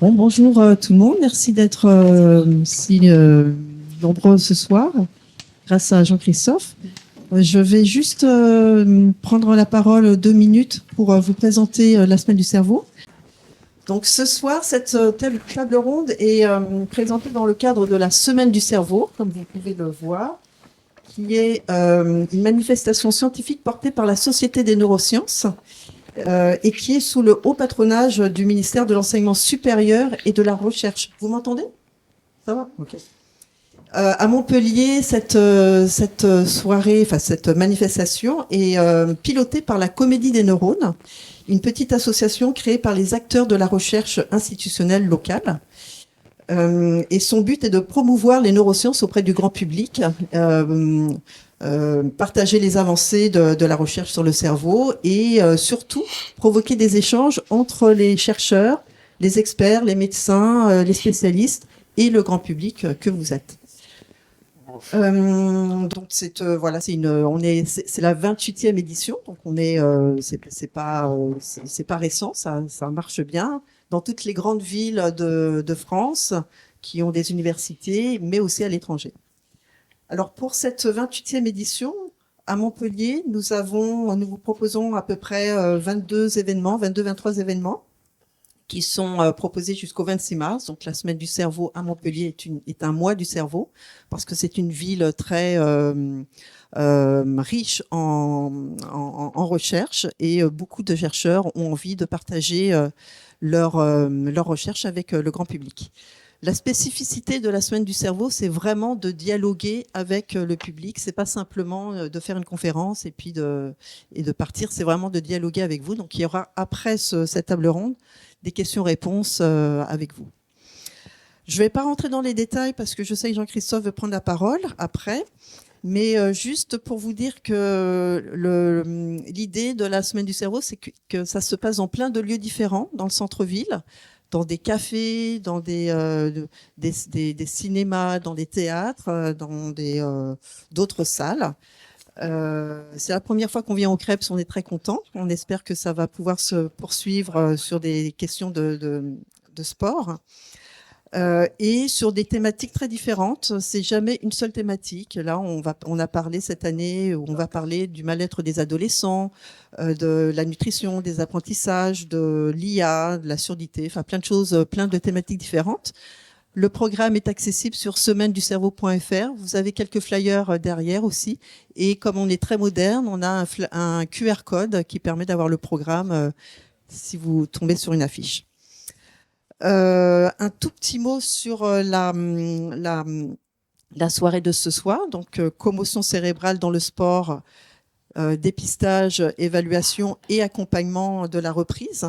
Bon, bonjour tout le monde, merci d'être si nombreux ce soir, grâce à Jean-Christophe. Je vais juste prendre la parole 2 minutes pour vous présenter la semaine du cerveau. Donc ce soir, cette table ronde est présentée dans le cadre de la semaine du cerveau, comme vous pouvez le voir, qui est une manifestation scientifique portée par la Société des neurosciences, et qui est sous le haut patronage du ministère de l'Enseignement supérieur et de la Recherche. Vous m'entendez? Ça va? Ok. À Montpellier, cette soirée, enfin cette manifestation est pilotée par la Comédie des Neurones, une petite association créée par les acteurs de la recherche institutionnelle locale. Et son but est de promouvoir les neurosciences auprès du grand public, partager les avancées de la recherche sur le cerveau et surtout provoquer des échanges entre les chercheurs, les experts, les médecins, les spécialistes et le grand public que vous êtes. Donc c'est la 28e édition, donc c'est pas récent, ça marche bien dans toutes les grandes villes de France qui ont des universités, mais aussi à l'étranger. Alors pour cette 28e édition, à Montpellier, nous vous proposons à peu près 23 événements qui sont proposés jusqu'au 26 mars. Donc la semaine du cerveau à Montpellier est un mois du cerveau, parce que c'est une ville très riche en recherche, et beaucoup de chercheurs ont envie de partager leur recherche avec le grand public. La spécificité de la semaine du cerveau, c'est vraiment de dialoguer avec le public. C'est pas simplement de faire une conférence et de partir. C'est vraiment de dialoguer avec vous. Donc il y aura après cette table ronde des questions-réponses avec vous. Je ne vais pas rentrer dans les détails parce que je sais que Jean-Christophe veut prendre la parole après. Mais juste pour vous dire que l'idée de la semaine du cerveau, c'est que ça se passe dans plein de lieux différents dans le centre-ville, dans des cafés, dans des cinémas, dans des théâtres, dans d'autres salles. C'est la première fois qu'on vient au Krebs, on est très content. On espère que ça va pouvoir se poursuivre sur des questions de sport. Et sur des thématiques très différentes. C'est jamais une seule thématique. Là, on a parlé cette année, on va parler du mal-être des adolescents, de la nutrition, des apprentissages, de l'IA, de la surdité, enfin plein de choses, plein de thématiques différentes. Le programme est accessible sur semaine-du-cerveau.fr. Vous avez quelques flyers derrière aussi. Et comme on est très moderne, on a un QR code qui permet d'avoir le programme si vous tombez sur une affiche. Un tout petit mot sur la soirée de ce soir. Donc, commotion cérébrale dans le sport, dépistage, évaluation et accompagnement de la reprise.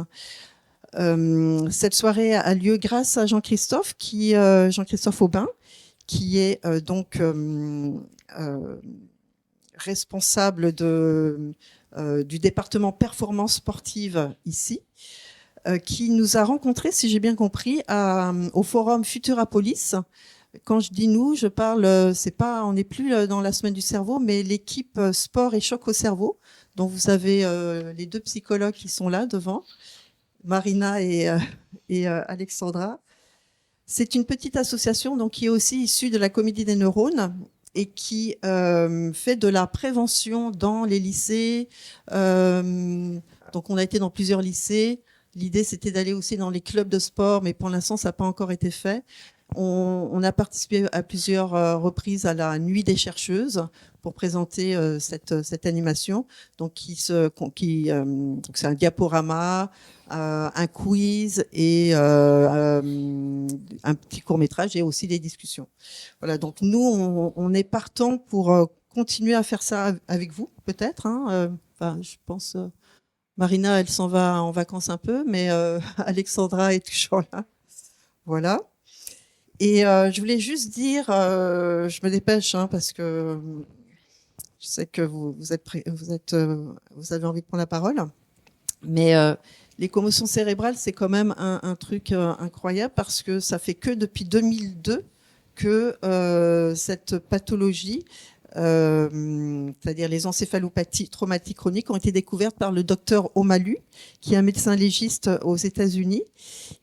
Cette soirée a lieu grâce à Jean-Christophe Aubin, qui est responsable du département performance sportive ici, qui nous a rencontrés, si j'ai bien compris, au forum Futurapolis. Quand je dis nous, je parle, on n'est plus dans la semaine du cerveau, mais l'équipe sport et choc au cerveau, dont vous avez les deux psychologues qui sont là devant, Marina et Alexandra. C'est une petite association donc, qui est aussi issue de la Comédie des Neurones et qui fait de la prévention dans les lycées. Donc on a été dans plusieurs lycées. L'idée, c'était d'aller aussi dans les clubs de sport, mais pour l'instant, ça n'a pas encore été fait. On a participé à plusieurs reprises à la Nuit des chercheuses pour présenter cette animation. Donc, c'est un diaporama, un quiz et un petit court-métrage et aussi des discussions. Voilà, donc nous, on est partant pour continuer à faire ça avec vous, peut-être. Je pense... Marina, elle s'en va en vacances un peu, mais Alexandra est toujours là. Voilà. Et je voulais juste dire, je me dépêche parce que je sais que vous avez envie de prendre la parole, mais les commotions cérébrales, c'est quand même un truc incroyable parce que ça fait que depuis 2002 que cette pathologie c'est-à-dire les encéphalopathies traumatiques chroniques, ont été découvertes par le docteur Omalu, qui est un médecin légiste aux États-Unis,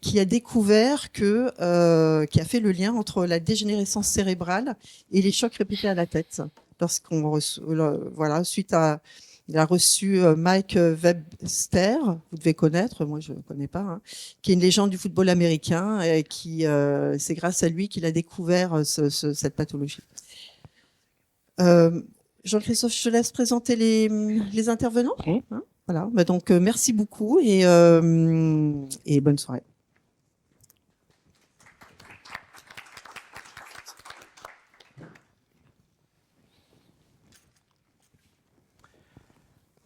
qui a découvert qui a fait le lien entre la dégénérescence cérébrale et les chocs répétés à la tête. Suite à il a reçu Mike Webster, vous devez connaître, moi je ne connais pas, hein, qui est une légende du football américain et c'est grâce à lui qu'il a découvert cette pathologie. Jean-Christophe, je te laisse présenter les intervenants. Hein, voilà. Donc merci beaucoup et bonne soirée.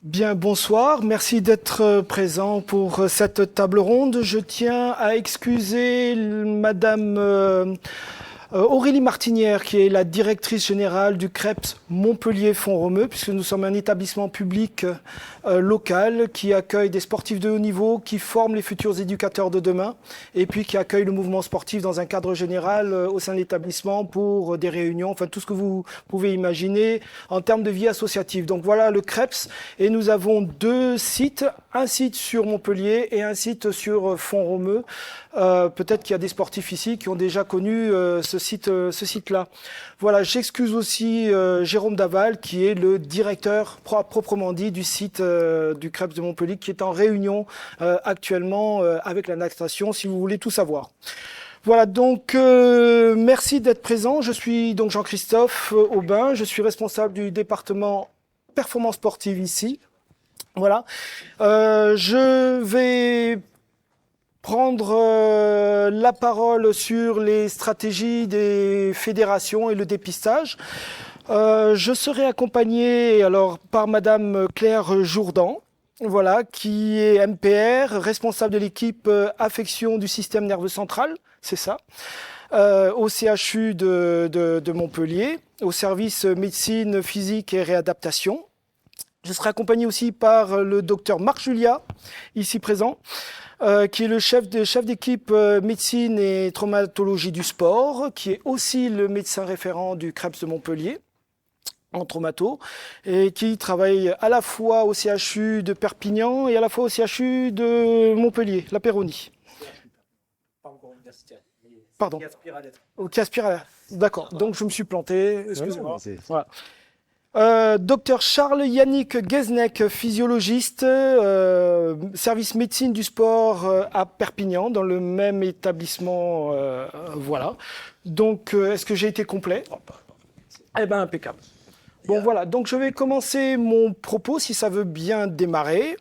Bien, bonsoir. Merci d'être présent pour cette table ronde. Je tiens à excuser Madame Aurélie Martinière, qui est la directrice générale du CREPS Montpellier-Font-Romeu, puisque nous sommes un établissement public local qui accueille des sportifs de haut niveau, qui forme les futurs éducateurs de demain, et puis qui accueille le mouvement sportif dans un cadre général au sein de l'établissement pour des réunions, enfin tout ce que vous pouvez imaginer en termes de vie associative. Donc voilà le CREPS, et nous avons 2 sites, un site sur Montpellier et un site sur Font-Romeu. Peut-être qu'il y a des sportifs ici qui ont déjà connu ce site-là. Voilà, j'excuse aussi Jérôme Daval, qui est le directeur proprement dit du site du CREPS de Montpellier, qui est en réunion actuellement avec la natation, si vous voulez tout savoir. Voilà, donc merci d'être présent. Je suis donc Jean-Christophe Aubin, je suis responsable du département performance sportive ici. Voilà, je vais prendre la parole sur les stratégies des fédérations et le dépistage. Je serai accompagné par Madame Claire Jourdan, voilà, qui est MPR, responsable de l'équipe affection du système nerveux central, c'est ça, au CHU de Montpellier, au service médecine physique et réadaptation. Je serai accompagné aussi par le docteur Marc Julia, ici présent, qui est le chef d'équipe médecine et traumatologie du sport, qui est aussi le médecin référent du CREPS de Montpellier en traumato, et qui travaille à la fois au CHU de Perpignan et à la fois au CHU de Montpellier, la Péronie. Pardon. Qui aspire à l'être. D'accord, donc je me suis planté, excusez-moi. Voilà. Docteur Charles Yannick Guesnec, physiologiste, service médecine du sport à Perpignan, dans le même établissement. Voilà. Donc, est-ce que j'ai été complet? Eh bien, impeccable. Bon, voilà. Donc, je vais commencer mon propos, si ça veut bien démarrer.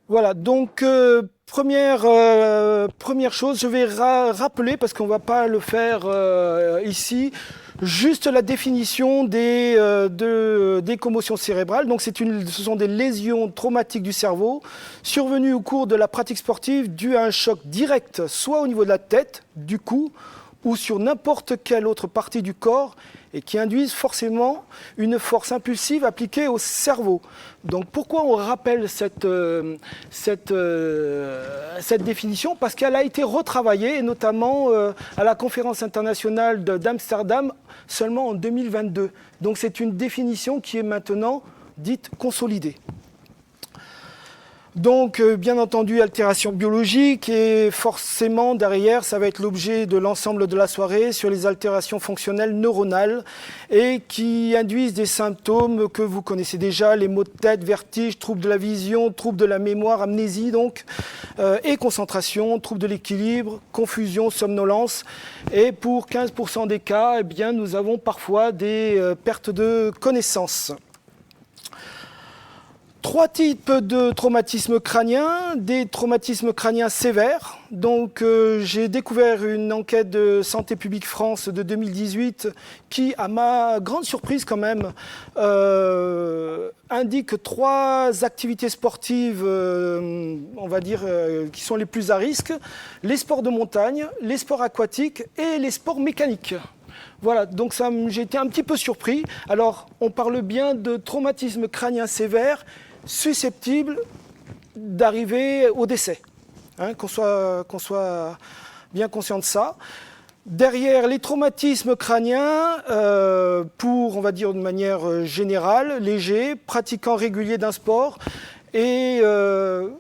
Voilà. Donc, première chose, je vais rappeler, parce qu'on ne va pas le faire ici, juste la définition des commotions cérébrales. Donc, ce sont des lésions traumatiques du cerveau survenues au cours de la pratique sportive dues à un choc direct, soit au niveau de la tête, du cou, ou sur n'importe quelle autre partie du corps, et qui induisent forcément une force impulsive appliquée au cerveau. Donc pourquoi on rappelle cette définition? Parce qu'elle a été retravaillée, et notamment à la conférence internationale d'Amsterdam, seulement en 2022. Donc c'est une définition qui est maintenant dite consolidée. Donc, bien entendu, altération biologique, et forcément, derrière, ça va être l'objet de l'ensemble de la soirée sur les altérations fonctionnelles neuronales et qui induisent des symptômes que vous connaissez déjà, les maux de tête, vertiges, troubles de la vision, troubles de la mémoire, amnésie donc, et concentration, troubles de l'équilibre, confusion, somnolence. Et pour 15% des cas, eh bien, nous avons parfois des pertes de connaissance. 3 types de traumatismes crâniens, des traumatismes crâniens sévères. Donc j'ai découvert une enquête de Santé publique France de 2018 qui, à ma grande surprise quand même, indique 3 activités sportives, on va dire, qui sont les plus à risque. Les sports de montagne, les sports aquatiques et les sports mécaniques. Voilà, donc j'ai été un petit peu surpris. Alors, on parle bien de traumatisme crânien sévère, susceptible d'arriver au décès, hein, qu'on soit bien conscient de ça. Derrière les traumatismes crâniens, pour, on va dire de manière générale, légers, pratiquants réguliers d'un sport, et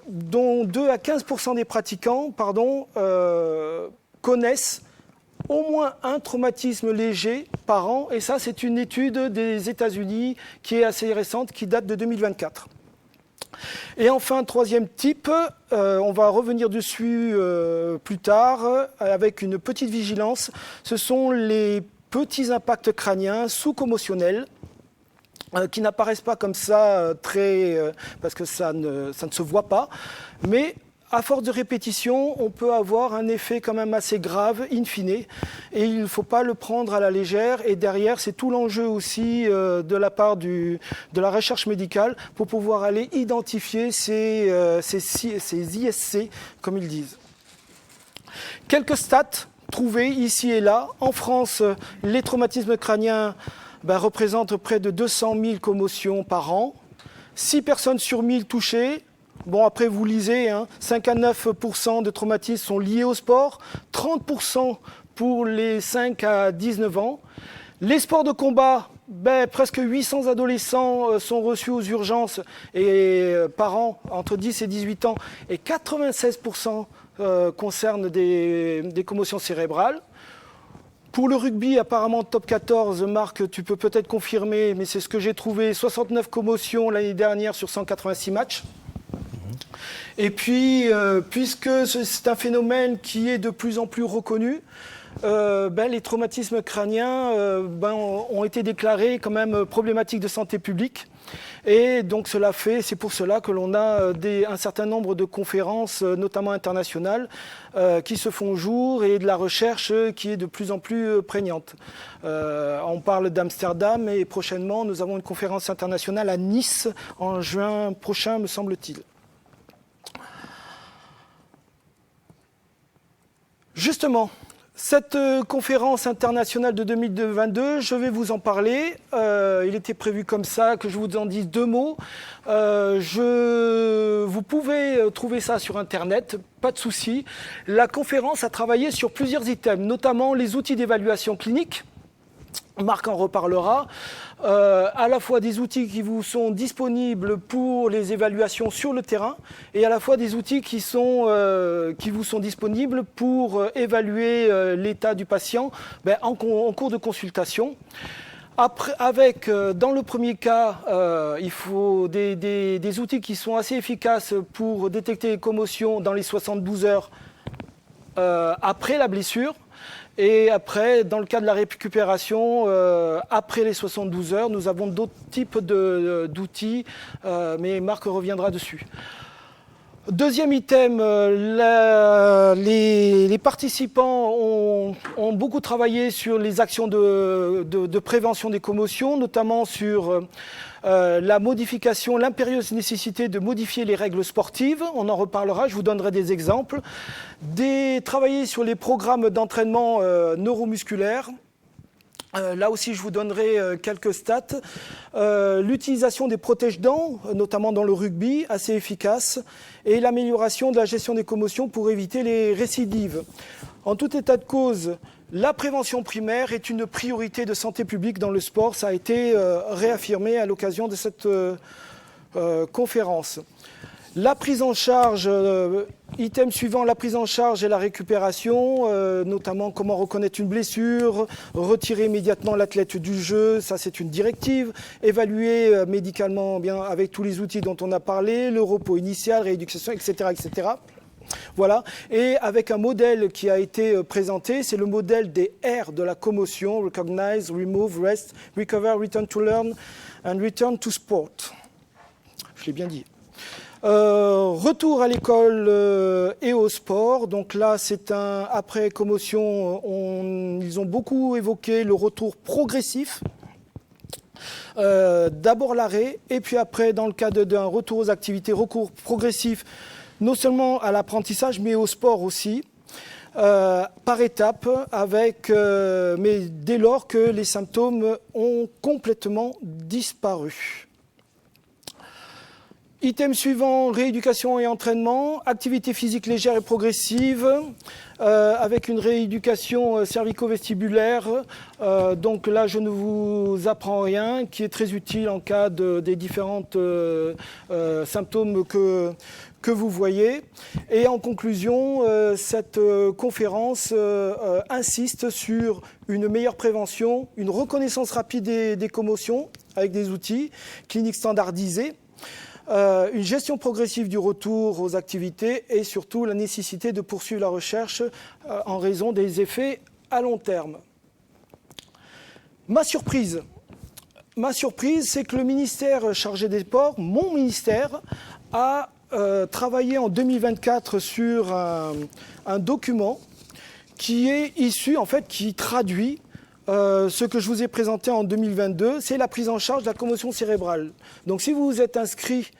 dont 2 à 15% des pratiquants connaissent au moins un traumatisme léger par an. Et ça, c'est une étude des États-Unis qui est assez récente, qui date de 2024. Et enfin, troisième type, on va revenir dessus plus tard avec une petite vigilance. Ce sont les petits impacts crâniens sous-commotionnels qui n'apparaissent pas comme ça parce que ça ne se voit pas, mais à force de répétition, on peut avoir un effet quand même assez grave, in fine, et il ne faut pas le prendre à la légère. Et derrière, c'est tout l'enjeu aussi de la part de la recherche médicale pour pouvoir aller identifier ces ISC, comme ils disent. Quelques stats trouvées ici et là. En France, les traumatismes crâniens représentent près de 200 000 commotions par an. 6 personnes sur 1000 touchées. Bon, après, vous lisez, 5 à 9% de traumatismes sont liés au sport, 30% pour les 5 à 19 ans. Les sports de combat, presque 800 adolescents sont reçus aux urgences par an, entre 10 et 18 ans, et 96% concernent des commotions cérébrales. Pour le rugby, apparemment, top 14, Marc, tu peux peut-être confirmer, mais c'est ce que j'ai trouvé, 69 commotions l'année dernière sur 186 matchs. Et puis, puisque c'est un phénomène qui est de plus en plus reconnu, les traumatismes crâniens ont été déclarés quand même problématiques de santé publique. Et donc c'est pour cela que l'on a un certain nombre de conférences, notamment internationales, qui se font jour et de la recherche qui est de plus en plus prégnante. On parle d'Amsterdam et prochainement, nous avons une conférence internationale à Nice en juin prochain, me semble-t-il. Justement, cette conférence internationale de 2022, je vais vous en parler. Il était prévu comme ça, que je vous en dise 2 mots. Vous pouvez trouver ça sur Internet, pas de souci. La conférence a travaillé sur plusieurs items, notamment les outils d'évaluation clinique. Marc en reparlera, à la fois des outils qui vous sont disponibles pour les évaluations sur le terrain et à la fois des outils qui vous sont disponibles pour évaluer l'état du patient en cours de consultation. Après, dans le premier cas, il faut des outils qui sont assez efficaces pour détecter les commotions dans les 72 heures après la blessure. Et après, dans le cas de la récupération, après les 72 heures, nous avons d'autres types d'outils, mais Marc reviendra dessus. Deuxième item, les participants ont beaucoup travaillé sur les actions de prévention des commotions, notamment sur la modification, l'impérieuse nécessité de modifier les règles sportives. On en reparlera, je vous donnerai des exemples. Travailler sur les programmes d'entraînement neuromusculaire. Là aussi, je vous donnerai quelques stats. L'utilisation des protège-dents, notamment dans le rugby, assez efficace. Et l'amélioration de la gestion des commotions pour éviter les récidives. En tout état de cause, la prévention primaire est une priorité de santé publique dans le sport. Ça a été réaffirmé à l'occasion de cette conférence. La prise en charge, item suivant, la prise en charge et la récupération, notamment comment reconnaître une blessure, retirer immédiatement l'athlète du jeu, ça c'est une directive, évaluer médicalement bien avec tous les outils dont on a parlé, le repos initial, rééducation, etc., etc. Voilà, et avec un modèle qui a été présenté, c'est le modèle des R de la commotion, Recognize, Remove, Rest, Recover, Return to Learn and Return to Sport. Je l'ai bien dit. Retour à l'école et au sport. Donc là, c'est après commotion, ils ont beaucoup évoqué le retour progressif. D'abord l'arrêt, et puis après, dans le cas d'un retour aux activités, recours progressif, non seulement à l'apprentissage, mais au sport aussi, par étapes, mais dès lors que les symptômes ont complètement disparu. Item suivant, rééducation et entraînement, activité physique légère et progressive, avec une rééducation cervico-vestibulaire. Donc là, je ne vous apprends rien, qui est très utile en cas des différents symptômes que vous voyez. Et en conclusion, cette conférence insiste sur une meilleure prévention, une reconnaissance rapide des commotions avec des outils cliniques standardisés, une gestion progressive du retour aux activités et surtout la nécessité de poursuivre la recherche en raison des effets à long terme. Ma surprise, c'est que le ministère chargé des sports, mon ministère, a travaillé en 2024 sur un document qui est issu, en fait, qui traduit ce que je vous ai présenté en 2022, c'est la prise en charge de la commotion cérébrale. Donc si vous vous êtes inscrit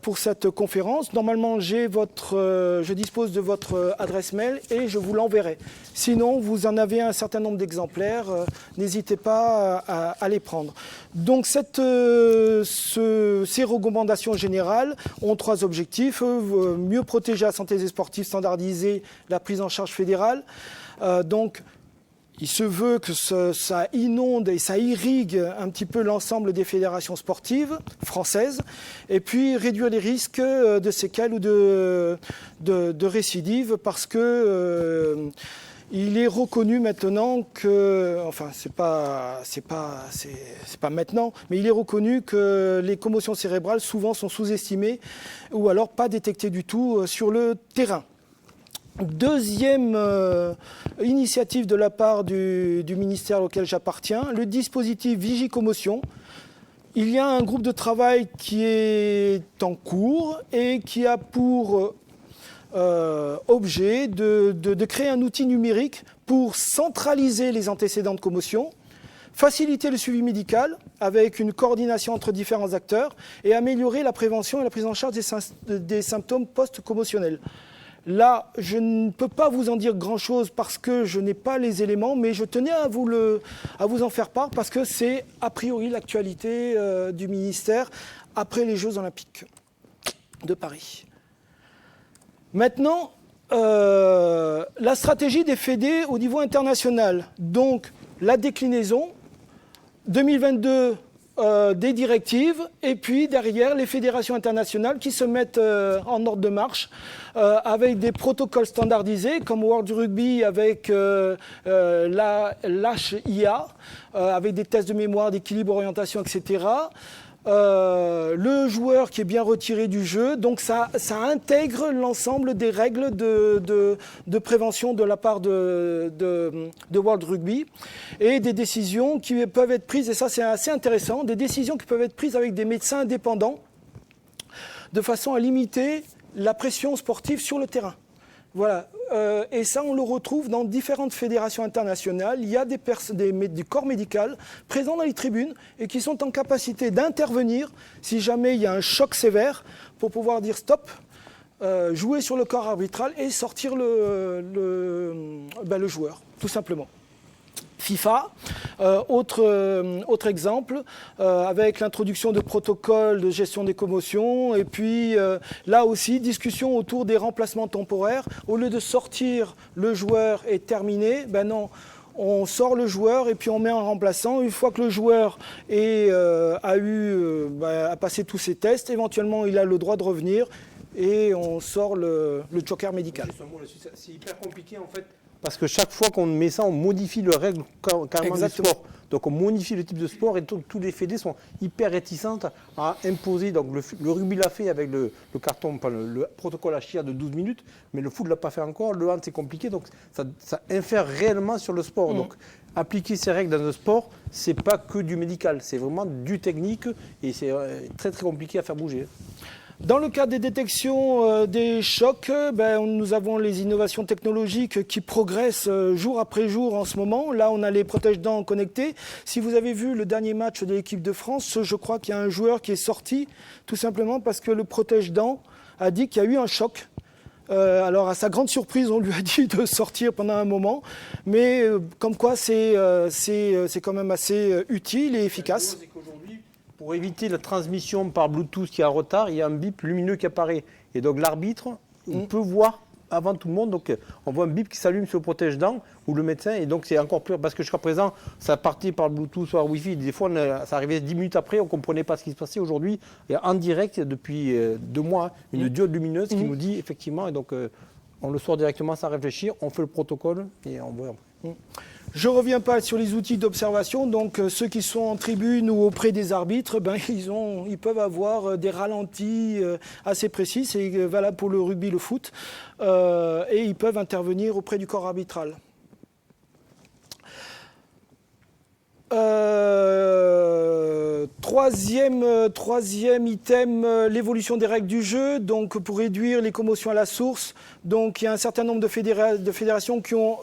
pour cette conférence, normalement je dispose de votre adresse mail et je vous l'enverrai. Sinon, vous en avez un certain nombre d'exemplaires, n'hésitez pas à les prendre. Donc ces recommandations générales ont 3 objectifs. Mieux protéger la santé des sportifs, standardiser la prise en charge fédérale. Donc il se veut que ça inonde et ça irrigue un petit peu l'ensemble des fédérations sportives françaises et puis réduire les risques de séquelles ou de récidives parce que il est reconnu maintenant que, enfin c'est pas maintenant, mais il est reconnu que les commotions cérébrales souvent sont sous-estimées ou alors pas détectées du tout sur le terrain. Deuxième initiative de la part du ministère auquel j'appartiens, le dispositif Vigicommotion. Il y a un groupe de travail qui est en cours et qui a pour objet de créer un outil numérique pour centraliser les antécédents de commotion, faciliter le suivi médical avec une coordination entre différents acteurs et améliorer la prévention et la prise en charge des symptômes post-commotionnels. Là, je ne peux pas vous en dire grand-chose parce que je n'ai pas les éléments, mais je tenais à vous en faire part parce que c'est a priori l'actualité du ministère après les Jeux Olympiques de Paris. Maintenant, la stratégie des fédés au niveau international. Donc, la déclinaison, 2022, des directives, et puis derrière, les fédérations internationales qui se mettent en ordre de marche avec des protocoles standardisés, comme World Rugby avec l'HIA, avec des tests de mémoire, d'équilibre, orientation, etc., le joueur qui est bien retiré du jeu, donc ça intègre l'ensemble des règles de prévention de la part de World Rugby et des décisions qui peuvent être prises, et ça c'est assez intéressant, des décisions qui peuvent être prises avec des médecins indépendants de façon à limiter la pression sportive sur le terrain. Voilà, et ça on le retrouve dans différentes fédérations internationales. Il y a du corps médical présents dans les tribunes et qui sont en capacité d'intervenir si jamais il y a un choc sévère pour pouvoir dire stop, jouer sur le corps arbitral et sortir le joueur, tout simplement. FIFA, autre exemple, avec l'introduction de protocoles de gestion des commotions, et puis là aussi, discussion autour des remplacements temporaires. Au lieu de sortir le joueur et terminer, ben non, on sort le joueur et puis on met un remplaçant. Une fois que le joueur a passé tous ses tests, éventuellement il a le droit de revenir et on sort le joker médical. C'est hyper compliqué en fait. Parce que chaque fois qu'on met ça, on modifie le règle carrément du sport. Donc on modifie le type de sport et tous les fédés sont hyper réticentes à imposer. Donc le rugby l'a fait avec le carton, le protocole HIA de 12 minutes, mais le foot ne l'a pas fait encore. Le hand c'est compliqué, donc ça infère réellement sur le sport. Donc appliquer ces règles dans le sport, c'est pas que du médical, c'est vraiment du technique et c'est très très compliqué à faire bouger. Dans le cadre des détections des chocs, nous avons les innovations technologiques qui progressent jour après jour en ce moment. Là, on a les protège-dents connectés. Si vous avez vu le dernier match de l'équipe de France, je crois qu'il y a un joueur qui est sorti tout simplement parce que le protège-dents a dit qu'il y a eu un choc. Alors, à sa grande surprise, on lui a dit de sortir pendant un moment. Mais comme quoi, c'est quand même assez utile et efficace. Pour éviter la transmission par Bluetooth qui est en retard, il y a un bip lumineux qui apparaît. Et donc l'arbitre, il peut voir avant tout le monde. Donc on voit un bip qui s'allume sur le protège-dents ou le médecin. Et donc c'est encore plus... Parce que jusqu'à présent, ça partait par le Bluetooth ou par Wi-Fi. Des fois, ça arrivait 10 minutes après, on ne comprenait pas ce qui se passait. Aujourd'hui, il y a en direct, depuis 2 mois, une diode lumineuse qui nous dit effectivement. Et donc on le sort directement sans réfléchir. On fait le protocole et on voit. Je ne reviens pas sur les outils d'observation, donc ceux qui sont en tribune ou auprès des arbitres, ils peuvent avoir des ralentis assez précis, c'est valable pour le rugby, le foot, et ils peuvent intervenir auprès du corps arbitral. Troisième item, l'évolution des règles du jeu. Donc, pour réduire les commotions à la source, donc il y a un certain nombre de fédérations qui ont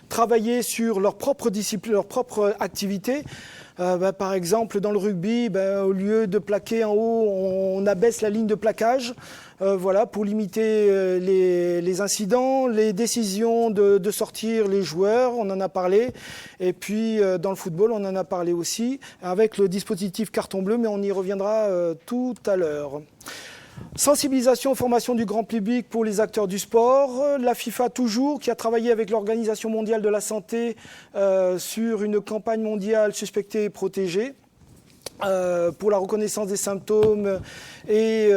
travaillé sur leur propre discipline, leur propre activité. Par exemple, dans le rugby, au lieu de plaquer en haut, on abaisse la ligne de plaquage. Pour limiter les incidents, les décisions de sortir les joueurs, on en a parlé. Et puis dans le football, on en a parlé aussi, avec le dispositif carton bleu, mais on y reviendra tout à l'heure. Sensibilisation, formation du grand public pour les acteurs du sport. La FIFA toujours, qui a travaillé avec l'Organisation mondiale de la santé sur une campagne mondiale suspectée et protégée. Pour la reconnaissance des symptômes et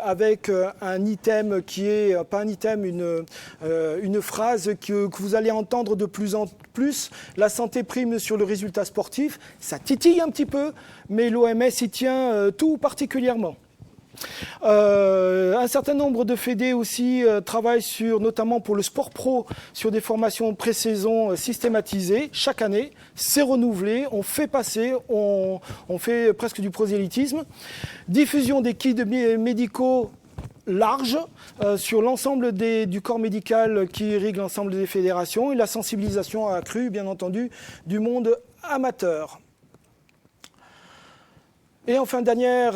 avec un item qui est, pas un item, une phrase que vous allez entendre de plus en plus, la santé prime sur le résultat sportif. Ça titille un petit peu, mais l'OMS y tient tout particulièrement. Un certain nombre de fédés aussi travaillent notamment pour le sport pro, sur des formations pré-saison systématisées chaque année. C'est renouvelé, on fait passer, on fait presque du prosélytisme. Diffusion des kits médicaux larges sur l'ensemble du corps médical qui irrigue l'ensemble des fédérations et la sensibilisation accrue, bien entendu, du monde amateur. Et enfin, dernier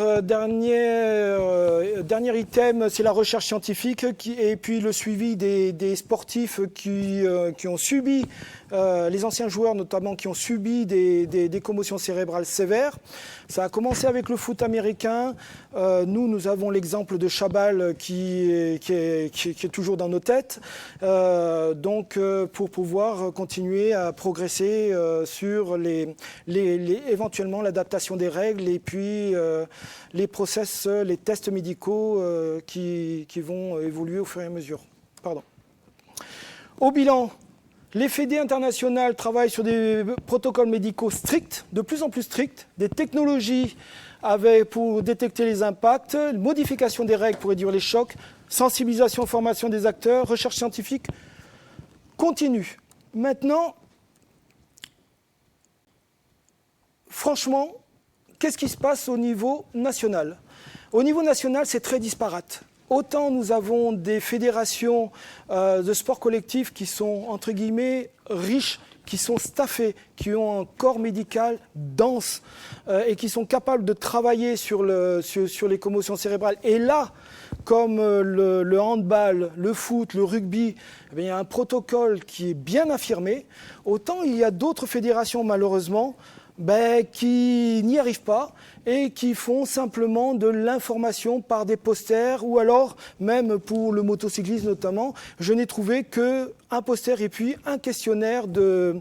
item, c'est la recherche scientifique et puis le suivi des sportifs qui ont subi, les anciens joueurs notamment, qui ont subi des commotions cérébrales sévères. Ça a commencé avec le foot américain. Nous avons l'exemple de Chabal qui est toujours dans nos têtes. Pour pouvoir continuer à progresser sur éventuellement l'adaptation des règles et puis les process, les tests médicaux qui vont évoluer au fur et à mesure. Au bilan, les fédés internationales travaillent sur des protocoles médicaux stricts, de plus en plus stricts, des technologies pour détecter les impacts, modification des règles pour réduire les chocs, sensibilisation, formation des acteurs, recherche scientifique continue. Maintenant, franchement, qu'est-ce qui se passe au niveau national ? Au niveau national, c'est très disparate. Autant nous avons des fédérations de sport collectif qui sont, entre guillemets, riches, qui sont staffées, qui ont un corps médical dense et qui sont capables de travailler sur les commotions cérébrales. Et là, comme le handball, le foot, le rugby, il y a un protocole qui est bien affirmé. Autant il y a d'autres fédérations, malheureusement, qui n'y arrivent pas et qui font simplement de l'information par des posters ou alors, même pour le motocyclisme notamment, je n'ai trouvé qu'un poster et puis un questionnaire de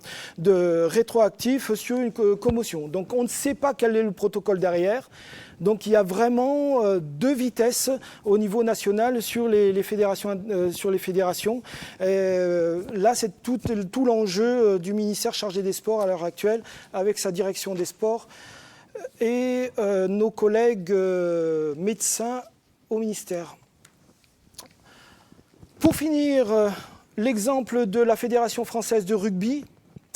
rétroactif sur une commotion. Donc on ne sait pas quel est le protocole derrière. Donc il y a vraiment deux vitesses au niveau national sur les fédérations. Là, c'est tout l'enjeu du ministère chargé des sports à l'heure actuelle, avec sa direction des sports et nos collègues médecins au ministère. Pour finir, l'exemple de la Fédération française de rugby,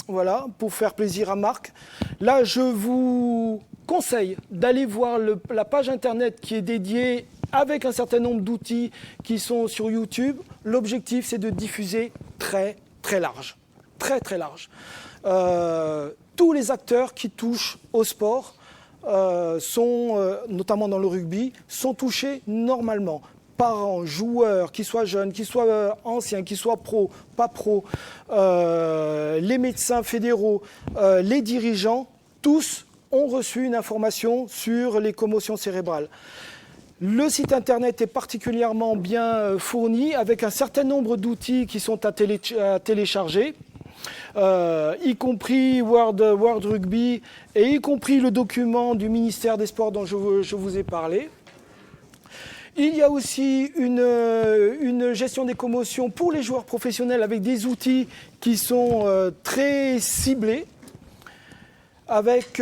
voilà, pour faire plaisir à Marc. Là, je vous conseille d'aller voir la page internet qui est dédiée avec un certain nombre d'outils qui sont sur YouTube. L'objectif, c'est de diffuser très, très large. Très, très large. Tous les acteurs qui touchent au sport, notamment dans le rugby, sont touchés normalement. Parents, joueurs, qu'ils soient jeunes, qu'ils soient anciens, qu'ils soient pro, pas pro, les médecins fédéraux, les dirigeants, tous ont reçu une information sur les commotions cérébrales. Le site internet est particulièrement bien fourni avec un certain nombre d'outils qui sont à télécharger, y compris World Rugby et y compris le document du ministère des Sports dont je vous ai parlé. Il y a aussi une gestion des commotions pour les joueurs professionnels avec des outils qui sont très ciblés, avec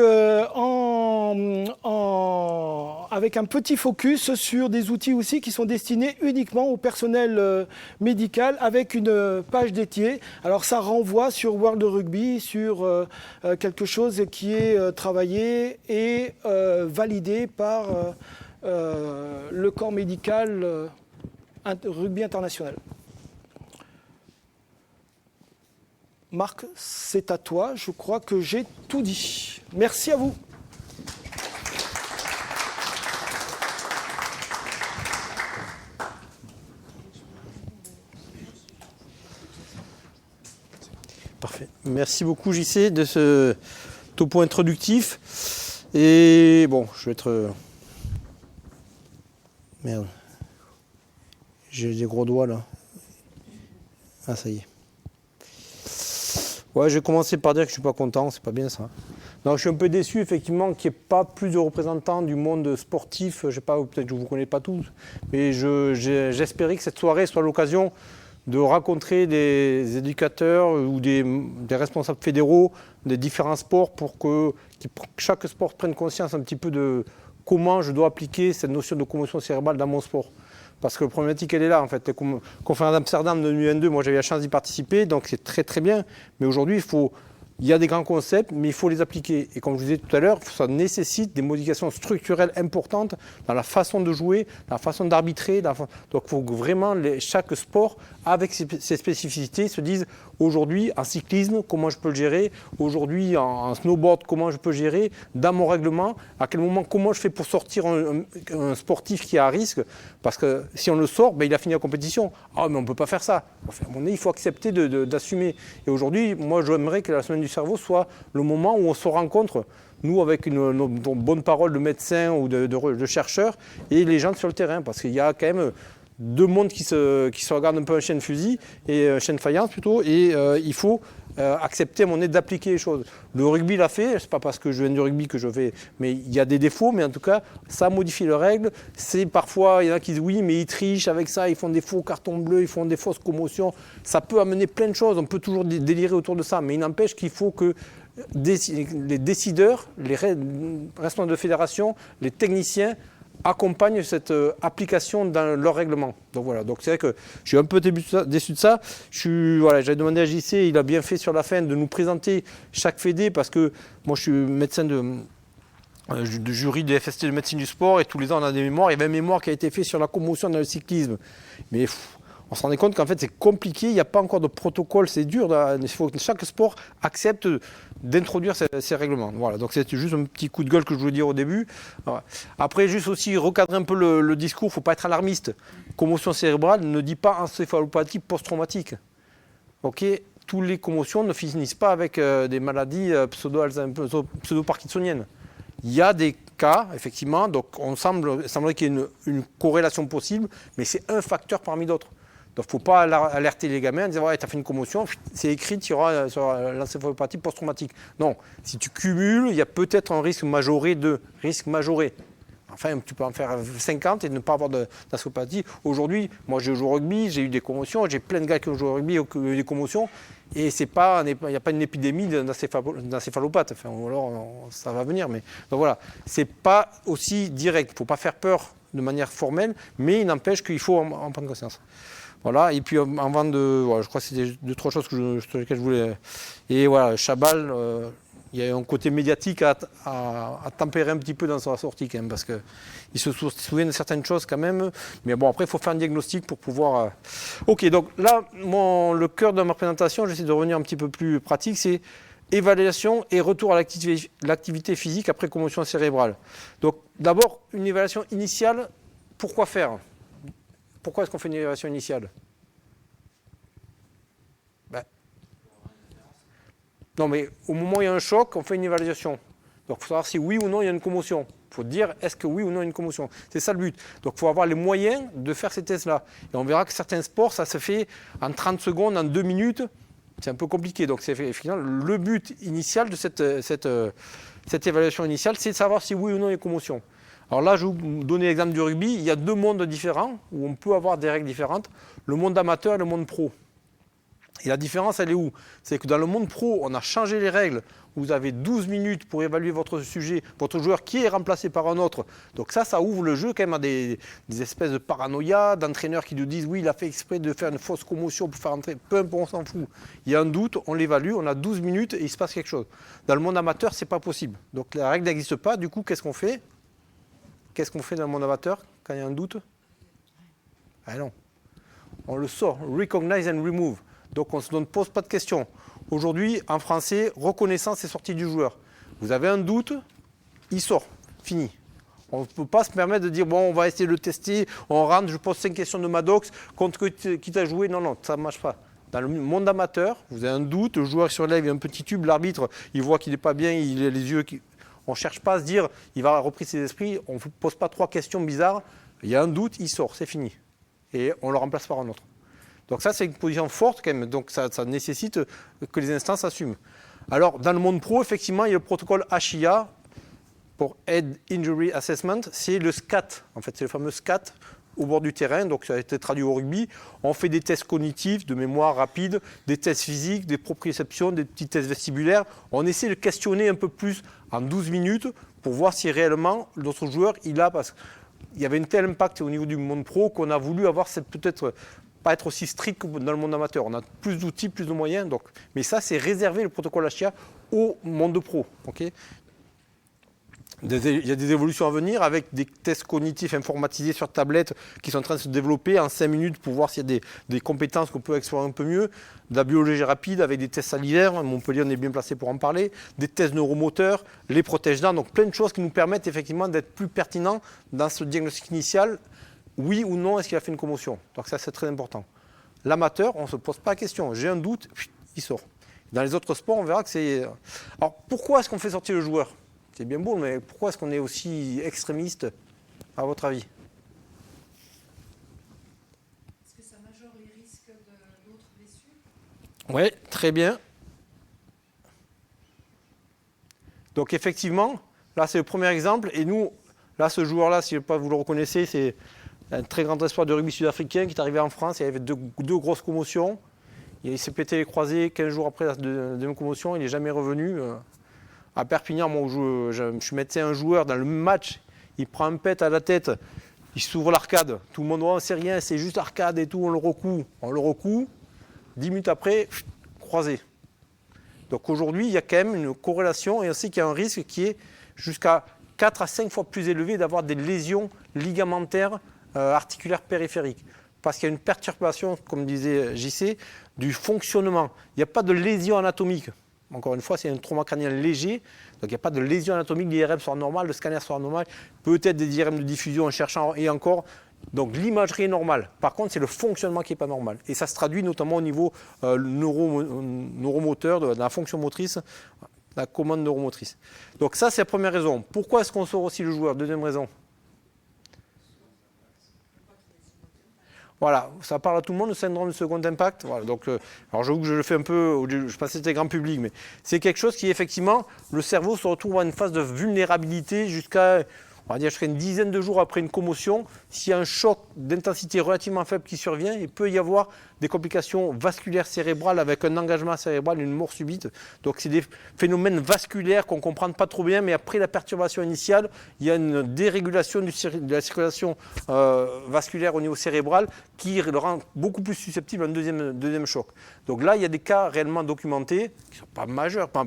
avec un petit focus sur des outils aussi qui sont destinés uniquement au personnel médical avec une page dédiée. Alors ça renvoie sur World Rugby, sur quelque chose qui est travaillé et validé par le corps médical rugby international. Marc, c'est à toi. Je crois que j'ai tout dit. Merci à vous. Parfait. Merci beaucoup JC de ce topo introductif. Et bon, je vais être... Merde. J'ai des gros doigts là. Ah ça y est. Ouais, je vais commencer par dire que je ne suis pas content, c'est pas bien ça. Non, je suis un peu déçu effectivement qu'il n'y ait pas plus de représentants du monde sportif. Je sais pas, peut-être que je ne vous connais pas tous, mais j'espérais que cette soirée soit l'occasion de rencontrer des éducateurs ou des responsables fédéraux des différents sports pour que chaque sport prenne conscience un petit peu de comment je dois appliquer cette notion de commotion cérébrale dans mon sport. Parce que la problématique, elle est là, en fait. Les conférences d'Amsterdam de 2022, moi j'avais la chance d'y participer, donc c'est très très bien. Mais aujourd'hui, il y a des grands concepts, mais il faut les appliquer. Et comme je vous disais tout à l'heure, ça nécessite des modifications structurelles importantes dans la façon de jouer, la façon d'arbitrer. Donc il faut que vraiment chaque sport, avec ses spécificités, se dise aujourd'hui en cyclisme, comment je peux le gérer, aujourd'hui en snowboard, comment je peux le gérer, dans mon règlement, à quel moment, comment je fais pour sortir un sportif qui est à risque. Parce que si on le sort, il a fini la compétition. Ah, mais on ne peut pas faire ça. Enfin, à mon avis, il faut accepter d'assumer. Et aujourd'hui, moi, j'aimerais que la semaine du cerveau soit le moment où on se rencontre, nous, avec une bonne parole de médecins ou de chercheurs, et les gens sur le terrain. Parce qu'il y a quand même deux mondes qui se regardent un peu en chaîne fusil, et chaîne faïence plutôt, et il faut accepter à mon avis d'appliquer les choses. Le rugby l'a fait, c'est pas parce que je viens du rugby que je fais, mais il y a des défauts, mais en tout cas, ça modifie les règles. C'est parfois, il y en a qui disent oui, mais ils trichent avec ça, ils font des faux cartons bleus, ils font des fausses commotions. Ça peut amener plein de choses, on peut toujours délirer autour de ça, mais il n'empêche qu'il faut que les décideurs, les responsables de fédération, les techniciens accompagnent cette application dans leur règlement. Donc voilà, donc c'est vrai que je suis un peu déçu de ça. J'avais demandé à JC, il a bien fait sur la fin de nous présenter chaque fédé parce que moi je suis médecin de jury des FST de médecine du sport et tous les ans on a des mémoires. Il y avait un mémoire qui a été fait sur la commotion dans le cyclisme. Mais on se rendait compte qu'en fait c'est compliqué, il n'y a pas encore de protocole, c'est dur. Il faut que chaque sport accepte d'introduire ces règlements. Voilà, donc c'est juste un petit coup de gueule que je voulais dire au début. Voilà. Après, juste aussi recadrer un peu le discours, il ne faut pas être alarmiste. Commotion cérébrale ne dit pas encéphalopathie post-traumatique. Ok, toutes les commotions ne finissent pas avec des maladies pseudo-parkinsoniennes. Il y a des cas, effectivement, donc il semblerait qu'il y ait une corrélation possible, mais c'est un facteur parmi d'autres. Donc il ne faut pas alerter les gamins en disant ouais, tu as fait une commotion, c'est écrit, tu auras sur l'encéphalopathie post-traumatique. Non, si tu cumules, il y a peut-être un risque majoré Enfin, tu peux en faire 50 et ne pas avoir d'encéphalopathie. Aujourd'hui, moi j'ai joué au rugby, j'ai eu des commotions, j'ai plein de gars qui ont joué au rugby et qui ont eu des commotions. Et il n'y a pas une épidémie d'encéphalopathe. Enfin, ou alors ça va venir. Mais donc voilà, c'est pas aussi direct. Il ne faut pas faire peur de manière formelle, mais il n'empêche qu'il faut en prendre conscience. Voilà, et puis avant je crois que c'était 2-3 choses sur lesquelles je voulais. Et voilà, Chabal, il y a un côté médiatique à tempérer un petit peu dans sa sortie quand même, parce qu'il se souvient de certaines choses quand même. Mais bon, après, il faut faire un diagnostic pour pouvoir. Ok, donc là, le cœur de ma présentation, j'essaie de revenir un petit peu plus pratique, c'est évaluation et retour à l'activité physique après commotion cérébrale. Donc d'abord, une évaluation initiale, pourquoi faire ? Pourquoi est-ce qu'on fait une évaluation initiale ? Non, mais au moment où il y a un choc, on fait une évaluation. Donc il faut savoir si oui ou non il y a une commotion. Il faut dire est-ce que oui ou non il y a une commotion. C'est ça le but. Donc il faut avoir les moyens de faire ces tests-là. Et on verra que certains sports, ça se fait en 30 secondes, en 2 minutes. C'est un peu compliqué. Donc c'est finalement le but initial de cette évaluation initiale, c'est de savoir si oui ou non il y a une commotion. Alors là, je vais vous donner l'exemple du rugby. Il y a 2 mondes différents où on peut avoir des règles différentes. Le monde amateur et le monde pro. Et la différence, elle est où? C'est que dans le monde pro, on a changé les règles. Vous avez 12 minutes pour évaluer votre sujet, votre joueur qui est remplacé par un autre. Donc ça ouvre le jeu quand même à des espèces de paranoïa, d'entraîneurs qui nous disent oui, il a fait exprès de faire une fausse commotion pour faire entrer. Peu importe, on s'en fout. Il y a un doute, on l'évalue, on a 12 minutes et il se passe quelque chose. Dans le monde amateur, c'est pas possible. Donc la règle n'existe pas. Du coup, qu'est-ce qu'on fait? Qu'est-ce qu'on fait dans le monde amateur quand il y a un doute? Ah non. On le sort. Recognize and remove. Donc on ne se pose pas de questions. Aujourd'hui, en français, reconnaissance et sortie du joueur. Vous avez un doute, il sort. Fini. On ne peut pas se permettre de dire, bon, on va essayer de le tester, on rentre, je pose 5 questions de Maddox, contre qui t'a joué. Non, non, ça ne marche pas. Dans le monde amateur, vous avez un doute, le joueur sur lève, il y a un petit tube, l'arbitre, il voit qu'il n'est pas bien, il a les yeux qui... On ne cherche pas à se dire, il va repris ses esprits, on ne pose pas 3 questions bizarres. Il y a un doute, il sort, c'est fini. Et on le remplace par un autre. Donc ça, c'est une position forte quand même. Donc ça nécessite que les instances assument. Alors, dans le monde pro, effectivement, il y a le protocole HIA pour Head Injury Assessment. C'est le SCAT. En fait, c'est le fameux SCAT au bord du terrain. Donc ça a été traduit au rugby. On fait des tests cognitifs, de mémoire rapide, des tests physiques, des proprioceptions, des petits tests vestibulaires. On essaie de questionner un peu plus en 12 minutes pour voir si réellement notre joueur, il a... Parce qu'il y avait un tel impact au niveau du monde pro qu'on a voulu avoir cette peut-être... pas être aussi strict que dans le monde amateur. On a plus d'outils, plus de moyens. Donc, mais ça, c'est réservé le protocole HIA au monde pro. Okay, il y a des évolutions à venir avec des tests cognitifs informatisés sur tablette qui sont en train de se développer en 5 minutes pour voir s'il y a des compétences qu'on peut explorer un peu mieux. De la biologie rapide avec des tests salivaires. Montpellier, on est bien placé pour en parler. Des tests neuromoteurs, les protège-dents. Donc plein de choses qui nous permettent effectivement d'être plus pertinents dans ce diagnostic initial. Oui ou non, est-ce qu'il a fait une commotion? Donc ça, c'est très important. L'amateur, on ne se pose pas la question. J'ai un doute, il sort. Dans les autres sports, on verra que c'est... Alors, pourquoi est-ce qu'on fait sortir le joueur? C'est bien beau, mais pourquoi est-ce qu'on est aussi extrémiste, à votre avis? Est-ce que ça majeure les risques d'autres blessures? Oui, très bien. Donc, effectivement, là, c'est le premier exemple. Et nous, là, ce joueur-là, si vous le reconnaissez, c'est... un très grand espoir de rugby sud-africain qui est arrivé en France. Il y avait deux grosses commotions. Il s'est pété les croisés 15 jours après la deuxième commotion. Il n'est jamais revenu. À Perpignan, moi, où je mettais un joueur dans le match. Il prend un pet à la tête. Il s'ouvre l'arcade. Tout le monde voit, c'est rien, c'est juste arcade et tout. On le recoue. 10 minutes après, croisé. Donc aujourd'hui, il y a quand même une corrélation et on sait qu'il y a un risque qui est jusqu'à 4 à 5 fois plus élevé d'avoir des lésions ligamentaires articulaire périphérique, parce qu'il y a une perturbation, comme disait JC, du fonctionnement. Il n'y a pas de lésion anatomique. Encore une fois, c'est un trauma crânien léger, donc il n'y a pas de lésion anatomique, l'IRM sera normal, le scanner sera normal, peut-être des IRM de diffusion en cherchant, et encore, donc l'imagerie est normale. Par contre, c'est le fonctionnement qui n'est pas normal. Et ça se traduit notamment au niveau neuromoteur, de la fonction motrice, la commande neuromotrice. Donc ça, c'est la première raison. Pourquoi est-ce qu'on sort aussi le joueur? Deuxième raison. Voilà, ça parle à tout le monde, le syndrome de second impact. Voilà, donc, alors j'avoue que je le fais un peu, je pense que c'était grand public, mais c'est quelque chose qui, effectivement, le cerveau se retrouve à une phase de vulnérabilité jusqu'à, on va dire, jusqu'à une dizaine de jours après une commotion. S'il y a un choc d'intensité relativement faible qui survient, il peut y avoir des complications vasculaires cérébrales avec un engagement cérébral, une mort subite. Donc c'est des phénomènes vasculaires qu'on ne comprend pas trop bien, mais après la perturbation initiale, il y a une dérégulation de la circulation vasculaire au niveau cérébral qui le rend beaucoup plus susceptible à un deuxième choc. Donc là, il y a des cas réellement documentés, qui ne sont pas majeurs, pas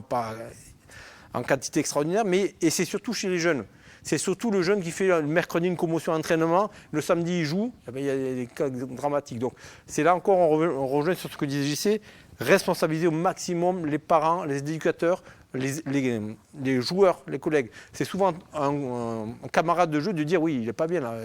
en quantité extraordinaire, et c'est surtout chez les jeunes. C'est surtout le jeune qui fait le mercredi une commotion d'entraînement, le samedi il joue, il y a des cas dramatiques. Donc c'est là encore, on rejoint sur ce que disait JC, responsabiliser au maximum les parents, les éducateurs, les joueurs, les collègues. C'est souvent un camarade de jeu de dire oui, il n'est pas bien là.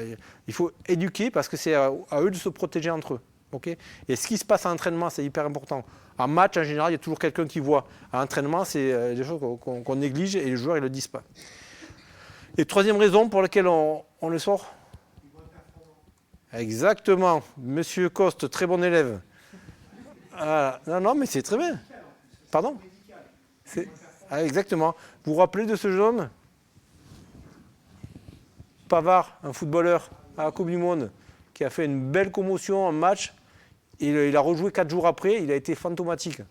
Il faut éduquer parce que c'est à eux de se protéger entre eux. Okay, et ce qui se passe en entraînement, c'est hyper important. En match, en général, il y a toujours quelqu'un qui voit. À l'entraînement, c'est des choses qu'on néglige et les joueurs ne le disent pas. Et troisième raison pour laquelle on le sort. Exactement. Monsieur Coste, très bon élève. Non, mais c'est très bien. Pardon? Exactement. Vous vous rappelez de ce jeune homme? Pavard, un footballeur à la Coupe du Monde, qui a fait une belle commotion en match. Et il a rejoué 4 jours après, il a été fantomatique.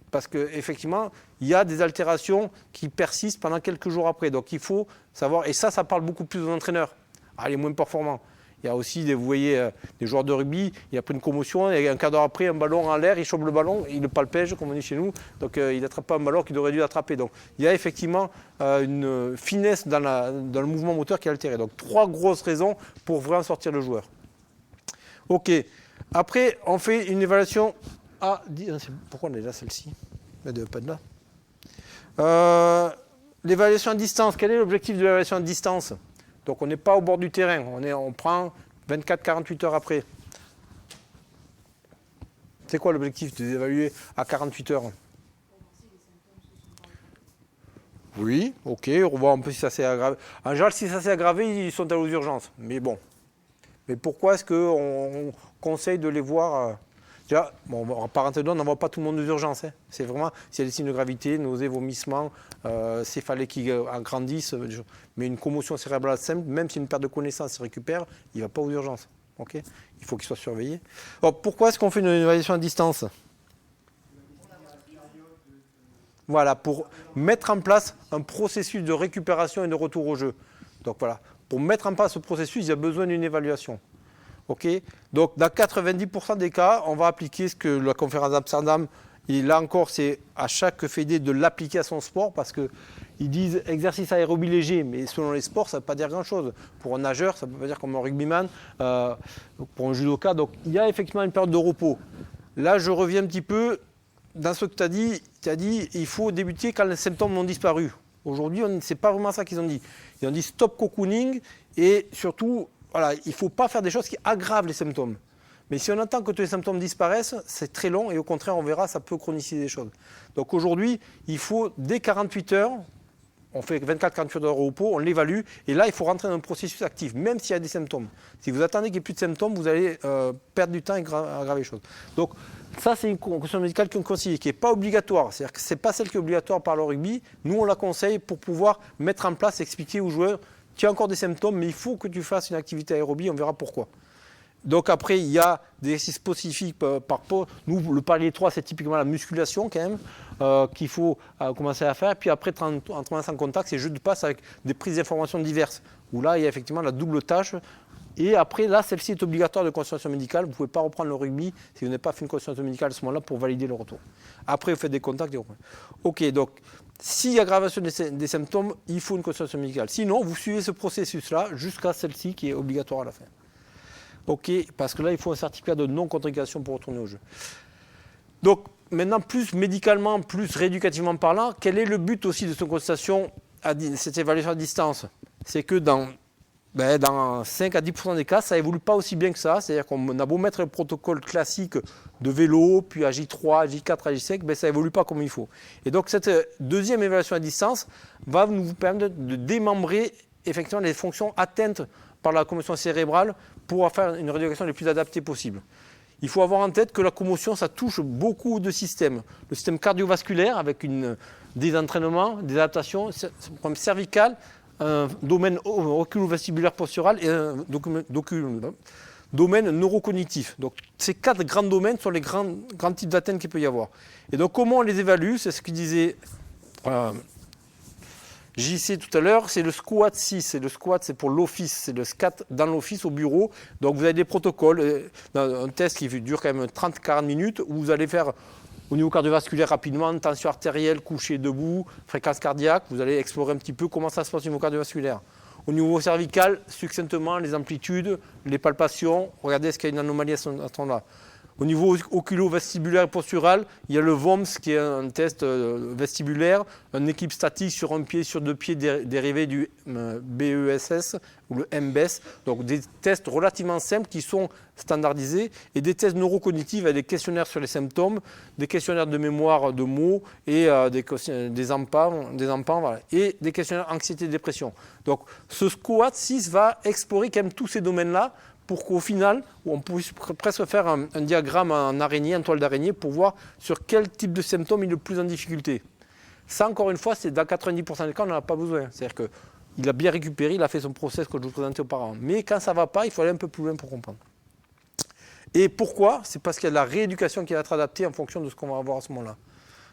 Parce qu'effectivement, il y a des altérations qui persistent pendant quelques jours après. Donc il faut savoir, et ça parle beaucoup plus aux entraîneurs, les moins performants. Il y a aussi, vous voyez, des joueurs de rugby, il a pris une commotion, et un quart d'heure après, un ballon en l'air, il chope le ballon, il le palpège, comme on dit chez nous, donc il n'attrape pas un ballon qu'il aurait dû attraper. Donc il y a effectivement une finesse dans le mouvement moteur qui est altéré. Donc 3 grosses raisons pour vraiment sortir le joueur. Ok, après on fait une évaluation. Pourquoi on est là celle-ci? Elle ne devait pas être là. L'évaluation à distance, quel est l'objectif de l'évaluation à distance? Donc on n'est pas au bord du terrain, on prend 24-48 heures après. C'est quoi l'objectif de l'évaluer à 48 heures? Oui, ok, on voit un peu si ça s'est aggravé. En général, si ça s'est aggravé, ils sont allés aux urgences. Mais bon. Mais pourquoi est-ce qu'on conseille de les voir déjà, par antenne, on n'envoie pas tout le monde aux urgences. C'est vraiment, s'il y a des signes de gravité, nausées, vomissements, céphalées qui agrandissent, mais une commotion cérébrale simple, même si une perte de connaissance se récupère, il ne va pas aux urgences. Okay, il faut qu'il soit surveillé. Alors, pourquoi est-ce qu'on fait une évaluation à distance? Voilà, pour mettre en place un processus de récupération et de retour au jeu. Donc voilà, pour mettre en place ce processus, il y a besoin d'une évaluation. Okay, donc dans 90% des cas, on va appliquer ce que la conférence d'Amsterdam, et là encore, c'est à chaque fédé de l'appliquer à son sport, parce qu'ils disent exercice aérobie léger, mais selon les sports, ça ne veut pas dire grand-chose. Pour un nageur, ça ne peut pas dire comme un rugbyman, pour un judoka. Donc il y a effectivement une période de repos. Là, je reviens un petit peu dans ce que tu as dit. Tu as dit il faut débuter quand les symptômes ont disparu. Aujourd'hui, ce n'est pas vraiment ça qu'ils ont dit. Ils ont dit stop cocooning et surtout, voilà, il ne faut pas faire des choses qui aggravent les symptômes. Mais si on attend que tous les symptômes disparaissent, c'est très long et au contraire, on verra, ça peut chroniciser les choses. Donc aujourd'hui, il faut, dès 48 heures, on fait 24-48 heures au repos, on l'évalue et là, il faut rentrer dans un processus actif, même s'il y a des symptômes. Si vous attendez qu'il n'y ait plus de symptômes, vous allez perdre du temps et aggraver les choses. Donc ça, c'est une condition médicale qu'on conseille, qui n'est pas obligatoire. C'est-à-dire que ce n'est pas celle qui est obligatoire par le rugby. Nous, on la conseille pour pouvoir mettre en place, expliquer aux joueurs, tu as encore des symptômes, mais il faut que tu fasses une activité aérobie, on verra pourquoi. Donc après, il y a des exercices spécifiques par rapport. Nous, le palier 3, c'est typiquement la musculation quand même, qu'il faut commencer à faire. Puis après, entraînement sans contact, c'est jeu de passe avec des prises d'informations diverses, où là, il y a effectivement la double tâche. Et après, là, celle-ci est obligatoire de consultation médicale. Vous ne pouvez pas reprendre le rugby si vous n'avez pas fait une consultation médicale à ce moment-là pour valider le retour. Après, vous faites des contacts et vous reprenez. Ok, donc, s'il y a aggravation des symptômes, il faut une consultation médicale. Sinon, vous suivez ce processus-là jusqu'à celle-ci qui est obligatoire à la fin. Ok, parce que là, il faut un certificat de non-contre-indication pour retourner au jeu. Donc, maintenant, plus médicalement, plus rééducativement parlant, quel est le but aussi de cette consultation, cette évaluation à distance? C'est que dans 5 à 10% des cas, ça évolue pas aussi bien que ça. C'est-à-dire qu'on a beau mettre le protocole classique de vélo, puis à J3, J4, J5, ça évolue pas comme il faut. Et donc, cette deuxième évaluation à distance va nous permettre de démembrer effectivement les fonctions atteintes par la commotion cérébrale pour faire une rééducation les plus adaptée possible. Il faut avoir en tête que la commotion, ça touche beaucoup de systèmes. Le système cardiovasculaire, avec des entraînements, des adaptations, le problème cervical, un domaine oculo-vestibulaire postural et un domaine neurocognitif. Donc ces 4 grands domaines sont les grands types d'atteintes qu'il peut y avoir. Et donc comment on les évalue? C'est ce que disait JC tout à l'heure, c'est le squat 6. Et le squat, c'est pour l'office, c'est le squat dans l'office au bureau. Donc vous avez des protocoles, un test qui dure quand même 30-40 minutes, où vous allez faire au niveau cardiovasculaire rapidement, tension artérielle, coucher, debout, fréquence cardiaque. Vous allez explorer un petit peu comment ça se passe au niveau cardiovasculaire. Au niveau cervical, succinctement, les amplitudes, les palpations. Regardez est-ce qu'il y a une anomalie à ce moment-là. Au niveau oculo-vestibulaire et postural, il y a le VOMS qui est un test vestibulaire, un équilibre statique sur un pied, sur deux pieds dérivé du BESS ou le MBES. Donc des tests relativement simples qui sont standardisés et des tests neurocognitifs avec des questionnaires sur les symptômes, des questionnaires de mémoire de mots et des empans, voilà, et des questionnaires anxiété-dépression. Donc ce SCOAT 6 va explorer quand même tous ces domaines-là pour qu'au final, on puisse presque faire un diagramme en araignée, en toile d'araignée, pour voir sur quel type de symptômes il est le plus en difficulté. Ça, encore une fois, c'est dans 90% des cas, on n'en a pas besoin. C'est-à-dire qu'il a bien récupéré, il a fait son process que je vous présentais auparavant. Mais quand ça ne va pas, il faut aller un peu plus loin pour comprendre. Et pourquoi? C'est parce qu'il y a de la rééducation qui va être adaptée en fonction de ce qu'on va avoir à ce moment-là.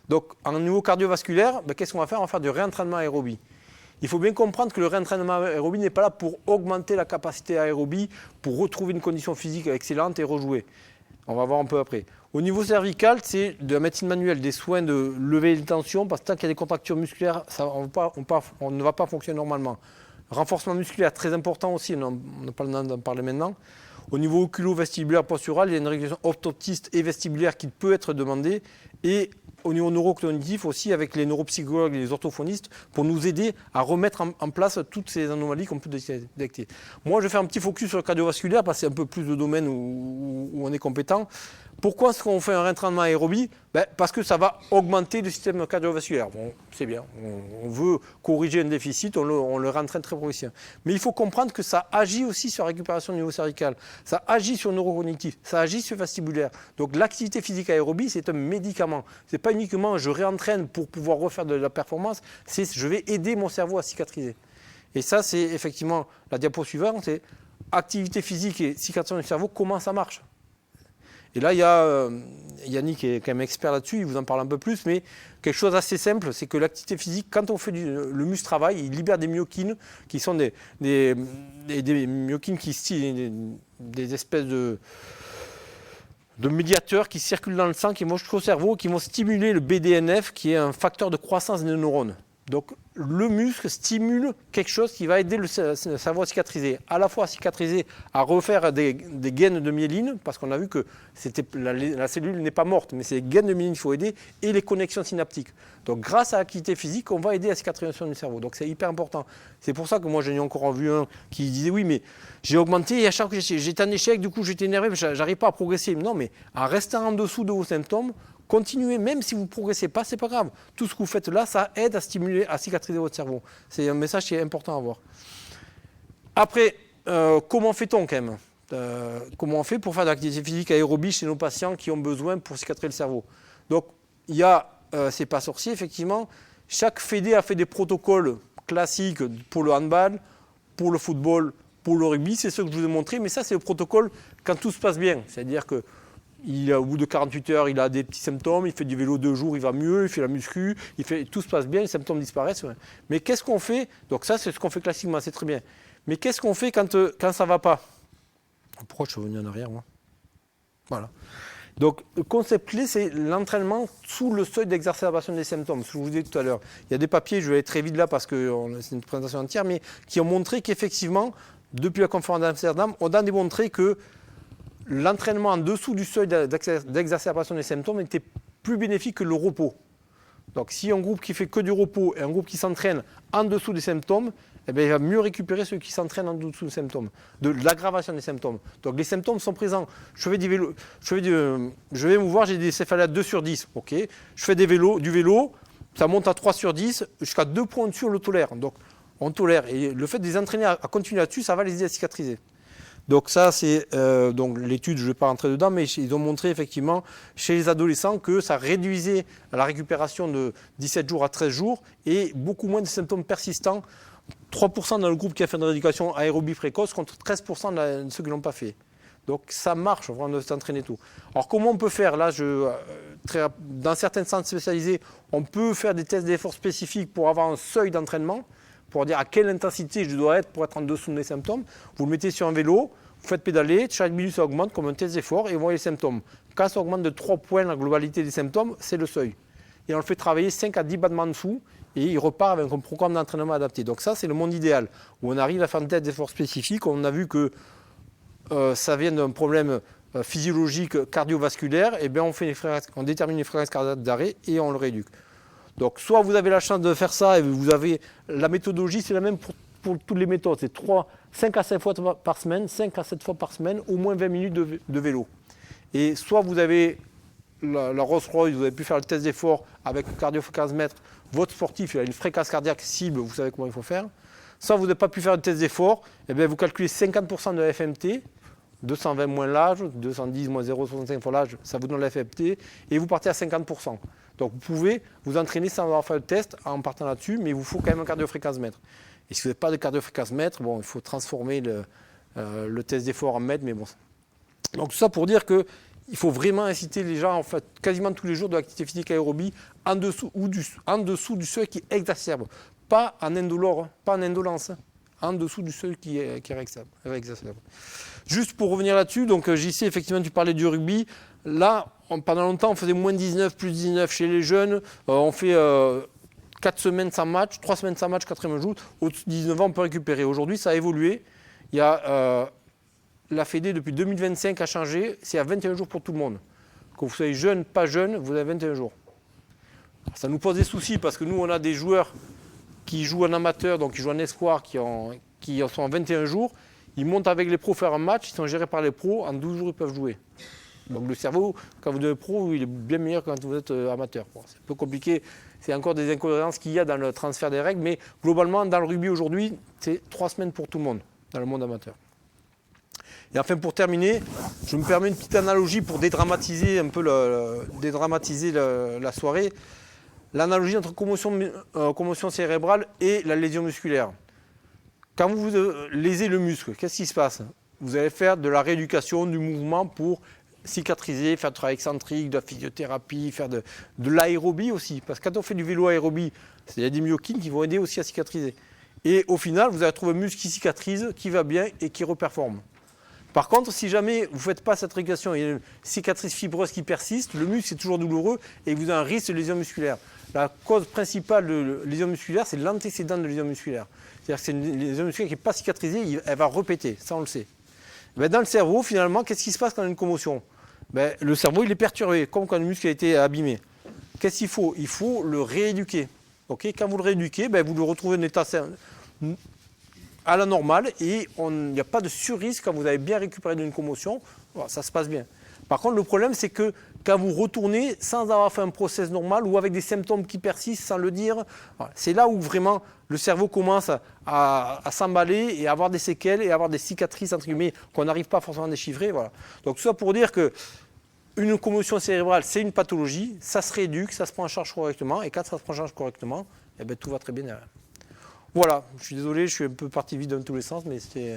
Donc, en niveau cardiovasculaire, qu'est-ce qu'on va faire? On va faire du réentraînement aérobie. Il faut bien comprendre que le réentraînement aérobie n'est pas là pour augmenter la capacité aérobie, pour retrouver une condition physique excellente et rejouer. On va voir un peu après. Au niveau cervical, c'est de la médecine manuelle, des soins de lever les tensions, parce que tant qu'il y a des contractures musculaires, on ne va pas fonctionner normalement. Renforcement musculaire, très important aussi, on n'a pas le temps d'en parler maintenant. Au niveau oculo-vestibulaire postural, il y a une régulation orthoptiste et vestibulaire qui peut être demandée. Et au niveau neurocognitif aussi, avec les neuropsychologues et les orthophonistes, pour nous aider à remettre en place toutes ces anomalies qu'on peut détecter. Moi, je fais un petit focus sur le cardiovasculaire, parce que c'est un peu plus le domaine où on est compétent. Pourquoi est-ce qu'on fait un réentraînement aérobie? Parce que ça va augmenter le système cardiovasculaire. Bon, c'est bien, on veut corriger un déficit, on le réentraîne très progressivement. Mais il faut comprendre que ça agit aussi sur la récupération au niveau cervical, ça agit sur le neurocognitif, ça agit sur le vestibulaire. Donc l'activité physique aérobie, c'est un médicament. Ce n'est pas uniquement je réentraîne pour pouvoir refaire de la performance, c'est je vais aider mon cerveau à cicatriser. Et ça, c'est effectivement la diapo suivante, c'est activité physique et cicatrisation du cerveau, comment ça marche? Et là, il y a Yannick qui est quand même expert là-dessus, il vous en parle un peu plus, mais quelque chose d'assez simple, c'est que l'activité physique, quand on fait le muscle travail, il libère des myokines qui sont des myokines qui des espèces de médiateurs qui circulent dans le sang, qui vont jusqu'au cerveau, qui vont stimuler le BDNF, qui est un facteur de croissance des neurones. Donc le muscle stimule quelque chose qui va aider le cerveau à cicatriser. À la fois à cicatriser, à refaire des gaines de myéline, parce qu'on a vu que la cellule n'est pas morte, mais c'est les gaines de myéline qu'il faut aider, et les connexions synaptiques. Donc grâce à l'activité physique, on va aider à la cicatrisation du cerveau. Donc c'est hyper important. C'est pour ça que moi j'en ai encore vu un qui disait oui, mais j'ai augmenté et à chaque fois j'étais en échec, du coup j'étais énervé, j'arrive pas à progresser. Non, mais en restant en dessous de vos symptômes, continuez, même si vous ne progressez pas, c'est pas grave. Tout ce que vous faites là, ça aide à stimuler, à cicatriser votre cerveau. C'est un message qui est important à avoir. Après, comment fait-on quand même? Comment on fait pour faire de l'activité physique aérobie chez nos patients qui ont besoin pour cicatriser le cerveau? Donc, il y a, c'est pas sorcier, effectivement. Chaque fédé a fait des protocoles classiques pour le handball, pour le football, pour le rugby. C'est ce que je vous ai montré, mais ça, c'est le protocole quand tout se passe bien. C'est-à-dire que au bout de 48 heures, il a des petits symptômes, il fait du vélo 2 jours, il va mieux, il fait la muscu, tout se passe bien, les symptômes disparaissent. Ouais. Mais qu'est-ce qu'on fait? Donc ça, c'est ce qu'on fait classiquement, c'est très bien. Mais qu'est-ce qu'on fait quand ça ne va pas? Pourquoi je suis venu en arrière, moi? Voilà. Donc le concept clé, c'est l'entraînement sous le seuil d'exacerbation des symptômes. Ce que je vous disais tout à l'heure. Il y a des papiers, je vais aller très vite là parce que c'est une présentation entière, mais qui ont montré qu'effectivement, depuis la conférence d'Amsterdam, on a démontré que l'entraînement en dessous du seuil d'exacerbation des symptômes était plus bénéfique que le repos. Donc si un groupe qui fait que du repos et un groupe qui s'entraîne en dessous des symptômes, eh bien, il va mieux récupérer ceux qui s'entraînent en dessous des symptômes, de l'aggravation des symptômes. Donc les symptômes sont présents. Je vais me voir, j'ai des céphalètes 2 sur 10. Okay. Je fais du vélo, ça monte à 3 sur 10, jusqu'à 2 points dessus, on le tolère. Donc on tolère. Et le fait de les entraîner à continuer là-dessus, ça va les aider à cicatriser. Donc ça, c'est donc l'étude, je ne vais pas rentrer dedans, mais ils ont montré effectivement chez les adolescents que ça réduisait la récupération de 17 jours à 13 jours et beaucoup moins de symptômes persistants. 3% dans le groupe qui a fait une rééducation aérobie précoce contre 13% de ceux qui ne l'ont pas fait. Donc ça marche, vraiment de s'entraîner tout. Alors comment on peut faire? Là, dans certains centres spécialisés, on peut faire des tests d'effort spécifiques pour avoir un seuil d'entraînement, pour dire à quelle intensité je dois être pour être en dessous de mes symptômes. Vous le mettez sur un vélo, vous faites pédaler, chaque minute ça augmente comme un test d'effort et vous voyez les symptômes. Quand ça augmente de 3 points la globalité des symptômes, c'est le seuil. Et on le fait travailler 5 à 10 battements en dessous et il repart avec un programme d'entraînement adapté. Donc ça, c'est le monde idéal, où on arrive à faire un test d'effort spécifique. On a vu que ça vient d'un problème physiologique cardiovasculaire, et bien on détermine les fréquences cardiaques d'arrêt et on le rééduque. Donc soit vous avez la chance de faire ça et vous avez la méthodologie, c'est la même pour toutes les méthodes, c'est 5 à 7 fois par semaine, 5 à 7 fois par semaine, au moins 20 minutes de vélo. Et soit vous avez la Rolls-Royce, vous avez pu faire le test d'effort avec le cardiofréquencemètre, votre sportif il a une fréquence cardiaque cible, vous savez comment il faut faire. Soit vous n'avez pas pu faire le test d'effort, et bien vous calculez 50% de la FMT, 220 moins l'âge, 210 moins 0,65 fois l'âge, ça vous donne la FMT, et vous partez à 50%. Donc vous pouvez vous entraîner sans avoir fait le test en partant là-dessus, mais il vous faut quand même un cardiofréquencemètre. Et si vous n'avez pas de cardiofréquencemètre, bon, il faut transformer le test d'effort en mètre, mais bon. Donc tout ça pour dire qu'il faut vraiment inciter les gens, en fait, quasiment tous les jours de l'activité physique aérobie en dessous du seuil qui exacerbe. Pas en indolore, pas en indolence, en dessous du seuil qui exacerbe. Juste pour revenir là-dessus, donc JC, effectivement, tu parlais du rugby. Là, pendant longtemps, on faisait moins 19, plus 19 chez les jeunes. On fait 4 semaines sans match, 3 semaines sans match, 4e jour. Au-dessus de 19 ans, on peut récupérer. Aujourd'hui, ça a évolué. Il y a la Fédé, depuis 2025, a changé. C'est à 21 jours pour tout le monde. Que vous soyez jeune, pas jeune, vous avez 21 jours. Alors, ça nous pose des soucis parce que nous, on a des joueurs qui jouent en amateur, donc qui jouent en espoir, qui sont en 21 jours. Ils montent avec les pros faire un match, ils sont gérés par les pros, en 12 jours ils peuvent jouer. Donc le cerveau, quand vous êtes pro, il est bien meilleur que quand vous êtes amateur. Bon, c'est un peu compliqué, c'est encore des incohérences qu'il y a dans le transfert des règles, mais globalement dans le rugby aujourd'hui, c'est 3 semaines pour tout le monde, dans le monde amateur. Et enfin pour terminer, je me permets une petite analogie pour dédramatiser un peu la soirée. L'analogie entre commotion cérébrale et la lésion musculaire. Quand vous lésez le muscle, qu'est-ce qui se passe? Vous allez faire de la rééducation du mouvement pour cicatriser, faire du travail excentrique, de la physiothérapie, faire de l'aérobie aussi. Parce que quand on fait du vélo aérobie, il y a des myokines qui vont aider aussi à cicatriser. Et au final, vous allez trouver un muscle qui cicatrise, qui va bien et qui reperforme. Par contre, si jamais vous ne faites pas cette rééducation, il y a une cicatrice fibreuse qui persiste, le muscle est toujours douloureux et vous avez un risque de lésion musculaire. La cause principale de lésion musculaire, c'est l'antécédent de lésion musculaire. C'est-à-dire que c'est une lésion musculaire qui n'est pas cicatrisée, elle va répéter, ça on le sait. Mais dans le cerveau, finalement, qu'est-ce qui se passe quand on a une commotion? Le cerveau, il est perturbé, comme quand le muscle a été abîmé. Qu'est-ce qu'il faut? Il faut le rééduquer. Okay, quand vous le rééduquez, vous le retrouvez en état à la normale et il n'y a pas de surrisque quand vous avez bien récupéré d'une commotion, ça se passe bien. Par contre, le problème, c'est que quand vous retournez sans avoir fait un process normal ou avec des symptômes qui persistent sans le dire, c'est là où vraiment le cerveau commence à s'emballer et à avoir des séquelles et à avoir des cicatrices, entre guillemets, qu'on n'arrive pas forcément à déchiffrer. Voilà. Donc tout ça pour dire que une commotion cérébrale, c'est une pathologie, ça se rééduque, ça se prend en charge correctement, et quand ça se prend en charge correctement, tout va très bien derrière. Voilà, je suis désolé, je suis un peu parti vite dans tous les sens, mais c'était...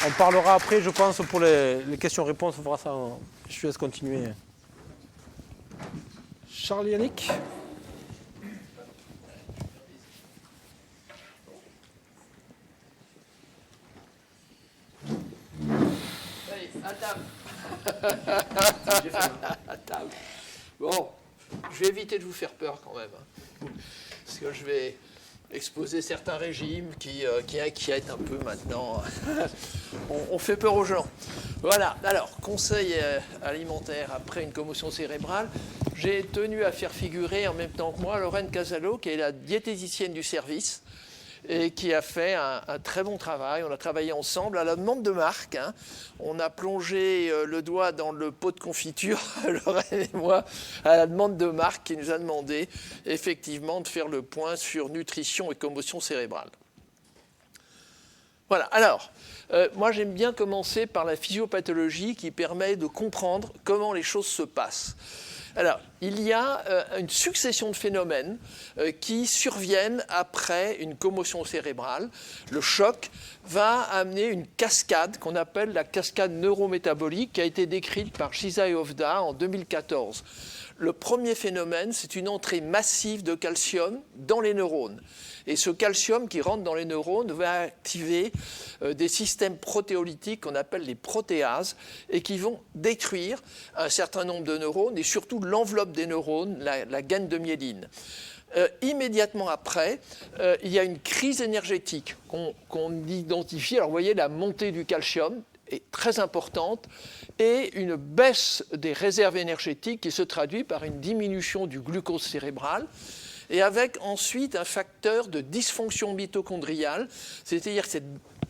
On parlera après, je pense, pour les questions-réponses, on fera ça. Je te laisse continuer. Charles Yannick. Allez, à table. À table. Bon, je vais éviter de vous faire peur quand même. Parce que je vais exposer certains régimes qui inquiètent un peu maintenant. On fait peur aux gens. Voilà, alors, conseil alimentaire après une commotion cérébrale. J'ai tenu à faire figurer en même temps que moi Lorraine Casalo, qui est la diététicienne du service et qui a fait un très bon travail. On a travaillé ensemble à la demande de Marc. Hein. On a plongé le doigt dans le pot de confiture, Lorraine et moi, à la demande de Marc qui nous a demandé effectivement de faire le point sur nutrition et commotion cérébrale. Voilà, alors, moi j'aime bien commencer par la physiopathologie qui permet de comprendre comment les choses se passent. Alors, il y a une succession de phénomènes qui surviennent après une commotion cérébrale. Le choc va amener une cascade qu'on appelle la cascade neurométabolique qui a été décrite par Shiza et Ovda en 2014. Le premier phénomène, c'est une entrée massive de calcium dans les neurones. Et ce calcium qui rentre dans les neurones va activer des systèmes protéolytiques qu'on appelle les protéases et qui vont détruire un certain nombre de neurones et surtout l'enveloppe des neurones, la gaine de myéline. immédiatement après, il y a une crise énergétique qu'on identifie. Alors, vous voyez, la montée du calcium est très importante et une baisse des réserves énergétiques qui se traduit par une diminution du glucose cérébral et avec ensuite un facteur de dysfonction mitochondriale, c'est-à-dire que cette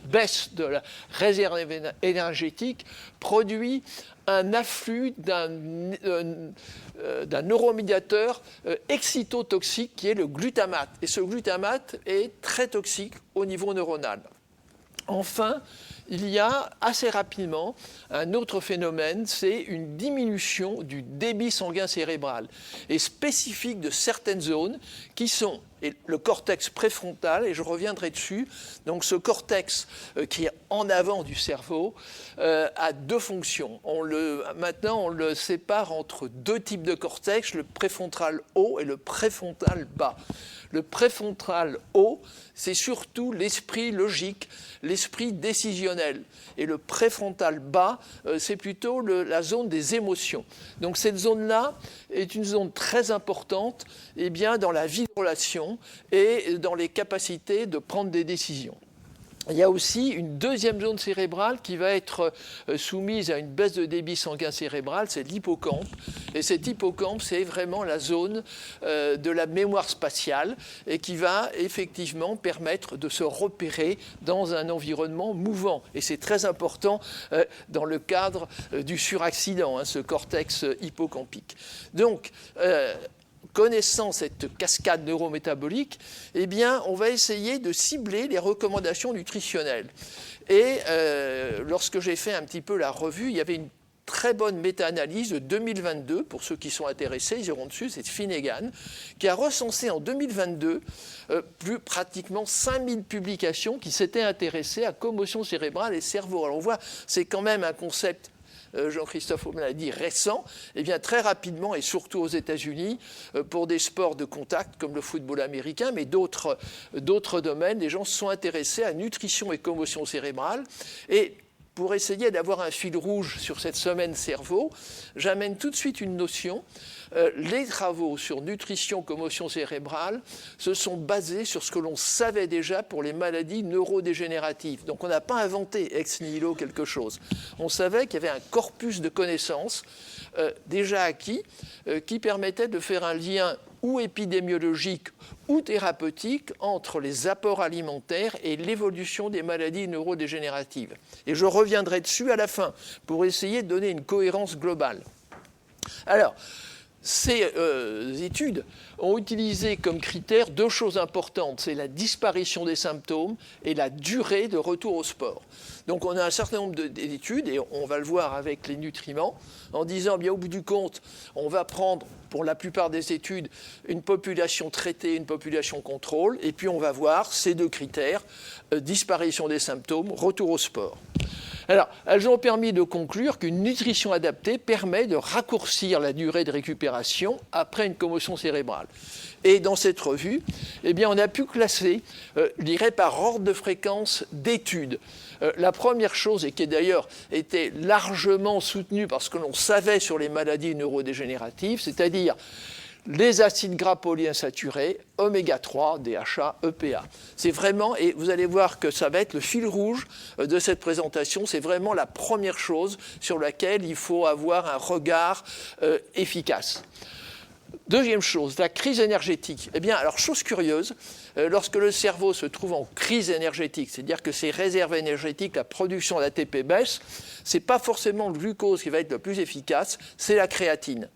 baisse de la réserve énergétique produit un afflux d'un neuromédiateur excitotoxique qui est le glutamate. Et ce glutamate est très toxique au niveau neuronal. Enfin, il y a assez rapidement un autre phénomène, c'est une diminution du débit sanguin cérébral et spécifique de certaines zones qui sont le cortex préfrontal, et je reviendrai dessus. Donc ce cortex qui est en avant du cerveau a deux fonctions. Maintenant, on le sépare entre deux types de cortex, le préfrontal haut et le préfrontal bas. Le préfrontal haut, c'est surtout l'esprit logique, l'esprit décisionnel. Et le préfrontal bas, c'est plutôt la zone des émotions. Donc cette zone-là est une zone très importante dans la vie de relation et dans les capacités de prendre des décisions. Il y a aussi une deuxième zone cérébrale qui va être soumise à une baisse de débit sanguin cérébral, c'est l'hippocampe. Et cet hippocampe, c'est vraiment la zone de la mémoire spatiale et qui va effectivement permettre de se repérer dans un environnement mouvant. Et c'est très important dans le cadre du suraccident, ce cortex hippocampique. Donc, connaissant cette cascade neurométabolique, on va essayer de cibler les recommandations nutritionnelles. Et lorsque j'ai fait un petit peu la revue, il y avait une très bonne méta-analyse de 2022, pour ceux qui sont intéressés, ils iront dessus, c'est Finnegan, qui a recensé en 2022 pratiquement 5000 publications qui s'étaient intéressées à commotion cérébrale et cerveau. Alors on voit, c'est quand même un concept Jean-Christophe l'a dit, récent, très rapidement, et surtout aux États-Unis, pour des sports de contact comme le football américain, mais d'autres domaines, les gens se sont intéressés à nutrition et commotion cérébrale. Et pour essayer d'avoir un fil rouge sur cette semaine cerveau, j'amène tout de suite une notion. Les travaux sur nutrition, commotion cérébrale se sont basés sur ce que l'on savait déjà pour les maladies neurodégénératives. Donc on n'a pas inventé ex nihilo quelque chose. On savait qu'il y avait un corpus de connaissances déjà acquis qui permettait de faire un lien ou épidémiologique ou thérapeutique entre les apports alimentaires et l'évolution des maladies neurodégénératives. Et je reviendrai dessus à la fin pour essayer de donner une cohérence globale. Alors, ces études ont utilisé comme critère deux choses importantes, c'est la disparition des symptômes et la durée de retour au sport. Donc on a un certain nombre d'études, et on va le voir avec les nutriments, en disant, au bout du compte, on va prendre, pour la plupart des études, une population traitée, une population contrôle, et puis on va voir ces deux critères, disparition des symptômes, retour au sport. Alors, elles ont permis de conclure qu'une nutrition adaptée permet de raccourcir la durée de récupération après une commotion cérébrale. Et dans cette revue, on a pu classer, je dirais, par ordre de fréquence d'études. La première chose, et qui d'ailleurs était largement soutenue par ce que l'on savait sur les maladies neurodégénératives, c'est-à-dire les acides gras polyinsaturés, oméga 3, DHA, EPA. C'est vraiment, et vous allez voir que ça va être le fil rouge de cette présentation, c'est vraiment la première chose sur laquelle il faut avoir un regard efficace. Deuxième chose, la crise énergétique. Alors, chose curieuse, lorsque le cerveau se trouve en crise énergétique, c'est-à-dire que ses réserves énergétiques, la production d'ATP baisse, ce n'est pas forcément le glucose qui va être le plus efficace, c'est la créatine.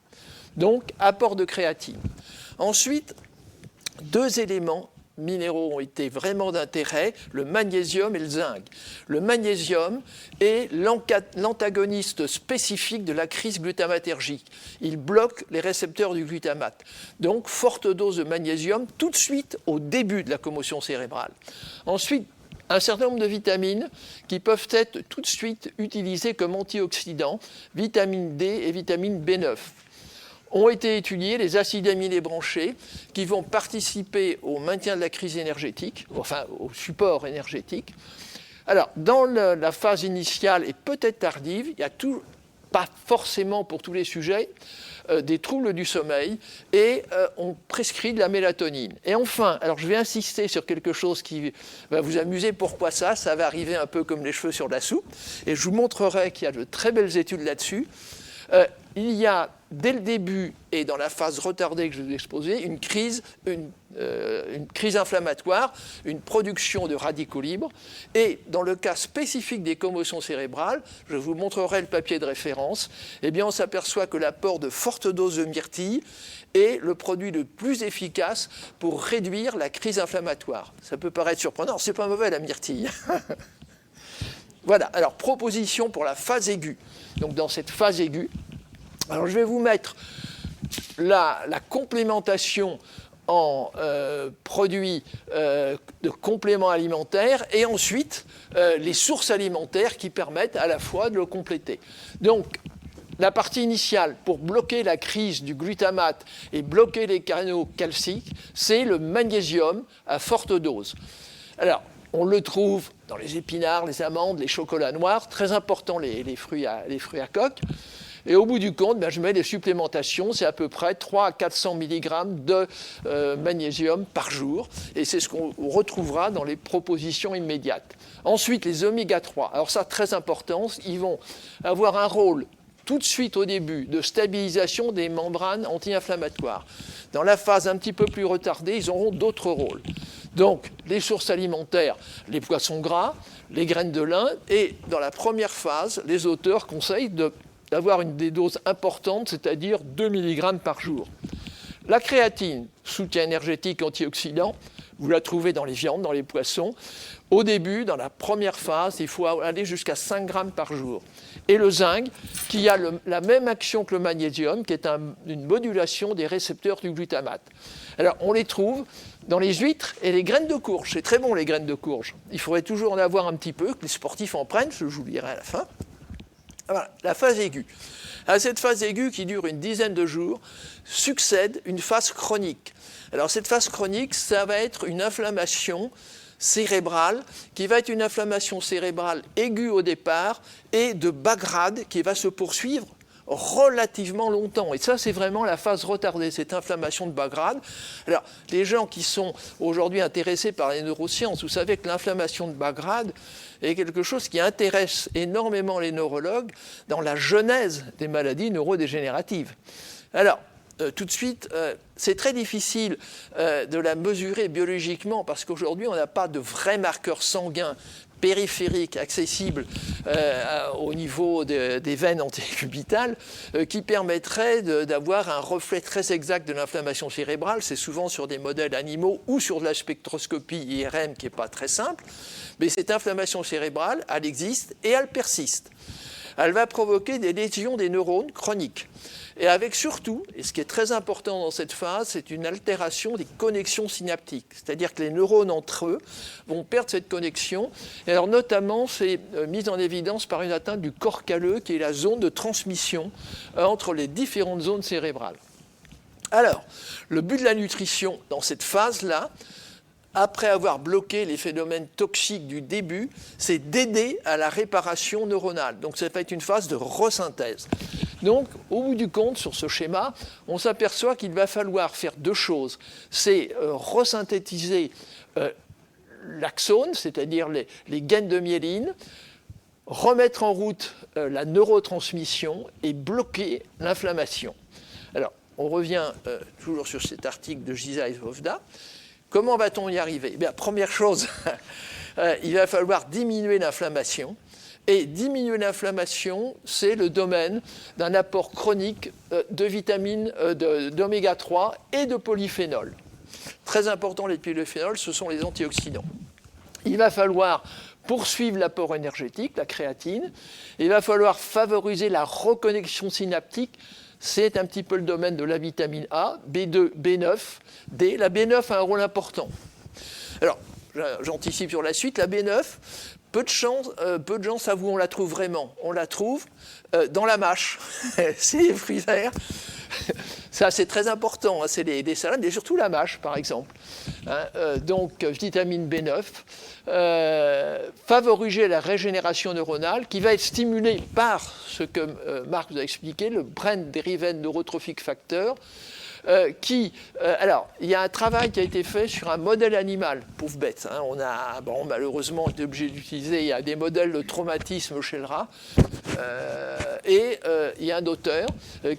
Donc, apport de créatine. Ensuite, deux éléments minéraux ont été vraiment d'intérêt, le magnésium et le zinc. Le magnésium est l'antagoniste spécifique de la crise glutamatergique. Il bloque les récepteurs du glutamate. Donc, forte dose de magnésium tout de suite au début de la commotion cérébrale. Ensuite, un certain nombre de vitamines qui peuvent être tout de suite utilisées comme antioxydants, vitamine D et vitamine B9. Ont été étudiés les acides aminés branchés qui vont participer au maintien de la crise énergétique, enfin au support énergétique. Alors, dans la phase initiale et peut-être tardive, il y a pas forcément pour tous les sujets, des troubles du sommeil, et on prescrit de la mélatonine. Et enfin, alors je vais insister sur quelque chose qui va vous amuser. Pourquoi ça va arriver un peu comme les cheveux sur la soupe, et je vous montrerai qu'il y a de très belles études là-dessus. Il y a, dès le début et dans la phase retardée que je vous ai exposée, une crise inflammatoire, une production de radicaux libres. Et dans le cas spécifique des commotions cérébrales, je vous montrerai le papier de référence, eh bien on s'aperçoit que l'apport de fortes doses de myrtille est le produit le plus efficace pour réduire la crise inflammatoire. Ça peut paraître surprenant, c'est pas mauvais la myrtille. Voilà, alors proposition pour la phase aiguë. Donc dans cette phase aiguë, alors je vais vous mettre la complémentation en produits de compléments alimentaires et ensuite les sources alimentaires qui permettent à la fois de le compléter. Donc la partie initiale pour bloquer la crise du glutamate et bloquer les canaux calciques, c'est le magnésium à forte dose. Alors, on le trouve dans les épinards, les amandes, les chocolats noirs, très important les fruits à coque. Et au bout du compte, je mets des supplémentations, c'est à peu près 300 à 400 mg de magnésium par jour. Et c'est ce qu'on retrouvera dans les propositions immédiates. Ensuite, les oméga 3. Alors ça, très important, ils vont avoir un rôle tout de suite au début de stabilisation des membranes anti-inflammatoires. Dans la phase un petit peu plus retardée, ils auront d'autres rôles. Donc, les sources alimentaires, les poissons gras, les graines de lin, et dans la première phase, les auteurs conseillent d'avoir des doses importantes, c'est-à-dire 2 mg par jour. La créatine, soutien énergétique antioxydant, vous la trouvez dans les viandes, dans les poissons. Au début, dans la première phase, il faut aller jusqu'à 5 grammes par jour. Et le zinc, qui a la même action que le magnésium, qui est une modulation des récepteurs du glutamate. Alors, on les trouve dans les huîtres et les graines de courge. C'est très bon, les graines de courge. Il faudrait toujours en avoir un petit peu, que les sportifs en prennent, je vous le dirai à la fin. Voilà, la phase aiguë. À cette phase aiguë, qui dure une dizaine de jours, succède une phase chronique. Alors, cette phase chronique, ça va être une inflammation cérébrale, qui va être une inflammation cérébrale aiguë au départ et de bas grade qui va se poursuivre relativement longtemps. Et ça, c'est vraiment la phase retardée, cette inflammation de bas grade. Alors, les gens qui sont aujourd'hui intéressés par les neurosciences, vous savez que l'inflammation de bas grade est quelque chose qui intéresse énormément les neurologues dans la genèse des maladies neurodégénératives. Alors, tout de suite, c'est très difficile de la mesurer biologiquement parce qu'aujourd'hui, on n'a pas de vrais marqueurs sanguins périphériques accessibles au niveau des veines antécubitales qui permettraient d'avoir un reflet très exact de l'inflammation cérébrale. C'est souvent sur des modèles animaux ou sur de la spectroscopie IRM qui n'est pas très simple. Mais cette inflammation cérébrale, elle existe et elle persiste. Elle va provoquer des lésions des neurones chroniques. Et avec surtout, et ce qui est très important dans cette phase, c'est une altération des connexions synaptiques. C'est-à-dire que les neurones entre eux vont perdre cette connexion. Et alors notamment, c'est mis en évidence par une atteinte du corps calleux, qui est la zone de transmission entre les différentes zones cérébrales. Alors, le but de la nutrition dans cette phase-là, après avoir bloqué les phénomènes toxiques du début, c'est d'aider à la réparation neuronale. Donc ça va être une phase de resynthèse. Donc, au bout du compte, sur ce schéma, on s'aperçoit qu'il va falloir faire deux choses. C'est resynthétiser l'axone, c'est-à-dire les gaines de myéline, remettre en route la neurotransmission et bloquer l'inflammation. Alors, on revient toujours sur cet article de Giza et Vovda. Comment va-t-on y arriver ? Bien, première chose, il va falloir diminuer l'inflammation. Et diminuer l'inflammation, c'est le domaine d'un apport chronique de vitamines, d'oméga 3 et de polyphénol. Très important, les polyphénols, ce sont les antioxydants. Il va falloir poursuivre l'apport énergétique, la créatine. Il va falloir favoriser la reconnexion synaptique. C'est un petit peu le domaine de la vitamine A, B2, B9, D. La B9 a un rôle important. Alors, j'anticipe sur la suite. La B9, peu de gens savent où on la trouve vraiment. On la trouve dans la mâche. C'est les fruits verts. Ça, c'est très important. Hein, c'est les salades et surtout la mâche, par exemple. Hein, donc, vitamine B9, favoriser la régénération neuronale qui va être stimulée par ce que Marc vous a expliqué, le Brain Derived Neurotrophic Factor, alors, il y a un travail qui a été fait sur un modèle animal, pauvre bête. Hein, on a, malheureusement, été obligé d'utiliser, il y a des modèles de traumatisme chez le rat. Il y a un auteur,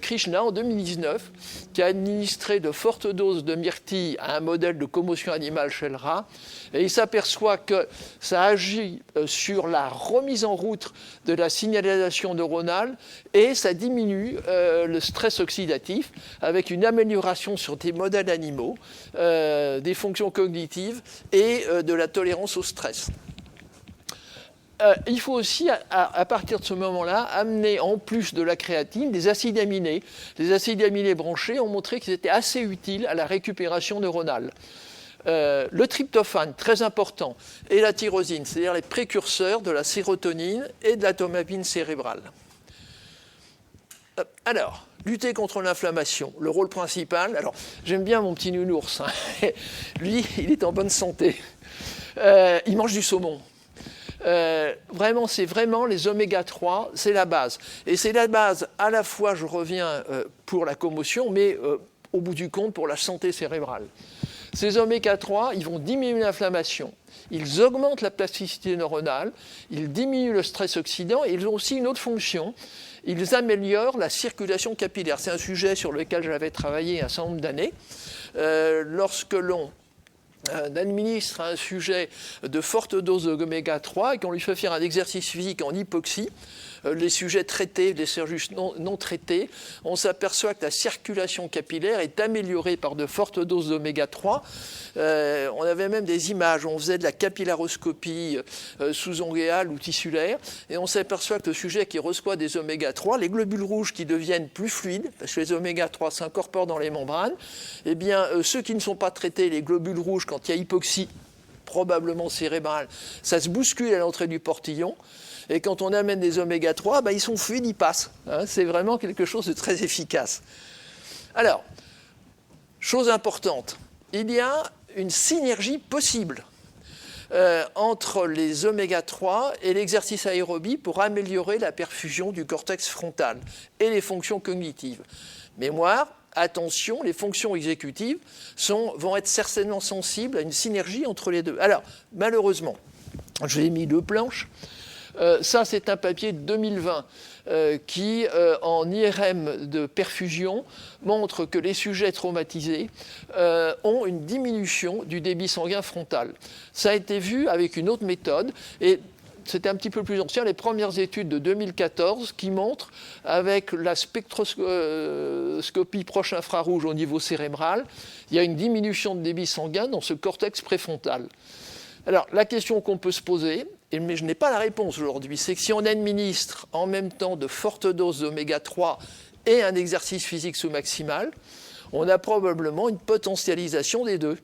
Krishna, en 2019, qui a administré de fortes doses de myrtille à un modèle de commotion animale chez le rat. Et il s'aperçoit que ça agit sur la remise en route de la signalisation neuronale et ça diminue le stress oxydatif avec une amélioration sur des modèles animaux, des fonctions cognitives et de la tolérance au stress. Il faut aussi, à partir de ce moment-là, amener en plus de la créatine des acides aminés. Les acides aminés branchés ont montré qu'ils étaient assez utiles à la récupération neuronale. Le tryptophane, très important, et la tyrosine, c'est-à-dire les précurseurs de la sérotonine et de la dopamine cérébrale. Alors, lutter contre l'inflammation, le rôle principal. Alors, j'aime bien mon petit nounours. Hein. Lui, il est en bonne santé. Il mange du saumon. Vraiment, c'est vraiment les oméga 3, c'est la base. Et c'est la base, à la fois, je reviens pour la commotion, mais au bout du compte, pour la santé cérébrale. Ces oméga 3, ils vont diminuer l'inflammation, ils augmentent la plasticité neuronale, ils diminuent le stress oxydant et ils ont aussi une autre fonction, ils améliorent la circulation capillaire. C'est un sujet sur lequel j'avais travaillé un certain nombre d'années. Lorsque l'on administre un sujet de forte dose d'oméga 3 et qu'on lui fait faire un exercice physique en hypoxie, les sujets traités, les sujets non traités, on s'aperçoit que la circulation capillaire est améliorée par de fortes doses d'oméga 3. On avait même des images où on faisait de la capillaroscopie sous-onguéale ou tissulaire, et on s'aperçoit que le sujet qui reçoit des oméga 3, les globules rouges qui deviennent plus fluides, parce que les oméga 3 s'incorporent dans les membranes, eh bien, ceux qui ne sont pas traités, les globules rouges, quand il y a hypoxie, probablement cérébrale, ça se bouscule à l'entrée du portillon. Et quand on amène des oméga 3, ils sont fluides, ils passent. Hein, c'est vraiment quelque chose de très efficace. Alors, chose importante, il y a une synergie possible entre les oméga 3 et l'exercice aérobie pour améliorer la perfusion du cortex frontal et les fonctions cognitives. Mémoire, attention, les fonctions exécutives vont être certainement sensibles à une synergie entre les deux. Alors, malheureusement, je vous ai mis 2 planches. Ça, c'est un papier de 2020 qui, en IRM de perfusion, montre que les sujets traumatisés ont une diminution du débit sanguin frontal. Ça a été vu avec une autre méthode, et c'était un petit peu plus ancien, les premières études de 2014 qui montrent, avec la spectroscopie proche infrarouge au niveau cérébral, il y a une diminution de débit sanguin dans ce cortex préfrontal. Alors, la question qu'on peut se poser, mais je n'ai pas la réponse aujourd'hui, c'est que si on administre en même temps de fortes doses d'oméga 3 et un exercice physique sous-maximal, on a probablement une potentialisation des deux.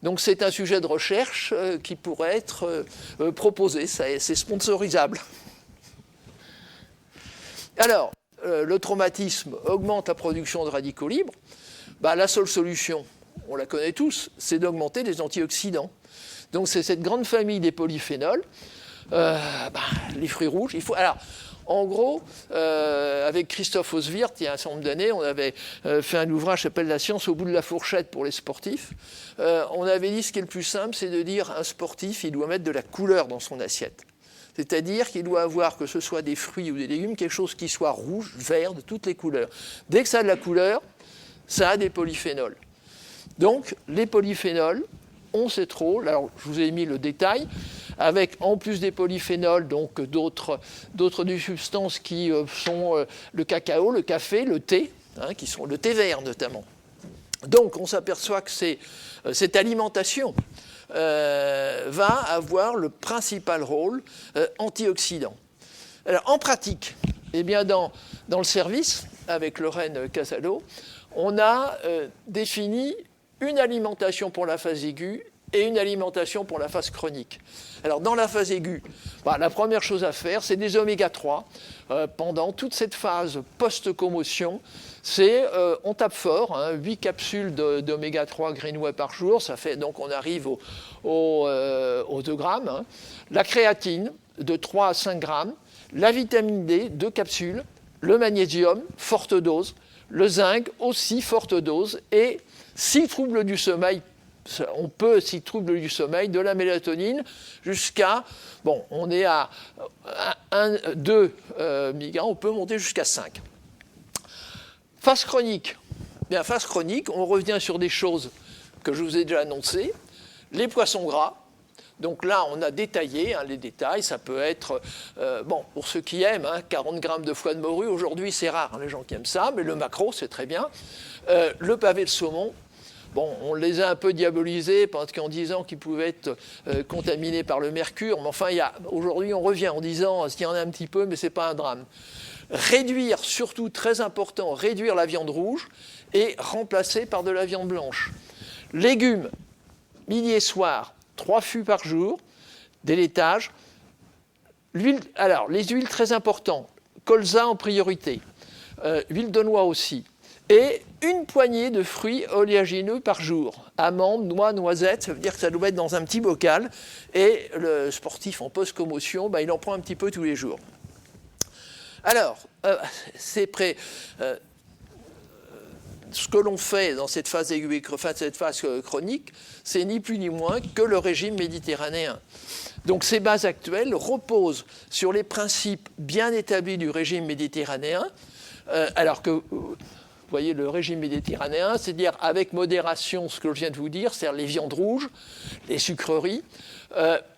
Donc c'est un sujet de recherche qui pourrait être proposé, c'est sponsorisable. Alors, le traumatisme augmente la production de radicaux libres. La seule solution, on la connaît tous, c'est d'augmenter les antioxydants. Donc c'est cette grande famille des polyphénols, les fruits rouges. Alors, en gros, avec Christophe Oswirt, il y a un certain nombre d'années, on avait fait un ouvrage qui s'appelle « La science au bout de la fourchette pour les sportifs ». On avait dit ce qui est le plus simple, c'est de dire un sportif, il doit mettre de la couleur dans son assiette. C'est-à-dire qu'il doit avoir, que ce soit des fruits ou des légumes, quelque chose qui soit rouge, vert, de toutes les couleurs. Dès que ça a de la couleur, ça a des polyphénols. Donc, les polyphénols, on sait trop, alors je vous ai mis le détail, avec en plus des polyphénols, donc d'autres substances qui sont le cacao, le café, le thé, qui sont le thé vert notamment. Donc on s'aperçoit que cette alimentation va avoir le principal rôle antioxydant. Alors en pratique, eh bien dans le service, avec Lorraine Casado, on a défini une alimentation pour la phase aiguë et une alimentation pour la phase chronique. Alors, dans la phase aiguë, la première chose à faire, c'est des oméga 3. Pendant toute cette phase post-commotion, on tape fort, 8 capsules d'oméga 3 greenois par jour, ça fait donc on arrive aux 2 grammes. La créatine, de 3 à 5 grammes. La vitamine D, 2 capsules. Le magnésium, forte dose. Le zinc, aussi forte dose. Et 6 troubles du sommeil. On peut, 6 troubles du sommeil, de la mélatonine jusqu'à, on est à 2 mg, on peut monter jusqu'à 5. Phase chronique. Bien, phase chronique, on revient sur des choses que je vous ai déjà annoncées. Les poissons gras. Donc là, on a détaillé les détails. Ça peut être, pour ceux qui aiment, 40 grammes de foie de morue. Aujourd'hui, c'est rare, les gens qui aiment ça, mais le maquereau, c'est très bien. Le pavé de saumon. On les a un peu diabolisés en disant qu'ils pouvaient être contaminés par le mercure. Mais enfin, aujourd'hui, on revient en disant qu'il y en a un petit peu, mais ce n'est pas un drame. Réduire, surtout très important, réduire la viande rouge et remplacer par de la viande blanche. Légumes, midi et soir, 3 fûts par jour, des laitages. Alors, les huiles très importantes, colza en priorité, huile de noix aussi. Et une poignée de fruits oléagineux par jour. Amandes, noix, noisettes, ça veut dire que ça doit être dans un petit bocal. Et le sportif en post-commotion, il en prend un petit peu tous les jours. Alors, c'est prêt. Ce que l'on fait dans cette phase aiguë, cette phase chronique, c'est ni plus ni moins que le régime méditerranéen. Donc ces bases actuelles reposent sur les principes bien établis du régime méditerranéen, alors que... Vous voyez, le régime méditerranéen, c'est-à-dire avec modération, ce que je viens de vous dire, c'est-à-dire les viandes rouges, les sucreries,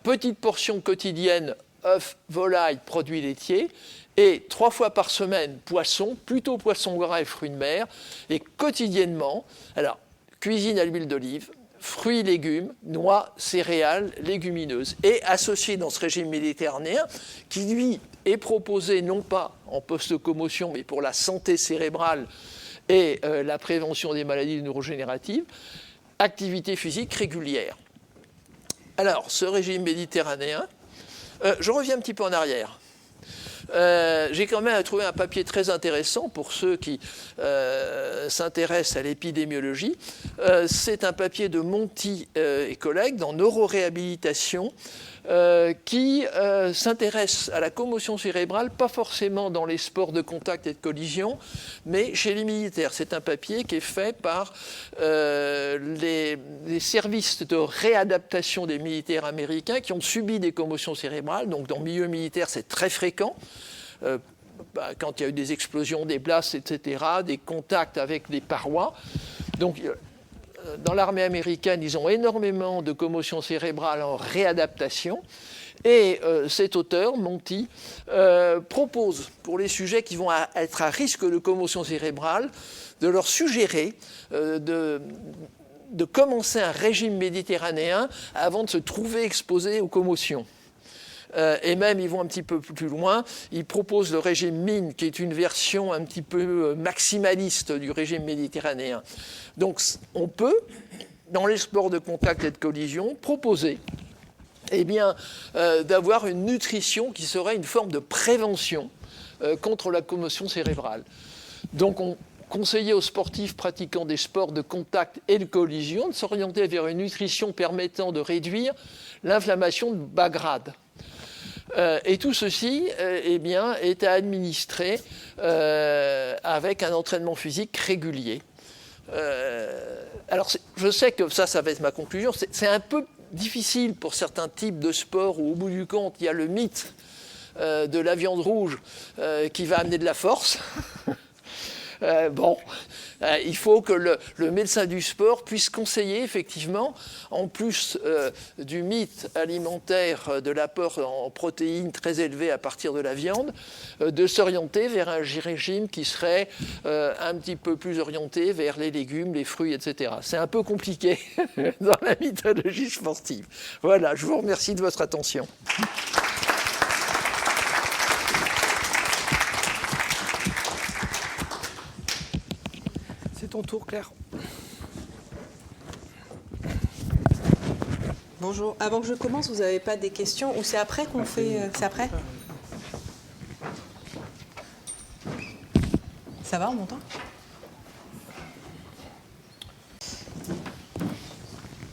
petite portion quotidienne, œufs, volailles, produits laitiers, et 3 fois par semaine, poisson, plutôt poisson gras et fruits de mer, et quotidiennement, alors, cuisine à l'huile d'olive, fruits, légumes, noix, céréales, légumineuses, et associé dans ce régime méditerranéen, qui lui est proposé non pas en post-commotion, mais pour la santé cérébrale, et la prévention des maladies neurodégénératives, activité physique régulière. Alors, ce régime méditerranéen, je reviens un petit peu en arrière. J'ai quand même trouvé un papier très intéressant pour ceux qui s'intéressent à l'épidémiologie. C'est un papier de Monti et collègues dans Neuroréhabilitation qui s'intéresse à la commotion cérébrale, pas forcément dans les sports de contact et de collision, mais chez les militaires. C'est un papier qui est fait par les services de réadaptation des militaires américains qui ont subi des commotions cérébrales. Donc dans le milieu militaire, c'est très fréquent. Quand il y a eu des explosions, des blasts, etc., des contacts avec des parois. Donc, dans l'armée américaine, ils ont énormément de commotions cérébrales en réadaptation. Et cet auteur, Monti, propose pour les sujets qui vont être à risque de commotion cérébrale, de leur suggérer de commencer un régime méditerranéen avant de se trouver exposés aux commotions. Et même, ils vont un petit peu plus loin. Ils proposent le régime MIN, qui est une version un petit peu maximaliste du régime méditerranéen. Donc, on peut, dans les sports de contact et de collision, proposer d'avoir une nutrition qui serait une forme de prévention contre la commotion cérébrale. Donc, on conseillait aux sportifs pratiquant des sports de contact et de collision de s'orienter vers une nutrition permettant de réduire l'inflammation de bas grade. Et tout ceci est à administrer avec un entraînement physique régulier. Alors, je sais que ça va être ma conclusion. C'est un peu difficile pour certains types de sports où, au bout du compte, il y a le mythe de la viande rouge qui va amener de la force. Il faut que le médecin du sport puisse conseiller effectivement, en plus du mythe alimentaire de l'apport en protéines très élevé à partir de la viande, de s'orienter vers un régime qui serait un petit peu plus orienté vers les légumes, les fruits, etc. C'est un peu compliqué dans la mythologie sportive. Voilà, je vous remercie de votre attention. C'est ton tour, Claire. Bonjour. Avant que je commence, vous n'avez pas des questions ou c'est après qu'on fait... C'est après? Ça va, on m'entend?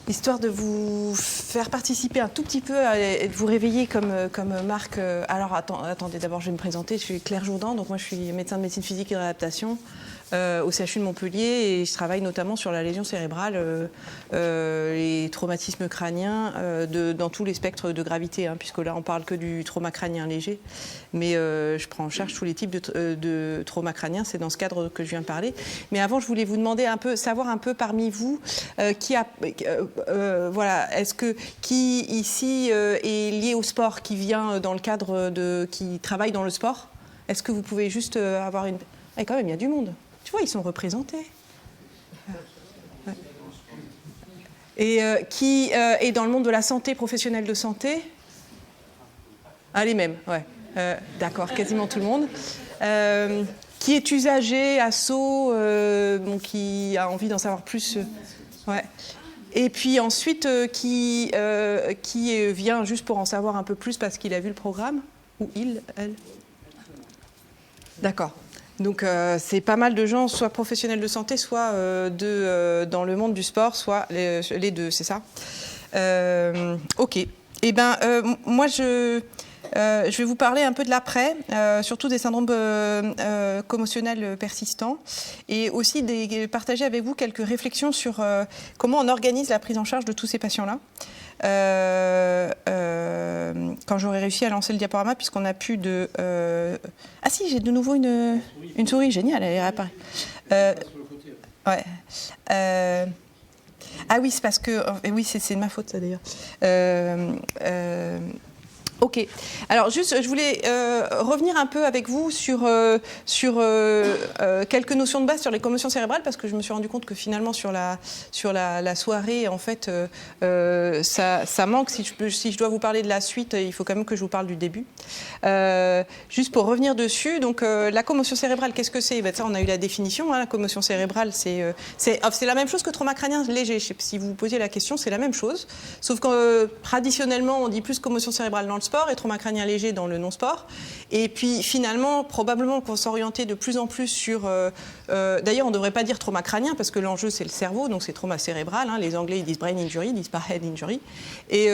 Histoire de vous faire participer un tout petit peu et de vous réveiller comme Marc. Alors attendez, d'abord je vais me présenter. Je suis Claire Jourdan, donc moi je suis médecin de médecine physique et de réadaptation au CHU de Montpellier et je travaille notamment sur la lésion cérébrale, les traumatismes crâniens dans tous les spectres de gravité, hein, puisque là on parle que du trauma crânien léger, mais je prends en charge tous les types de trauma crânien. C'est dans ce cadre que je viens de parler. Mais avant, je voulais vous demander savoir un peu parmi vous voilà, est-ce que qui ici est lié au sport, qui vient dans le cadre qui travaille dans le sport? Est-ce que vous pouvez juste avoir une... Ah, quand même, il y a du monde. Tu vois, ils sont représentés. Ouais. Et qui est dans le monde de la santé, professionnelle de santé? Ah, les mêmes, ouais. D'accord, quasiment tout le monde. Qui est usager, asso, qui a envie d'en savoir plus. Ouais. Et puis ensuite, qui vient juste pour en savoir un peu plus parce qu'il a vu le programme? Ou il, elle? D'accord. Donc c'est pas mal de gens, soit professionnels de santé, soit dans le monde du sport, soit les deux, c'est ça? Ok. Eh bien, moi, je vais vous parler un peu de l'après, surtout des syndromes commotionnels persistants, et aussi partager avec vous quelques réflexions sur comment on organise la prise en charge de tous ces patients-là. Quand j'aurai réussi à lancer le diaporama, puisqu'on n'a plus de... Ah si, j'ai de nouveau une souris, génial, elle est réapparue. Ouais. Ah oui, c'est parce que... oui, c'est de ma faute, ça, d'ailleurs. Ok. Alors, juste, je voulais revenir un peu avec vous sur quelques notions de base sur les commotions cérébrales, parce que je me suis rendu compte que finalement, sur la soirée, en fait, ça manque. Si je dois vous parler de la suite, il faut quand même que je vous parle du début. Juste pour revenir dessus, donc la commotion cérébrale, qu'est-ce que c'est? Ben, ça, on a eu la définition. Hein, la commotion cérébrale, c'est la même chose que trauma crânien léger. Je sais pas si vous vous posiez la question, c'est la même chose. Sauf que traditionnellement, on dit plus commotion cérébrale dans le sport et trauma crânien léger dans le non-sport. Et puis finalement, probablement qu'on s'orientait de plus en plus sur... D'ailleurs, on ne devrait pas dire trauma crânien parce que l'enjeu, c'est le cerveau, donc c'est trauma cérébral. Hein. Les Anglais, ils disent brain injury, ils disent pas head injury. Et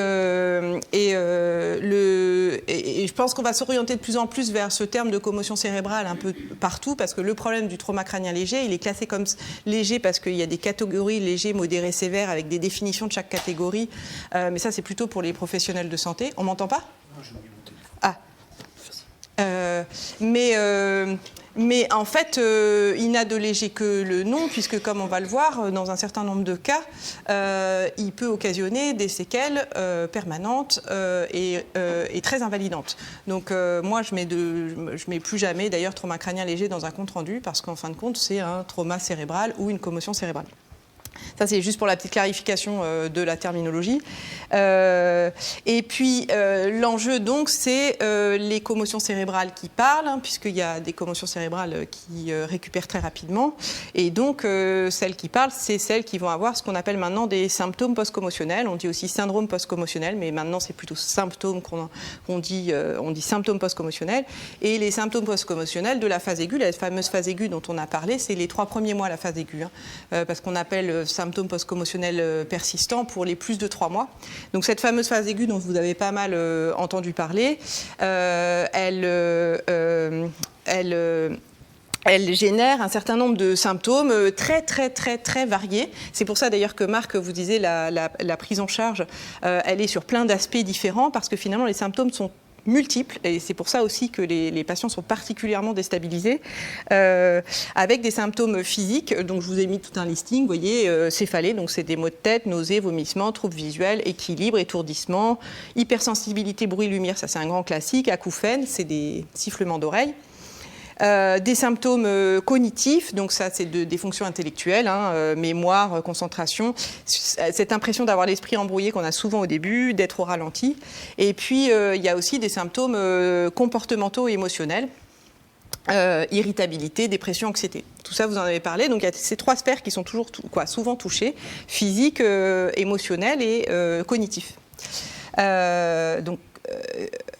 je pense qu'on va s'orienter de plus en plus vers ce terme de commotion cérébrale un peu partout, parce que le problème du trauma crânien léger, il est classé comme léger parce qu'il y a des catégories léger, modéré, sévère, avec des définitions de chaque catégorie. Mais ça, c'est plutôt pour les professionnels de santé. On m'entend pas? Ah. Mais en fait, il n'a de léger que le nom, puisque comme on va le voir, dans un certain nombre de cas, il peut occasionner des séquelles permanentes et très invalidantes. Donc moi, je mets plus jamais, d'ailleurs, trauma crânien léger dans un compte rendu, parce qu'en fin de compte, c'est un trauma cérébral ou une commotion cérébrale. Ça, c'est juste pour la petite clarification de la terminologie. Et puis, l'enjeu, donc, c'est les commotions cérébrales qui parlent, hein, puisqu'il y a des commotions cérébrales qui récupèrent très rapidement. Et donc, celles qui parlent, c'est celles qui vont avoir ce qu'on appelle maintenant des symptômes post-commotionnels. On dit aussi syndrome post-commotionnel, mais maintenant, c'est plutôt symptômes on dit symptômes post-commotionnels. Et les symptômes post-commotionnels de la phase aiguë, la fameuse phase aiguë dont on a parlé, c'est les 3 premiers mois, la phase aiguë, hein, parce qu'on appelle symptômes post-commotionnels persistants pour les plus de 3 mois. Donc cette fameuse phase aiguë dont vous avez pas mal entendu parler, elle génère un certain nombre de symptômes très, très, très, très variés. C'est pour ça d'ailleurs que Marc vous disait la prise en charge, elle est sur plein d'aspects différents, parce que finalement les symptômes sont multiples, et c'est pour ça aussi que les patients sont particulièrement déstabilisés, avec des symptômes physiques. Donc je vous ai mis tout un listing, vous voyez, céphalée, donc c'est des maux de tête, nausées, vomissements, troubles visuels, équilibre, étourdissement, hypersensibilité, bruit, lumière, ça c'est un grand classique, acouphènes, c'est des sifflements d'oreilles. Des symptômes cognitifs, donc ça c'est des fonctions intellectuelles, hein, mémoire, concentration, cette impression d'avoir l'esprit embrouillé qu'on a souvent au début, d'être au ralenti. Et puis il y a aussi des symptômes comportementaux et émotionnels, irritabilité, dépression, anxiété. Tout ça, vous en avez parlé. Donc il y a ces 3 sphères qui sont souvent touchées, physique, émotionnel et cognitif.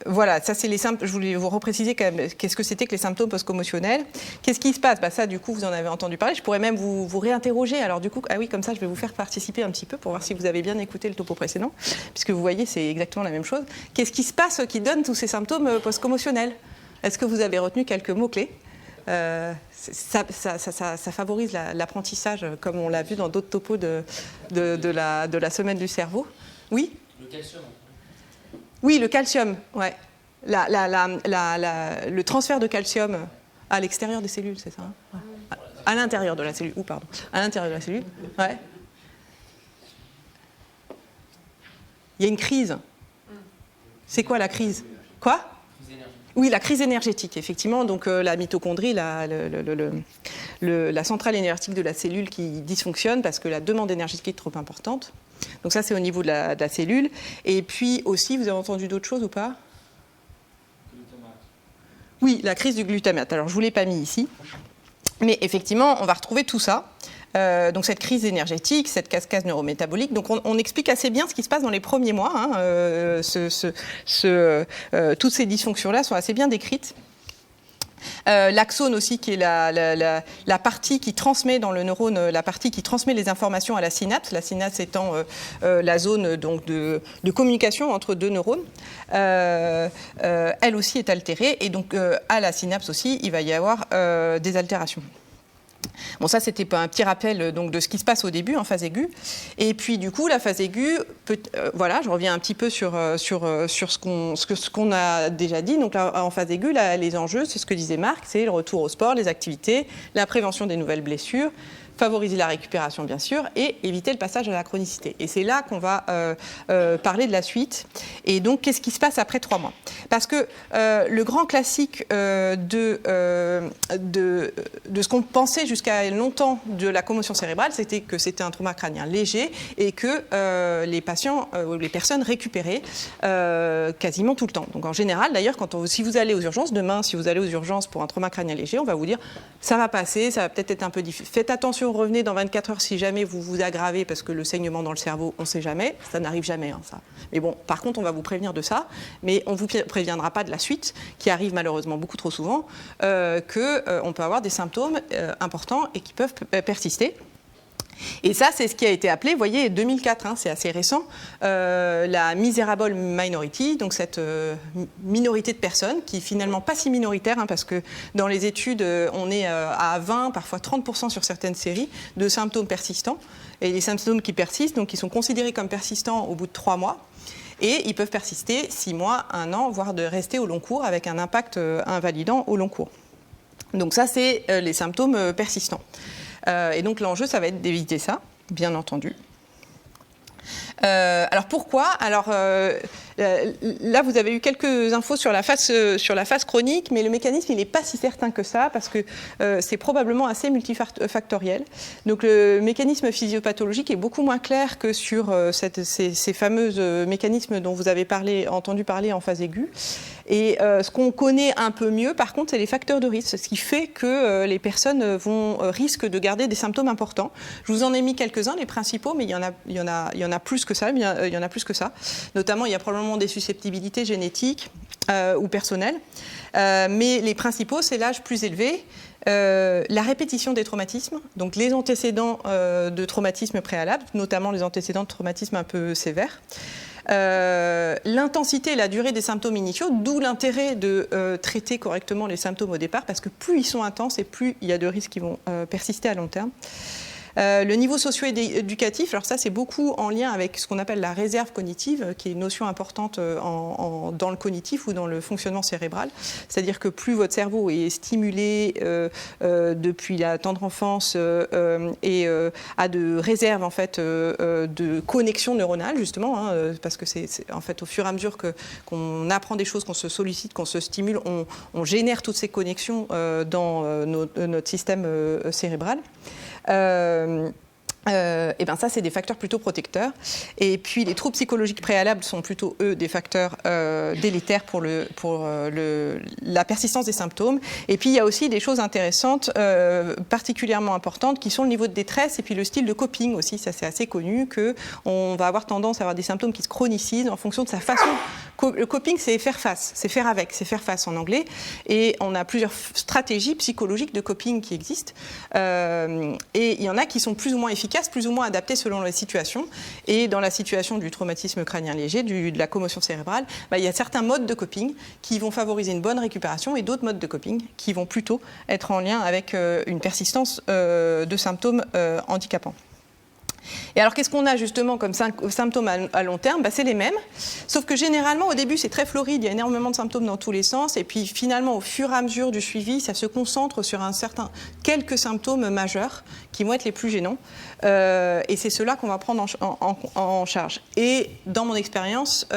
Voilà, ça c'est les symptômes. Je voulais vous repréciser quand même qu'est-ce que c'était que les symptômes post-commotionnels. Qu'est-ce qui se passe ? Ça, du coup, vous en avez entendu parler. Je pourrais même vous réinterroger. Alors du coup, comme ça, je vais vous faire participer un petit peu pour voir si vous avez bien écouté le topo précédent, puisque vous voyez, c'est exactement la même chose. Qu'est-ce qui se passe qui donne tous ces symptômes post-commotionnels ? Est-ce que vous avez retenu quelques mots-clés ? Ça favorise l'apprentissage, comme on l'a vu dans d'autres topos de la semaine du cerveau. Oui ? Le calcium. Oui, le calcium, ouais. Le transfert de calcium à l'extérieur des cellules, c'est ça, hein, ouais. À l'intérieur de la cellule, à l'intérieur de la cellule, ouais. Il y a une crise. C'est quoi la crise ? Quoi ? Oui, la crise énergétique, effectivement. Donc la mitochondrie, la centrale énergétique de la cellule qui dysfonctionne parce que la demande énergétique est trop importante. Donc ça, c'est au niveau de la cellule. Et puis aussi, vous avez entendu d'autres choses ou pas ? Oui, la crise du glutamate. Alors, je ne vous l'ai pas mis ici. Mais effectivement, on va retrouver tout ça. Donc cette crise énergétique, cette cascade neurométabolique. Donc on explique assez bien ce qui se passe dans les premiers mois. Hein. Toutes ces dysfonctions-là sont assez bien décrites. L'axone aussi, qui est la partie qui transmet dans le neurone, la partie qui transmet les informations à la synapse étant la zone donc, de communication entre deux neurones, elle aussi est altérée, et donc à la synapse aussi, il va y avoir des altérations. Bon, ça, c'était un petit rappel donc, de ce qui se passe au début, en phase aiguë. Et puis, du coup, la phase aiguë, voilà, je reviens un petit peu sur ce qu'on a déjà dit. Donc, là, en phase aiguë, là, les enjeux, c'est ce que disait Marc, c'est le retour au sport, les activités, la prévention des nouvelles blessures, favoriser la récupération, bien sûr, et éviter le passage à la chronicité. Et c'est là qu'on va parler de la suite. Et donc, qu'est-ce qui se passe après 3 mois ? Parce que le grand classique de ce qu'on pensait jusqu'à longtemps de la commotion cérébrale, c'était que c'était un trauma crânien léger et que les patients, les personnes récupéraient quasiment tout le temps. Donc, en général, d'ailleurs, si vous allez aux urgences, demain, si vous allez aux urgences pour un trauma crânien léger, on va vous dire, ça va passer, ça va peut-être être un peu difficile. Faites attention, revenez dans 24 heures si jamais vous vous aggravez, parce que le saignement dans le cerveau, on ne sait jamais, ça n'arrive jamais, hein, ça. Mais bon, par contre, on va vous prévenir de ça, mais on ne vous préviendra pas de la suite, qui arrive malheureusement beaucoup trop souvent, qu'on peut avoir des symptômes importants et qui peuvent persister. Et ça, c'est ce qui a été appelé, vous voyez, 2004, hein, c'est assez récent, la miserable minority, donc cette minorité de personnes qui finalement pas si minoritaire, hein, parce que dans les études, on est à 20, parfois 30% sur certaines séries de symptômes persistants. Et les symptômes qui persistent, donc qui sont considérés comme persistants au bout de 3 mois. Et ils peuvent persister 6 mois, 1 an, voire de rester au long cours avec un impact invalidant au long cours. Donc ça, c'est les symptômes persistants. Et donc l'enjeu, ça va être d'éviter ça, bien entendu. Alors pourquoi ? Alors là, vous avez eu quelques infos sur la phase chronique, mais le mécanisme, il n'est pas si certain que ça, parce que c'est probablement assez multifactoriel. Donc le mécanisme physiopathologique est beaucoup moins clair que sur ces fameux mécanismes dont vous avez entendu parler en phase aiguë. Et ce qu'on connaît un peu mieux, par contre, c'est les facteurs de risque, ce qui fait que les personnes risquent de garder des symptômes importants. Je vous en ai mis quelques-uns, les principaux, mais il y en a plus que ça. Il y en a plus que ça. Notamment, il y a probablement des susceptibilités génétiques ou personnelles. Mais les principaux, c'est l'âge plus élevé, la répétition des traumatismes, donc les antécédents de traumatismes préalables, notamment les antécédents de traumatismes un peu sévères. L'intensité et la durée des symptômes initiaux, d'où l'intérêt de traiter correctement les symptômes au départ, parce que plus ils sont intenses et plus il y a de risques qui vont persister à long terme. Le niveau socio-éducatif, alors ça c'est beaucoup en lien avec ce qu'on appelle la réserve cognitive, qui est une notion importante dans le cognitif ou dans le fonctionnement cérébral. C'est-à-dire que plus votre cerveau est stimulé depuis la tendre enfance et a de réserves en fait, de connexion neuronale justement, hein, parce que c'est en fait au fur et à mesure qu'on apprend des choses, qu'on se sollicite, qu'on se stimule, on génère toutes ces connexions dans notre système cérébral. et ben ça, c'est des facteurs plutôt protecteurs. Et puis, les troubles psychologiques préalables sont plutôt, eux, des facteurs délétères pour la persistance des symptômes. Et puis, il y a aussi des choses intéressantes, particulièrement importantes, qui sont le niveau de détresse et puis le style de coping aussi. Ça, c'est assez connu, qu'on va avoir tendance à avoir des symptômes qui se chronicisent en fonction de sa façon. Le coping, c'est faire face, c'est faire avec, c'est faire face en anglais. Et on a plusieurs stratégies psychologiques de coping qui existent. Et il y en a qui sont plus ou moins efficaces, plus ou moins adaptés selon la situation. Et dans la situation du traumatisme crânien léger, de la commotion cérébrale, il y a certains modes de coping qui vont favoriser une bonne récupération et d'autres modes de coping qui vont plutôt être en lien avec une persistance de symptômes handicapants. Et alors, qu'est-ce qu'on a justement comme symptômes à long terme ? C'est les mêmes, sauf que généralement, au début, c'est très floride, il y a énormément de symptômes dans tous les sens, et puis finalement, au fur et à mesure du suivi, ça se concentre sur quelques symptômes majeurs qui vont être les plus gênants, et c'est ceux-là qu'on va prendre en charge. Et dans mon expérience,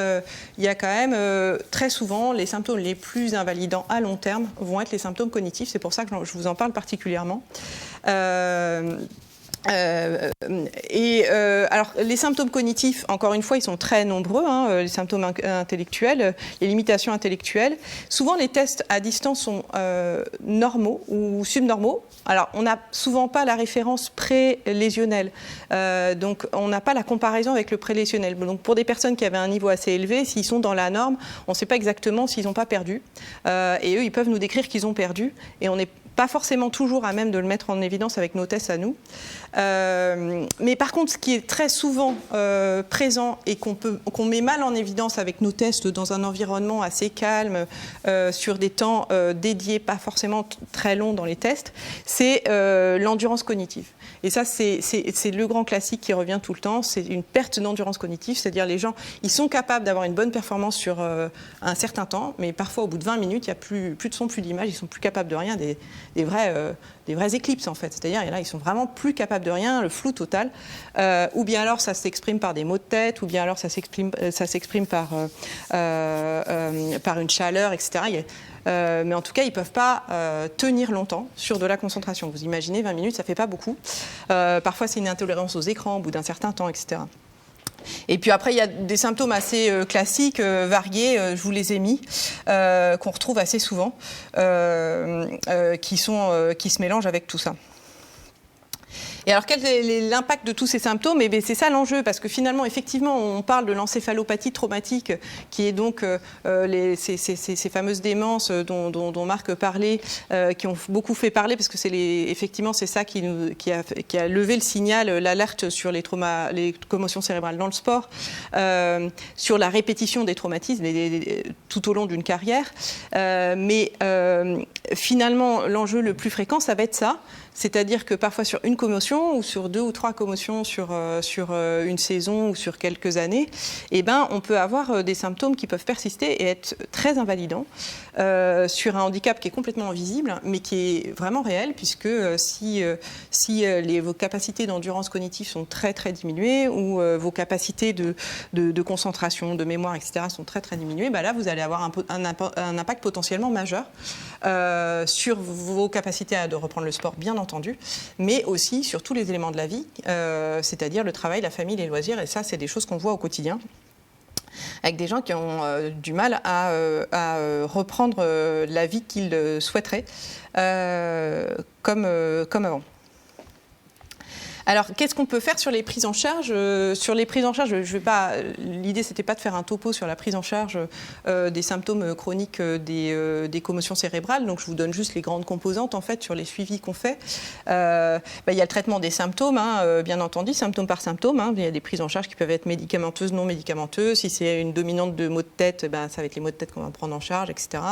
il y a quand même très souvent, les symptômes les plus invalidants à long terme vont être les symptômes cognitifs, c'est pour ça que je vous en parle particulièrement. Alors, les symptômes cognitifs, encore une fois, ils sont très nombreux, les symptômes intellectuels, les limitations intellectuelles. Souvent, les tests à distance sont normaux ou subnormaux. Alors, on n'a souvent pas la référence pré-lésionnelle, donc on n'a pas la comparaison avec le pré-lésionnel. Donc, pour des personnes qui avaient un niveau assez élevé, s'ils sont dans la norme, on ne sait pas exactement s'ils n'ont pas perdu. Et eux, ils peuvent nous décrire qu'ils ont perdu, et on n'est pas forcément toujours à même de le mettre en évidence avec nos tests à nous. Mais par contre, ce qui est très souvent présent et qu'on met mal en évidence avec nos tests dans un environnement assez calme, sur des temps dédiés, pas forcément très longs dans les tests, c'est l'endurance cognitive. Et ça, c'est le grand classique qui revient tout le temps, c'est une perte d'endurance cognitive, c'est-à-dire les gens, ils sont capables d'avoir une bonne performance sur un certain temps, mais parfois au bout de 20 minutes, il n'y a plus de son, plus d'image, ils ne sont plus capables de rien, des vraies éclipses en fait, c'est-à-dire là, ils sont vraiment plus capables de rien, le flou total, ou bien alors ça s'exprime par des maux de tête, ou bien alors ça s'exprime par une chaleur, etc. Mais en tout cas, ils ne peuvent pas tenir longtemps sur de la concentration. Vous imaginez, 20 minutes, ça ne fait pas beaucoup. Parfois, c'est une intolérance aux écrans au bout d'un certain temps, etc. Et puis après, il y a des symptômes assez classiques, variés, je vous les ai mis, qu'on retrouve assez souvent, qui se mélangent avec tout ça. Et alors, quel est l'impact de tous ces symptômes ? C'est ça l'enjeu, parce que finalement, effectivement, on parle de l'encéphalopathie traumatique, qui est donc ces fameuses démences dont Marc parlait, qui ont beaucoup fait parler, parce que effectivement, c'est ça qui a levé le signal, l'alerte sur les commotions cérébrales dans le sport, sur la répétition des traumatismes tout au long d'une carrière. Mais finalement, l'enjeu le plus fréquent, ça va être ça. C'est-à-dire que parfois sur une commotion ou sur 2 ou 3 commotions sur une saison ou sur quelques années, on peut avoir des symptômes qui peuvent persister et être très invalidants sur un handicap qui est complètement invisible, mais qui est vraiment réel, puisque si vos capacités d'endurance cognitive sont très très diminuées ou vos capacités de concentration, de mémoire, etc. sont très très diminuées, là vous allez avoir un impact potentiellement majeur sur vos capacités de reprendre le sport, bien entendu, mais aussi sur tous les éléments de la vie, c'est-à-dire le travail, la famille, les loisirs, et ça, c'est des choses qu'on voit au quotidien, avec des gens qui ont du mal à reprendre la vie qu'ils souhaiteraient, comme avant. Alors, qu'est-ce qu'on peut faire sur les prises en charge ? Sur les prises en charge, l'idée, c'était pas de faire un topo sur la prise en charge des symptômes chroniques des commotions cérébrales. Donc, je vous donne juste les grandes composantes, en fait, sur les suivis qu'on fait. Il y a le traitement des symptômes, bien entendu, symptôme par symptôme. Il y a des prises en charge qui peuvent être médicamenteuses, non médicamenteuses. Si c'est une dominante de maux de tête, ça va être les maux de tête qu'on va prendre en charge, etc.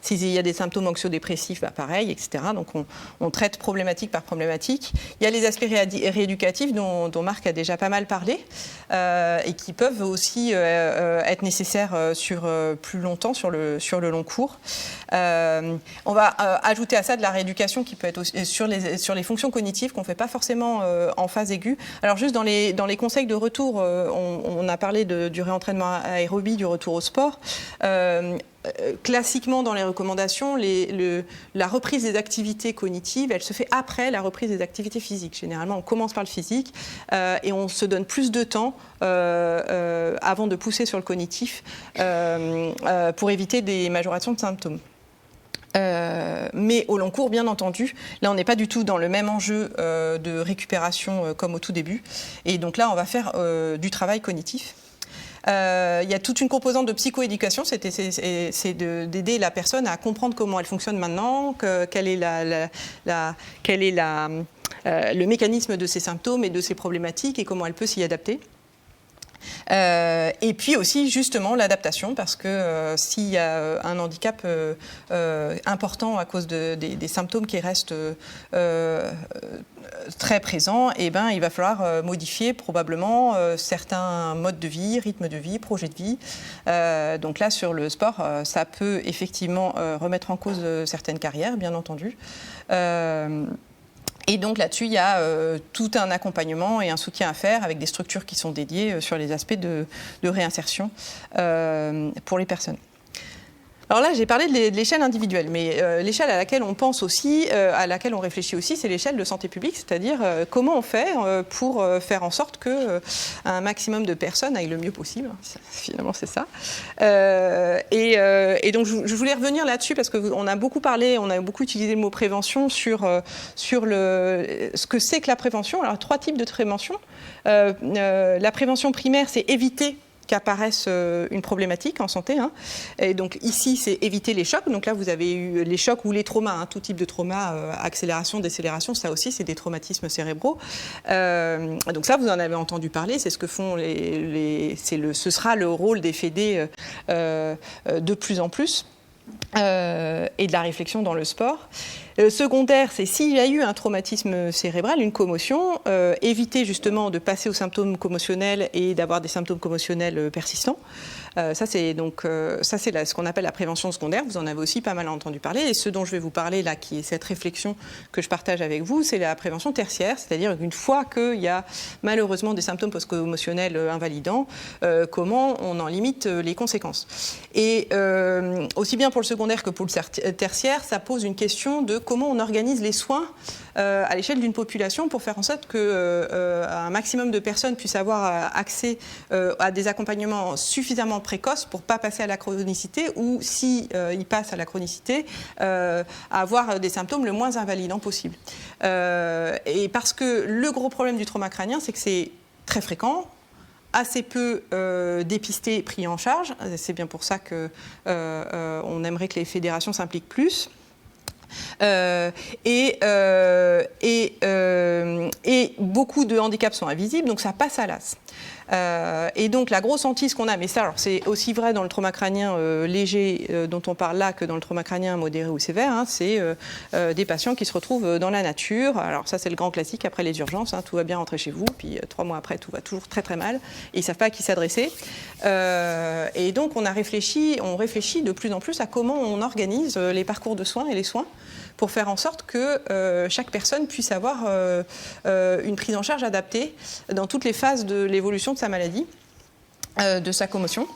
S'il y a des symptômes anxio-dépressifs, pareil, etc. Donc, on traite problématique par problématique. Il y a les aspects rééducatifs dont Marc a déjà pas mal parlé et qui peuvent aussi être nécessaires sur plus longtemps, sur le long cours. On va ajouter à ça de la rééducation qui peut être aussi sur les fonctions cognitives qu'on ne fait pas forcément en phase aiguë. Alors juste dans les conseils de retour, on a parlé du réentraînement aérobie, du retour au sport. classiquement, dans les recommandations, la reprise des activités cognitives, elle se fait après la reprise des activités physiques. Généralement, on commence par le physique et on se donne plus de temps avant de pousser sur le cognitif pour éviter des majorations de symptômes. Mais au long cours, bien entendu, là on n'est pas du tout dans le même enjeu de récupération comme au tout début. Et donc là, on va faire du travail cognitif. Il y a toute une composante de psychoéducation, c'est d'aider la personne à comprendre comment elle fonctionne maintenant, quel est le mécanisme de ses symptômes et de ses problématiques et comment elle peut s'y adapter. Et puis aussi justement l'adaptation, parce que s'il y a un handicap important à cause des symptômes qui restent très présents, eh ben, il va falloir modifier probablement certains modes de vie, rythme de vie, projet de vie. Donc là, sur le sport, ça peut effectivement remettre en cause certaines carrières, bien entendu. Et donc là-dessus, il y a tout un accompagnement et un soutien à faire avec des structures qui sont dédiées sur les aspects de réinsertion pour les personnes. Alors là, j'ai parlé de l'échelle individuelle, mais l'échelle à laquelle on pense aussi, à laquelle on réfléchit aussi, c'est l'échelle de santé publique, c'est-à-dire comment on fait pour faire en sorte qu'un maximum de personnes aillent le mieux possible. Finalement, c'est ça. Et donc, je voulais revenir là-dessus parce qu'on a beaucoup parlé, on a beaucoup utilisé le mot prévention sur ce que c'est que la prévention. Alors, 3 types de prévention. La prévention primaire, c'est éviter qu'apparaisse une problématique en santé. Et donc ici, c'est éviter les chocs. Donc là, vous avez eu les chocs ou les traumas, tout type de trauma, accélération, décélération, ça aussi, c'est des traumatismes cérébraux. Donc ça, vous en avez entendu parler, c'est ce que font ce sera le rôle des fédés de plus en plus. Et de la réflexion dans le sport. Secondaire, c'est s'il y a eu un traumatisme cérébral, une commotion, éviter justement de passer aux symptômes commotionnels et d'avoir des symptômes commotionnels persistants. Ça, c'est ce qu'on appelle la prévention secondaire. Vous en avez aussi pas mal entendu parler. Et ce dont je vais vous parler là, qui est cette réflexion que je partage avec vous, c'est la prévention tertiaire, c'est-à-dire une fois qu'il y a malheureusement des symptômes post-commotionnels invalidants, comment on en limite les conséquences. Et aussi bien pour le secondaire que pour le tertiaire, ça pose une question de comment on organise les soins à l'échelle d'une population pour faire en sorte qu'un maximum de personnes puissent avoir accès à des accompagnements suffisamment précoces pour ne pas passer à la chronicité ou, si ils passent à la chronicité, avoir des symptômes le moins invalidants possible. Et parce que le gros problème du trauma crânien, c'est que c'est très fréquent, assez peu dépisté et pris en charge. C'est bien pour ça qu'on aimerait que les fédérations s'impliquent plus. Et beaucoup de handicaps sont invisibles, donc ça passe à l'as. Et donc la grosse hantise qu'on a, mais ça, alors c'est aussi vrai dans le trauma crânien léger dont on parle là que dans le trauma crânien modéré ou sévère, c'est des patients qui se retrouvent dans la nature. Alors ça, c'est le grand classique après les urgences, tout va bien rentrer chez vous, puis 3 mois après, tout va toujours très très mal, et ils ne savent pas à qui s'adresser. Et donc on réfléchit de plus en plus à comment on organise les parcours de soins et les soins pour faire en sorte que chaque personne puisse avoir une prise en charge adaptée dans toutes les phases de l'évolution de sa maladie, de sa commotion.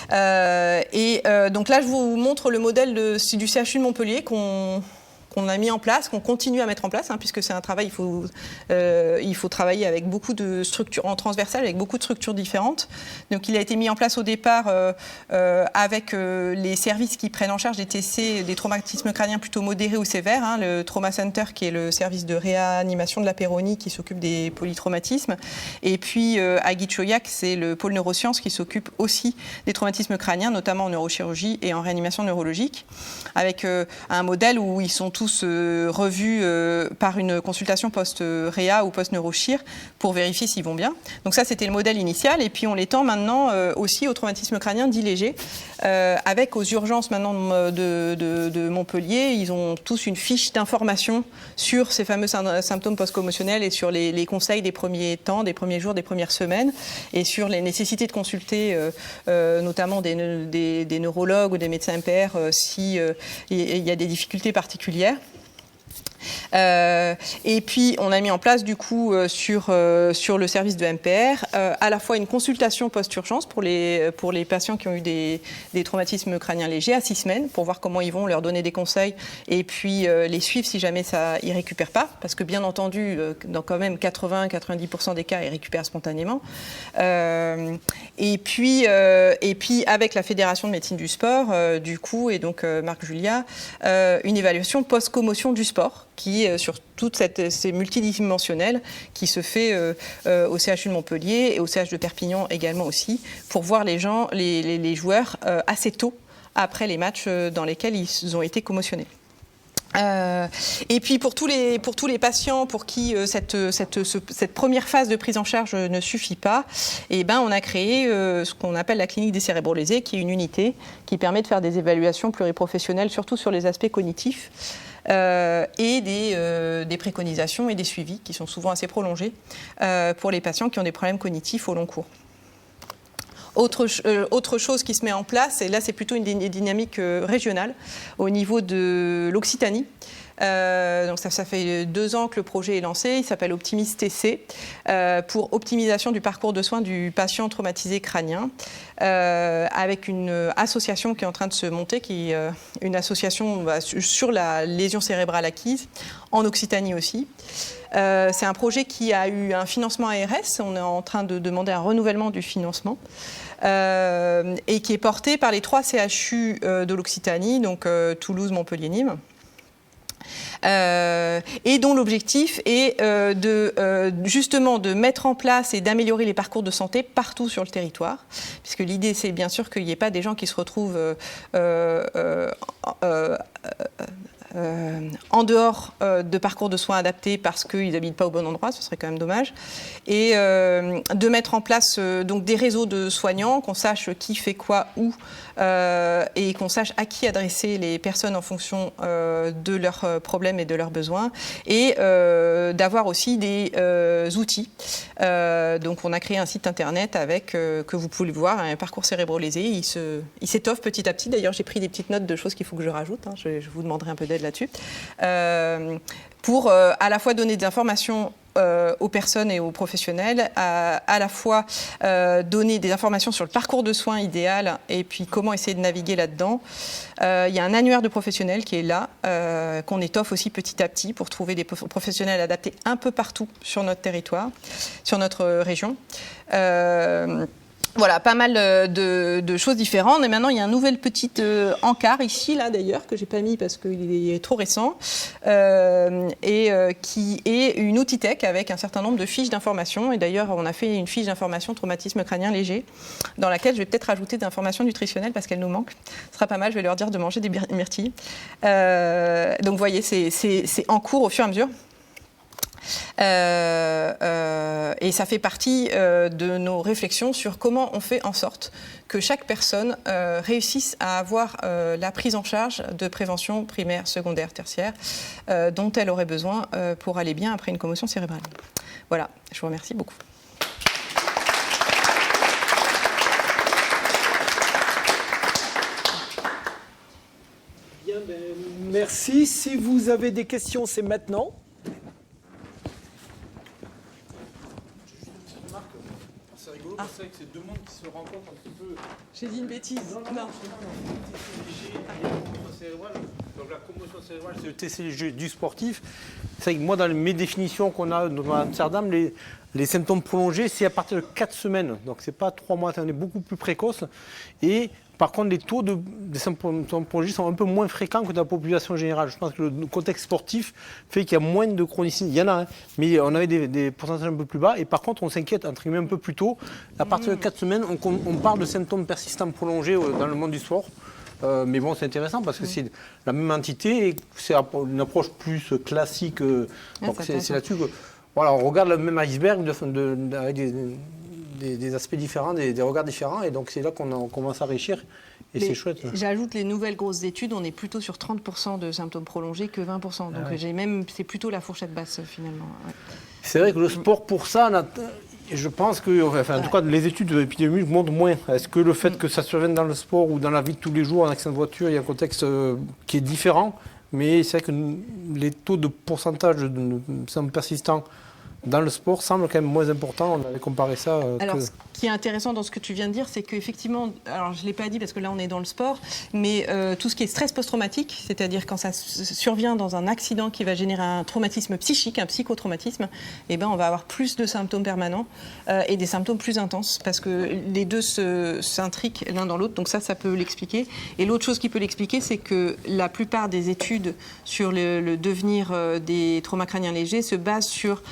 Donc là, je vous montre le modèle du CHU de Montpellier qu'on a mis en place, qu'on continue à mettre en place, puisque c'est un travail, il faut travailler avec beaucoup de structures, en transversal, avec beaucoup de structures différentes. Donc il a été mis en place au départ avec les services qui prennent en charge des TC, des traumatismes crâniens plutôt modérés ou sévères, le Trauma Center, qui est le service de réanimation de la péronie qui s'occupe des polytraumatismes, et puis à Guichoyac, c'est le pôle neurosciences qui s'occupe aussi des traumatismes crâniens, notamment en neurochirurgie et en réanimation neurologique, avec un modèle où ils sont tous revus par une consultation post-réa ou post-neurochir pour vérifier s'ils vont bien. Donc ça, c'était le modèle initial. Et puis on l'étend maintenant aussi au traumatisme crânien dit léger, avec aux urgences maintenant de Montpellier. Ils ont tous une fiche d'information sur ces fameux symptômes post-commotionnels et sur les conseils des premiers temps, des premiers jours, des premières semaines, et sur les nécessités de consulter notamment des neurologues ou des médecins MPR si il y a des difficultés particulières. Et puis, on a mis en place, du coup, sur le service de MPR, à la fois une consultation post-urgence pour les patients qui ont eu des traumatismes crâniens légers à 6 semaines, pour voir comment ils vont, leur donner des conseils, et puis les suivre si jamais ils ne récupèrent pas, parce que bien entendu, dans quand même 80-90% des cas, ils récupèrent spontanément. Et puis, avec la Fédération de médecine du sport, du coup, et donc Marc Julia, une évaluation post-commotion du sport, qui sur toute c'est multidimensionnel, qui se fait au CHU de Montpellier et au CH de Perpignan également aussi, pour voir les joueurs assez tôt après les matchs dans lesquels ils ont été commotionnés. Et puis pour tous les patients pour qui cette première phase de prise en charge ne suffit pas, on a créé ce qu'on appelle la clinique des cérébraux lésés, qui est une unité qui permet de faire des évaluations pluriprofessionnelles, surtout sur les aspects cognitifs, et des préconisations et des suivis qui sont souvent assez prolongés pour les patients qui ont des problèmes cognitifs au long cours. Autre chose qui se met en place, et là c'est plutôt une dynamique régionale au niveau de l'Occitanie. Donc ça fait 2 ans que le projet est lancé, il s'appelle Optimis TC, pour optimisation du parcours de soins du patient traumatisé crânien, avec une association qui est en train de se monter, qui est une association sur la lésion cérébrale acquise, en Occitanie aussi. C'est un projet qui a eu un financement ARS, on est en train de demander un renouvellement du financement, et qui est porté par les 3 CHU de l'Occitanie, donc Toulouse, Montpellier, Nîmes. Et dont l'objectif est justement de mettre en place et d'améliorer les parcours de santé partout sur le territoire, puisque l'idée c'est bien sûr qu'il n'y ait pas des gens qui se retrouvent en dehors de parcours de soins adaptés parce qu'ils n'habitent pas au bon endroit, ce serait quand même dommage, et de mettre en place donc des réseaux de soignants, qu'on sache qui fait quoi où, et qu'on sache à qui adresser les personnes en fonction de leurs problèmes et de leurs besoins, et d'avoir aussi des outils. Donc on a créé un site internet avec, que vous pouvez voir, un parcours cérébraux lésés, il s'étoffe petit à petit. D'ailleurs j'ai pris des petites notes de choses qu'il faut que je rajoute, hein. Je vous demanderai un peu d'aide là-dessus, pour à la fois donner des informations aux personnes et aux professionnels, à la fois donner des informations sur le parcours de soins idéal et puis comment essayer de naviguer là-dedans. Il y a un annuaire de professionnels qui est là, qu'on étoffe aussi petit à petit pour trouver des professionnels adaptés un peu partout sur notre territoire, sur notre région. Voilà, pas mal de choses différentes. Et maintenant, il y a un nouvel petit encart ici, là d'ailleurs, que j'ai pas mis parce qu'il est trop récent, qui est une Outitech avec un certain nombre de fiches d'information. Et d'ailleurs, on a fait une fiche d'information traumatisme crânien léger, dans laquelle je vais peut-être rajouter des informations nutritionnelles parce qu'elles nous manquent. Ce sera pas mal, je vais leur dire de manger des myrtilles. Donc, vous voyez, c'est en cours au fur et à mesure. Et ça fait partie de nos réflexions sur comment on fait en sorte que chaque personne réussisse à avoir la prise en charge de prévention primaire, secondaire, tertiaire dont elle aurait besoin pour aller bien après une commotion cérébrale. Voilà, je vous remercie beaucoup. Bien, merci. Si vous avez des questions, c'est maintenant. C'est rigolo, c'est vrai que c'est 2 mondes qui se rencontrent un petit peu. J'ai dit une bêtise. Non. Donc la commotion cérébrale, c'est le TCG du sportif. C'est vrai que moi, dans mes définitions qu'on a dans Amsterdam, les symptômes prolongés, c'est à partir de 4 semaines. Donc c'est pas 3 mois, on est beaucoup plus précoce. Et par contre, les taux des symptômes prolongés sont un peu moins fréquents que dans la population générale. Je pense que le contexte sportif fait qu'il y a moins de chronicité. Il y en a, hein, mais on avait des pourcentages un peu plus bas. Et par contre, on s'inquiète entre guillemets un peu plus tôt. À partir de 4 semaines, on parle de symptômes persistants prolongés dans le monde du sport. Mais bon, c'est intéressant parce que c'est la même entité et c'est une approche plus classique. Donc c'est là-dessus que voilà, on regarde le même iceberg avec des aspects différents, des regards différents, et donc c'est là qu'on commence à enrichir, et c'est chouette. J'ajoute les nouvelles grosses études, on est plutôt sur 30% de symptômes prolongés que 20%, donc c'est plutôt la fourchette basse finalement. Ouais. C'est vrai que le sport pour ça, je pense que, en tout cas, les études épidémiques montrent moins. Est-ce que le fait que ça survienne dans le sport ou dans la vie de tous les jours, en accident de voiture, il y a un contexte qui est différent, Mais c'est vrai que les taux de pourcentage de symptômes persistants dans le sport semblent quand même moins importants. On avait comparé ça. Alors, ce qui est intéressant dans ce que tu viens de dire, c'est qu'effectivement, alors je ne l'ai pas dit parce que là on est dans le sport, mais tout ce qui est stress post-traumatique, c'est-à-dire quand ça survient dans un accident qui va générer un traumatisme psychique, un psychotraumatisme, eh ben, on va avoir plus de symptômes permanents et des symptômes plus intenses parce que les deux s'intriquent l'un dans l'autre, donc ça peut l'expliquer. Et l'autre chose qui peut l'expliquer, c'est que la plupart des études sur le devenir des traumas crâniens légers se basent sur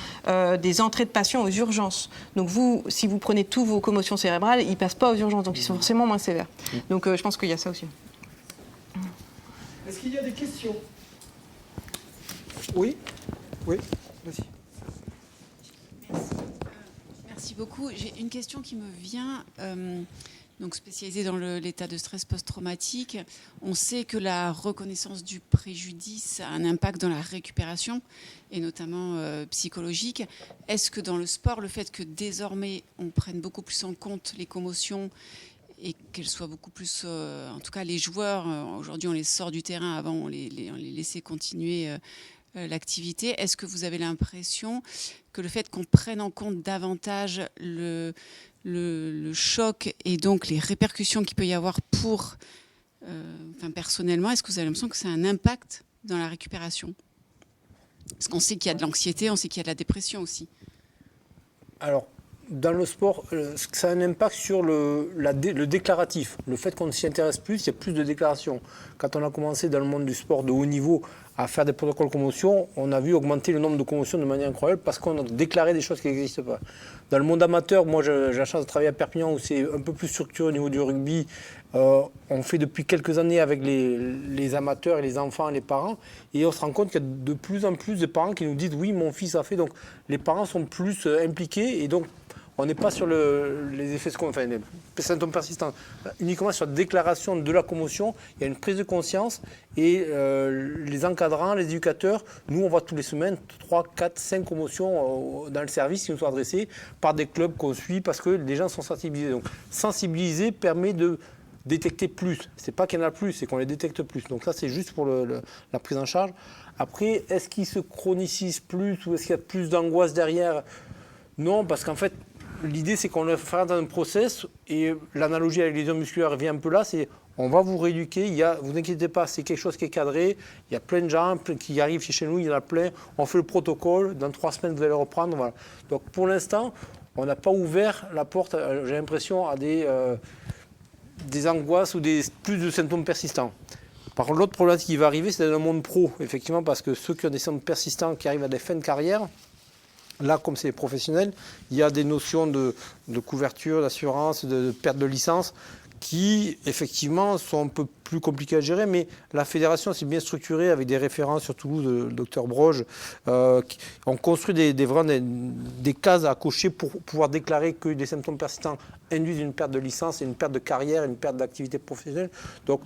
des entrées de patients aux urgences. Donc vous, si vous prenez tous vos commotions cérébrales, ils ne passent pas aux urgences, donc ils sont forcément moins sévères. Donc je pense qu'il y a ça aussi. Est-ce qu'il y a des questions? Oui, vas-y. Merci beaucoup. J'ai une question qui me vient. Donc spécialisée dans l'état de stress post-traumatique, on sait que la reconnaissance du préjudice a un impact dans la récupération, et notamment psychologique. Est-ce que dans le sport, le fait que désormais on prenne beaucoup plus en compte les commotions et qu'elles soient beaucoup plus... en tout cas, les joueurs, aujourd'hui on les sort du terrain, avant on les laissait continuer l'activité. Est-ce que vous avez l'impression que le fait qu'on prenne en compte davantage le choc et donc les répercussions qu'il peut y avoir pour, personnellement, est-ce que vous avez l'impression que ça a un impact dans la récupération? Parce qu'on sait qu'il y a de l'anxiété, on sait qu'il y a de la dépression aussi. Alors, dans le sport, ça a un impact sur le déclaratif. Le fait qu'on s'y intéresse plus, il y a plus de déclarations. Quand on a commencé dans le monde du sport de haut niveau à faire des protocoles de commotion, on a vu augmenter le nombre de commotions de manière incroyable parce qu'on a déclaré des choses qui n'existent pas. Dans le monde amateur, moi j'ai la chance de travailler à Perpignan où c'est un peu plus structuré au niveau du rugby. On fait depuis quelques années avec les amateurs et les enfants et les parents, et on se rend compte qu'il y a de plus en plus de parents qui nous disent oui, mon fils a fait. Donc les parents sont plus impliqués, et donc on n'est pas sur les effets secondaires, enfin, les symptômes persistants, uniquement sur la déclaration de la commotion. Il y a une prise de conscience, et les encadrants, les éducateurs, nous on voit tous les semaines 3, 4, 5 commotions dans le service qui nous sont adressées par des clubs qu'on suit parce que les gens sont sensibilisés. Donc sensibiliser permet de détecter plus. C'est pas qu'il y en a plus, c'est qu'on les détecte plus. Donc ça, c'est juste pour la prise en charge. Après, est-ce qu'ils se chronicisent plus ou est-ce qu'il y a plus d'angoisse derrière? Non, parce qu'en fait, l'idée, c'est qu'on le fera dans un process, et l'analogie avec les lésions musculaires vient un peu là, c'est on va vous rééduquer, vous inquiétez pas, c'est quelque chose qui est cadré, il y a plein de gens qui arrivent chez nous, il y en a plein, on fait le protocole, dans 3 semaines, vous allez reprendre. Voilà. Donc pour l'instant, on n'a pas ouvert la porte, j'ai l'impression, à des angoisses ou plus de symptômes persistants. Par contre, l'autre problématique qui va arriver, c'est dans le monde pro, effectivement, parce que ceux qui ont des symptômes persistants, qui arrivent à des fins de carrière, là, comme c'est les professionnels, il y a des notions de couverture, d'assurance, de perte de licence, qui, effectivement, sont un peu plus compliquées à gérer, mais la fédération s'est bien structurée avec des références sur Toulouse, le docteur Broge. On construit des cases à cocher pour pouvoir déclarer que des symptômes persistants induisent une perte de licence, et une perte de carrière, une perte d'activité professionnelle. Donc,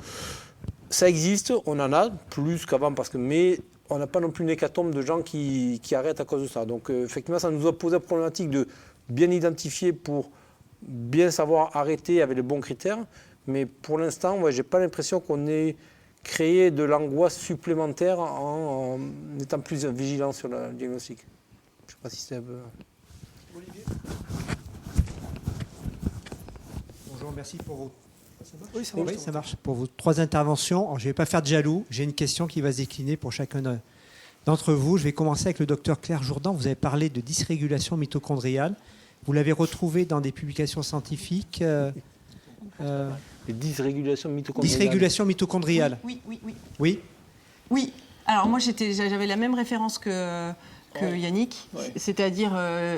ça existe, on en a plus qu'avant, mais on n'a pas non plus une hécatombe de gens qui arrêtent à cause de ça. Donc, effectivement, ça nous a posé la problématique de bien identifier pour bien savoir arrêter avec les bons critères. Mais pour l'instant, je n'ai pas l'impression qu'on ait créé de l'angoisse supplémentaire en étant plus vigilant sur le diagnostic. Je ne sais pas si c'est un peu... Olivier ? Bonjour, merci pour vos... Oui, ça Oui, marche. ça marche. Pour vos 3 interventions, alors, je ne vais pas faire de jaloux. J'ai une question qui va se décliner pour chacun d'entre vous. Je vais commencer avec le docteur Claire Jourdan. Vous avez parlé de dysrégulation mitochondriale. Vous l'avez retrouvé dans des publications scientifiques. Les dysrégulations mitochondriales. Dysrégulation mitochondriale. Oui. Oui. Oui. Alors moi, j'avais la même référence que Yannick. Ouais. C'est-à-dire,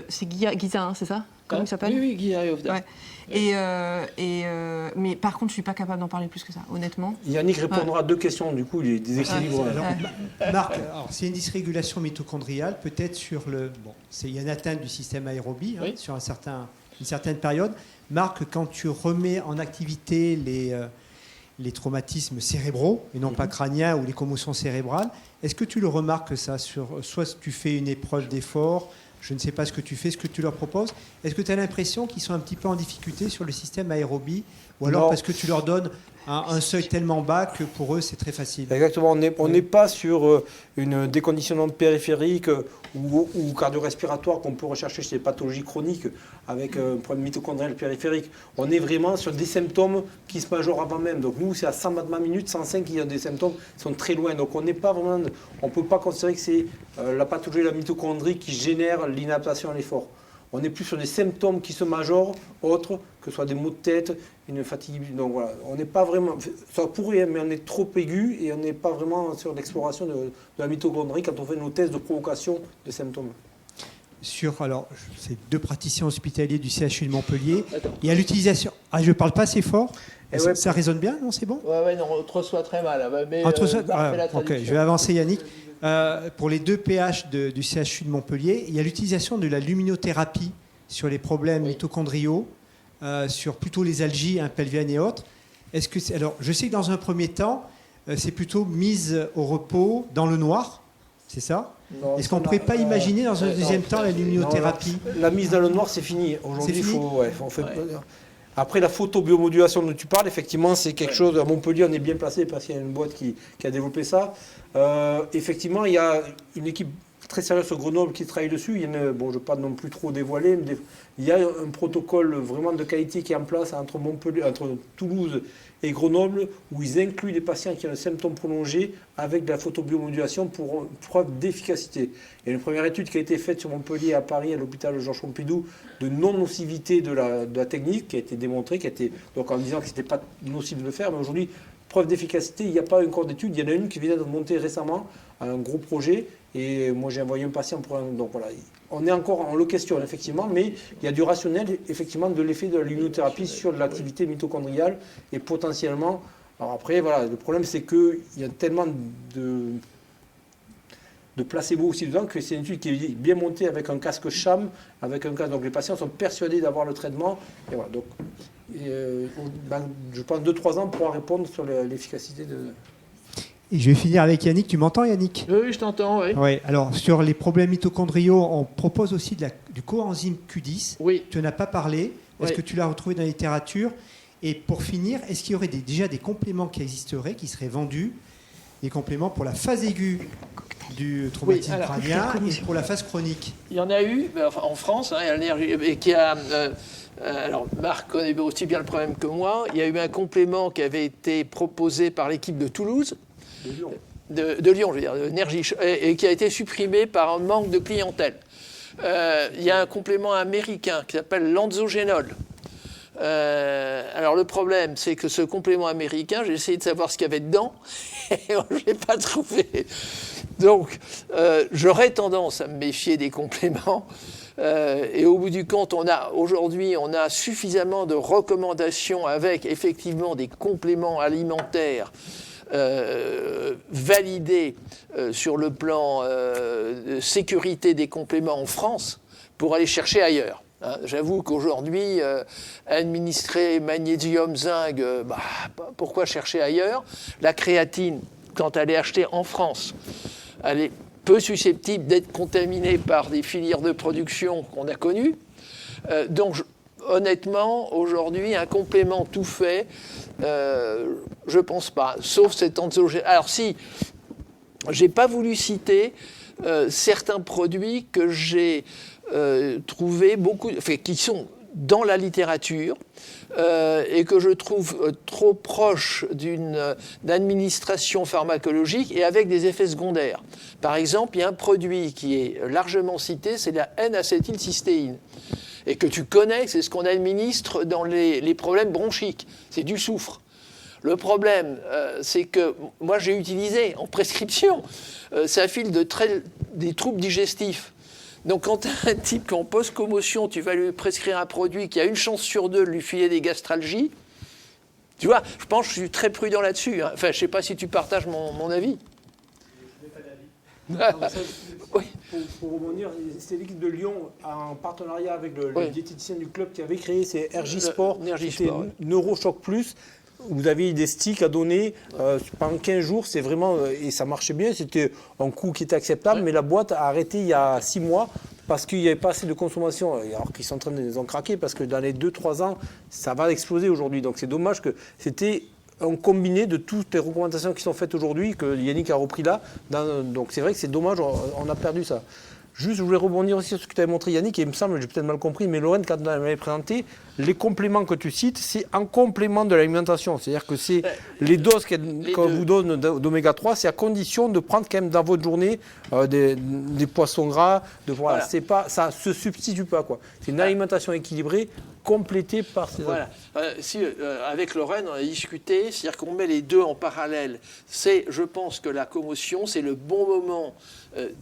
c'est Guisa, c'est ça? Comment il s'appelle? Oui, Guy Ayovda. Ouais. Mais par contre, je ne suis pas capable d'en parler plus que ça, honnêtement. Yannick répondra à 2 questions, du coup, il est déséquilibré. Alors, Marc, c'est une dysrégulation mitochondriale, peut-être sur le... Bon, il y a une atteinte du système aérobie Oui. sur une certaine période. Marc, quand tu remets en activité les traumatismes cérébraux, et non pas crâniens, ou les commotions cérébrales, est-ce que tu le remarques ça soit tu fais une épreuve d'effort, je ne sais pas ce que tu fais, ce que tu leur proposes. Est-ce que tu as l'impression qu'ils sont un petit peu en difficulté sur le système aérobie, ou alors Non. parce que tu leur donnes un seuil tellement bas que pour eux, c'est très facile. Exactement, on n'est pas sur une déconditionnement périphérique ou cardio-respiratoire qu'on peut rechercher chez les pathologies chroniques avec un problème mitochondrial périphérique. On est vraiment sur des symptômes qui se majorent avant même. Donc nous, c'est à 100 battements minute, 105, il y a des symptômes qui sont très loin. Donc on n'est pas vraiment, on ne peut pas considérer que c'est la pathologie de la mitochondrie qui génère l'inadaptation à l'effort. On est plus sur des symptômes qui se majorent, autres, que ce soit des maux de tête, une fatigue. Donc voilà, on n'est pas vraiment. Ça pourrait, mais on est trop aigu et on n'est pas vraiment sur l'exploration de la mitochondrie quand on fait nos tests de provocation de symptômes. Alors, c'est 2 praticiens hospitaliers du CHU de Montpellier. Il y a l'utilisation. Ah, je ne parle pas assez fort. Ça résonne bien, non? C'est bon? Ouais, non, on te reçoit très mal. Mais, ok, je vais avancer, Yannick. Pour les 2 PH du CHU de Montpellier, il y a l'utilisation de la luminothérapie sur les problèmes mitochondriaux, sur plutôt les algies pelviennes et autres. Alors, je sais que dans un premier temps, c'est plutôt mise au repos dans le noir, c'est ça? Est-ce qu'on ne pourrait pas imaginer dans un deuxième temps la luminothérapie? La mise dans le noir, c'est fini. Aujourd'hui, on fait. Après, la photobiomodulation dont tu parles, effectivement, c'est quelque chose. À Montpellier, on est bien placé parce qu'il y a une boîte qui a développé ça. Effectivement, il y a une équipe très sérieuse sur Grenoble qui travaille dessus. Je ne vais pas non plus trop dévoiler, mais il y a un protocole vraiment de qualité qui est en place entre Toulouse et Grenoble, où ils incluent les patients qui ont un symptôme prolongé avec de la photobiomodulation pour preuve d'efficacité. Il y a une première étude qui a été faite sur Montpellier et à Paris, à l'hôpital Georges Pompidou, de non-nocivité de la technique, qui a été démontrée, donc en disant que ce n'était pas nocif de le faire, mais aujourd'hui, preuve d'efficacité, il n'y a pas encore d'étude. Il y en a une qui vient de monter récemment, un gros projet, et moi j'ai envoyé un patient pour un... Donc voilà, on est encore, on le questionne effectivement, mais il y a du rationnel effectivement de l'effet de la luminothérapie sur l'activité mitochondriale et potentiellement... Alors après, voilà, le problème c'est qu'il y a tellement de placebo aussi dedans que c'est une étude qui est bien montée avec un casque sham, donc les patients sont persuadés d'avoir le traitement, et voilà, donc je pense 2-3 ans on pourra répondre sur l'efficacité de... Et je vais finir avec Yannick. Tu m'entends, Yannick? Oui, je t'entends, oui. Oui, alors sur les problèmes mitochondriaux, on propose aussi du coenzyme Q10. Oui. Tu n'en as pas parlé. Est-ce Oui. que tu l'as retrouvé dans la littérature? Et pour finir, est-ce qu'il y aurait déjà des compléments qui existeraient, qui seraient vendus, des compléments pour la phase aiguë du traumatisme crânien et pour la phase chronique? Il y en a eu en France, et qui a... alors, Marc connaît aussi bien le problème que moi. Il y a eu un complément qui avait été proposé par l'équipe de Toulouse, de Lyon, je veux dire, de Nergy, et qui a été supprimé par un manque de clientèle. Il y a un complément américain qui s'appelle l'anzogénol. Alors le problème, c'est que ce complément américain, j'ai essayé de savoir ce qu'il y avait dedans, et je ne l'ai pas trouvé. Donc, j'aurais tendance à me méfier des compléments. Et au bout du compte, aujourd'hui, on a suffisamment de recommandations avec effectivement des compléments alimentaires validés sur le plan de sécurité des compléments en France pour aller chercher ailleurs. J'avoue qu'aujourd'hui, administrer magnésium, zinc, pourquoi chercher ailleurs? La créatine, quand elle est achetée en France, elle est peu susceptible d'être contaminée par des filières de production qu'on a connues. Donc, honnêtement, aujourd'hui, un complément tout fait, je ne pense pas, sauf cet anzogénol. Alors si, je n'ai pas voulu citer certains produits que j'ai trouvés qui sont dans la littérature et que je trouve trop proches d'une administration pharmacologique et avec des effets secondaires. Par exemple, il y a un produit qui est largement cité, c'est la N-acétylcystéine. Et que tu connais, c'est ce qu'on administre dans les problèmes bronchiques. C'est du soufre. Le problème, c'est que moi, j'ai utilisé en prescription, ça file des troubles digestifs. Donc, quand tu as un type qui est en post-commotion, tu vas lui prescrire un produit qui a une chance sur 2 de lui filer des gastralgies. Tu vois, je pense que je suis très prudent là-dessus. Hein. Enfin, je ne sais pas si tu partages mon avis. Je n'ai pas d'avis. Oui. Pour rebondir, c'est l'équipe de Lyon en partenariat avec le diététicien du club qui avait créé, c'est RJ Sport, c'était NeuroShock Plus. Vous avez des sticks à donner pendant 15 jours, c'est vraiment, et ça marchait bien, c'était un coût qui était acceptable, mais la boîte a arrêté il y a 6 mois parce qu'il n'y avait pas assez de consommation, alors qu'ils sont en train de les en craquer, parce que dans les 2-3 ans, ça va exploser aujourd'hui. Donc c'est dommage que c'était un combiné de toutes les recommandations qui sont faites aujourd'hui, que Yannick a repris là. Donc c'est vrai que c'est dommage, on a perdu ça. Juste, je voulais rebondir aussi sur ce que tu avais montré, Yannick, et il me semble, j'ai peut-être mal compris, mais Lorraine, quand on avait présenté, les compléments que tu cites, c'est en complément de l'alimentation. C'est-à-dire que c'est les doses qu'on vous donne d'oméga 3, c'est à condition de prendre quand même dans votre journée des poissons gras. Voilà. C'est pas, ça ne se substitue pas, quoi. C'est une alimentation équilibrée, complétée par ces... Voilà. Avec Lorraine, on a discuté, c'est-à-dire qu'on met les deux en parallèle. Je pense que la commotion, c'est le bon moment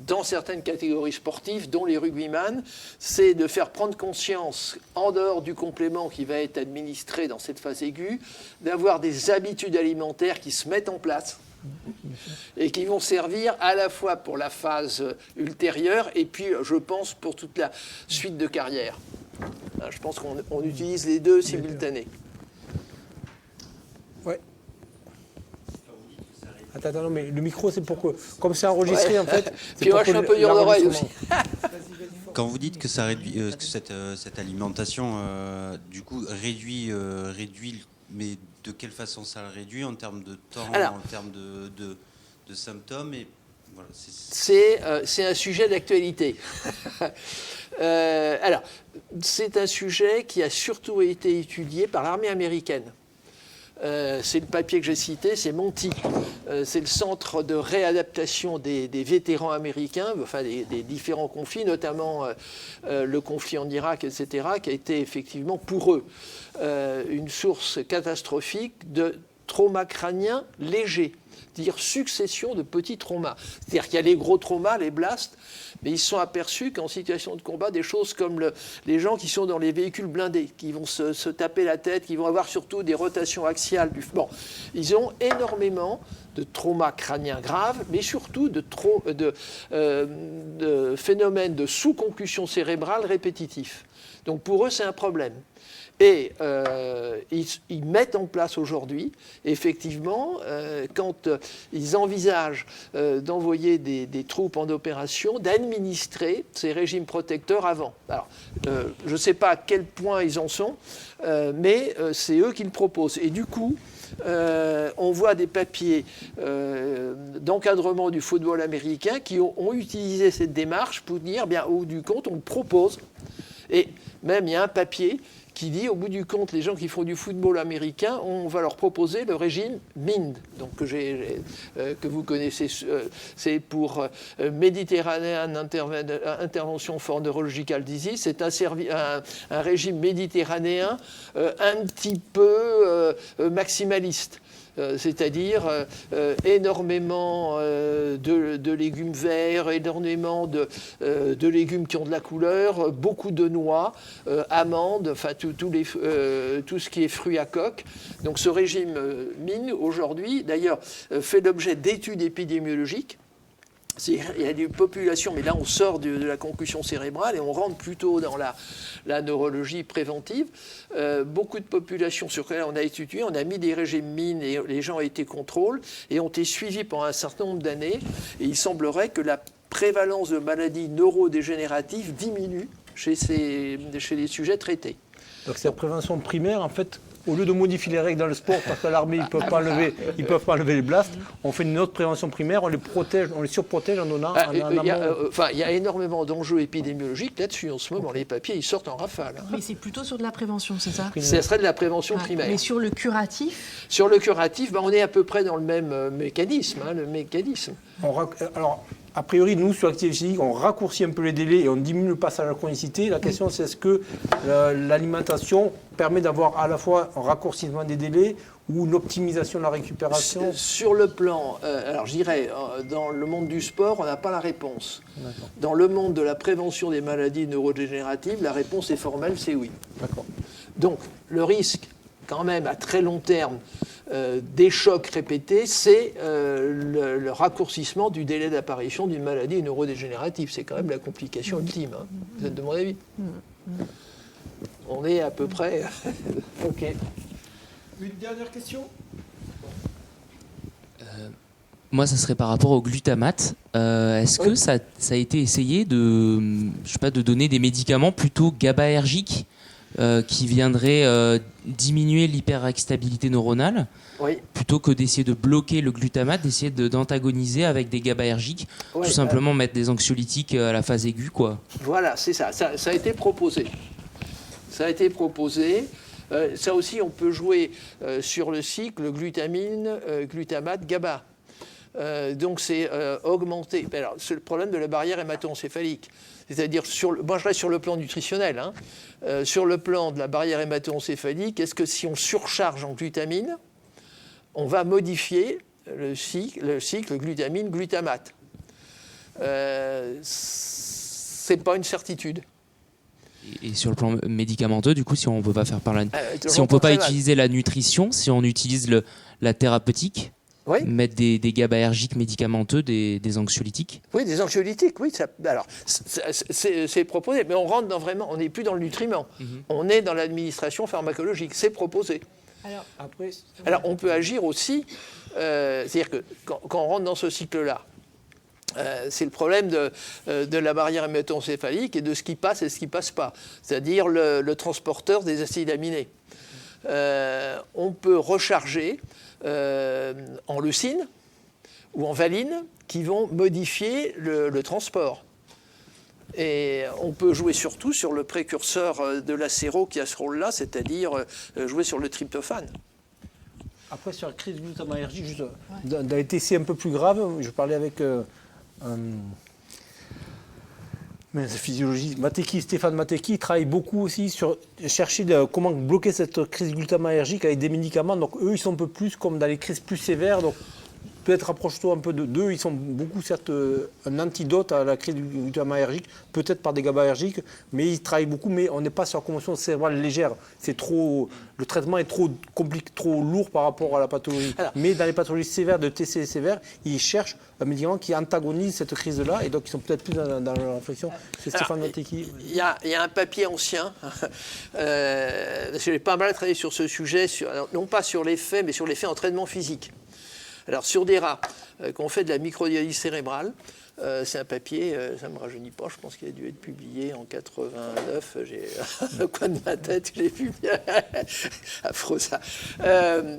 dans certaines catégories sportives, dont les rugbyman, c'est de faire prendre conscience, en dehors du complément qui va être administré dans cette phase aiguë, d'avoir des habitudes alimentaires qui se mettent en place et qui vont servir à la fois pour la phase ultérieure et puis, je pense, pour toute la suite de carrière. Je pense qu'on utilise les deux simultanés. Ouais. Attends, non, mais le micro, c'est pour que, comme c'est enregistré, en fait... Puis moi, je suis un peu dur d'oreille aussi. Quand vous dites que ça réduit, que cette alimentation, du coup, réduit, mais de quelle façon ça le réduit en termes de temps, en termes de symptômes et voilà, c'est un sujet d'actualité. Alors, c'est un sujet qui a surtout été étudié par l'armée américaine. C'est le papier que j'ai cité, c'est MONTI. C'est le centre de réadaptation des vétérans américains, enfin des différents conflits, notamment le conflit en Irak, etc., qui a été effectivement pour eux une source catastrophique de traumas crâniens légers, c'est-à-dire succession de petits traumas. C'est-à-dire qu'il y a les gros traumas, les blasts, mais ils se sont aperçus qu'en situation de combat, des choses comme les gens qui sont dans les véhicules blindés, qui vont se taper la tête, qui vont avoir surtout des rotations axiales. Bon, ils ont énormément de traumas crâniens graves, mais surtout de phénomènes de sous-concussion cérébrale répétitifs. Donc pour eux, c'est un problème. Et ils mettent en place aujourd'hui, effectivement, quand ils envisagent d'envoyer des troupes en opération, d'administrer ces régimes protecteurs avant. Alors, je ne sais pas à quel point ils en sont, mais c'est eux qui le proposent. Et du coup, on voit des papiers d'encadrement du football américain qui ont utilisé cette démarche pour dire, bien, au bout du compte, on le propose. Et même, il y a un papier qui dit, au bout du compte, les gens qui font du football américain, on va leur proposer le régime MIND, donc que vous connaissez, c'est pour Mediterranean Intervention for Neurological Disease. C'est un régime méditerranéen un petit peu maximaliste. C'est-à-dire énormément de légumes verts, énormément de légumes qui ont de la couleur, beaucoup de noix, amandes, enfin tout ce qui est fruits à coque. Donc ce régime MIN, aujourd'hui, d'ailleurs, fait l'objet d'études épidémiologiques. Il y a des populations, mais là on sort de la concussion cérébrale et on rentre plutôt dans la neurologie préventive. Beaucoup de populations sur lesquelles on a étudié, on a mis des régimes MIN et les gens ont été contrôlés et ont été suivis pendant un certain nombre d'années. Et il semblerait que la prévalence de maladies neurodégénératives diminue chez les sujets traités. Donc c'est la prévention primaire, en fait. Au lieu de modifier les règles dans le sport, parce que l'armée, ils ne peuvent pas enlever les blasts, on fait une autre prévention primaire, on les protège, on les surprotège en donnant il y a énormément d'enjeux épidémiologiques là-dessus en ce moment. Les papiers, ils sortent en rafale. Mais c'est plutôt sur de la prévention, c'est ça? Ça serait de la prévention primaire. Mais sur le curatif? Sur le curatif, on est à peu près dans le même mécanisme. Alors, a priori, nous, sur l'activité physique, on raccourcit un peu les délais et on diminue le passage à la chronicité. La question, c'est est-ce que l'alimentation permet d'avoir à la fois un raccourcissement des délais ou une optimisation de la récupération? Sur le plan, alors je dirais, dans le monde du sport, on n'a pas la réponse. Dans le monde de la prévention des maladies neurodégénératives, la réponse est formelle, c'est oui. D'accord. Donc, le risque, quand même, à très long terme, des chocs répétés, c'est le raccourcissement du délai d'apparition d'une maladie neurodégénérative. C'est quand même la complication ultime. Hein. Vous êtes de mon avis? On est à peu près... OK. Une dernière question? Moi, ça serait par rapport au glutamate. Est-ce que ça a été essayé de donner des médicaments plutôt GABAergiques qui viendrait diminuer l'hyperexcitabilité neuronale, Oui. plutôt que d'essayer de bloquer le glutamate, d'essayer d'antagoniser avec des GABAergiques, Ouais, tout simplement mettre des anxiolytiques à la phase aiguë, quoi. Voilà, c'est ça. Ça a été proposé. Ça a été proposé. Ça aussi, on peut jouer sur le cycle glutamine, glutamate, GABA. Donc c'est augmenter. Alors, c'est le problème de la barrière hémato-encéphalique. C'est-à-dire, moi je reste sur le plan nutritionnel. Sur le plan de la barrière hémato-encéphalique, est-ce que si on surcharge en glutamine, on va modifier le cycle glutamine-glutamate? C'est pas une certitude. Et sur le plan médicamenteux, du coup, si on peut pas faire si on peut pas utiliser la nutrition, si on utilise la thérapeutique, oui. Mettre des GABAergiques médicamenteux, des anxiolytiques. Oui, des anxiolytiques, oui. Alors, c'est proposé, mais on rentre on n'est plus dans le nutriment. On est dans l'administration pharmacologique. C'est proposé. Alors, on peut agir aussi, c'est-à-dire que quand on rentre dans ce cycle-là, c'est le problème de la barrière hémato-encéphalique et de ce qui passe et ce qui ne passe pas, c'est-à-dire le transporteur des acides aminés. On peut recharger en leucine ou en valine qui vont modifier le transport. Et on peut jouer surtout sur le précurseur de l'acéro qui a ce rôle-là, c'est-à-dire jouer sur le tryptophane. Après, sur la crise glutamatergique, juste dans les TC un peu plus graves, je parlais avec physiologiste Stéphane Matecki, il travaille beaucoup aussi sur chercher comment bloquer cette crise glutamatergique avec des médicaments. Donc eux, ils sont un peu plus comme dans les crises plus sévères. Donc peut-être rapproche-toi un peu d'eux. Ils sont beaucoup, certes, un antidote à la crise glutamatergique, peut-être par des GABAergiques, mais ils travaillent beaucoup. Mais on n'est pas sur la commotion cérébrale légère. Le traitement est trop compliqué, trop lourd par rapport à la pathologie. Alors, mais dans les pathologies sévères, de TC sévères, ils cherchent un médicament qui antagonise cette crise-là. Et donc, ils sont peut-être plus dans la réflexion. C'est Stéphane Matecki. Il y a un papier ancien. J'ai pas mal travaillé sur ce sujet, non pas sur les faits, mais sur les faits en traitement physique. Alors, sur des rats qui ont fait de la microdialyse cérébrale, c'est un papier, ça ne me rajeunit pas, je pense qu'il a dû être publié en 89. J'ai le coin de ma tête, je l'ai vu bien. Affreux ça.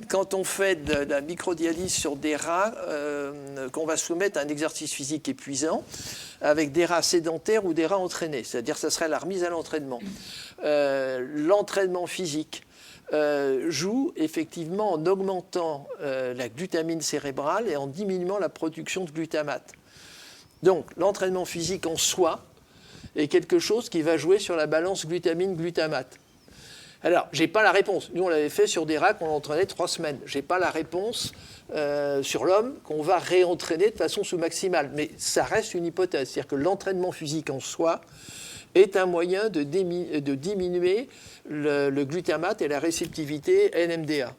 Quand on fait de la microdialyse sur des rats, qu'on va soumettre à un exercice physique épuisant, avec des rats sédentaires ou des rats entraînés, c'est-à-dire que ça serait la remise à l'entraînement. L'entraînement physique joue effectivement en augmentant la glutamine cérébrale et en diminuant la production de glutamate. Donc l'entraînement physique en soi est quelque chose qui va jouer sur la balance glutamine-glutamate. Alors, je n'ai pas la réponse. Nous, on l'avait fait sur des rats qu'on entraînait 3 semaines. Je n'ai pas la réponse sur l'homme qu'on va réentraîner de façon sous-maximale. Mais ça reste une hypothèse. C'est-à-dire que l'entraînement physique en soi est un moyen de diminuer le glutamate et la réceptivité NMDA.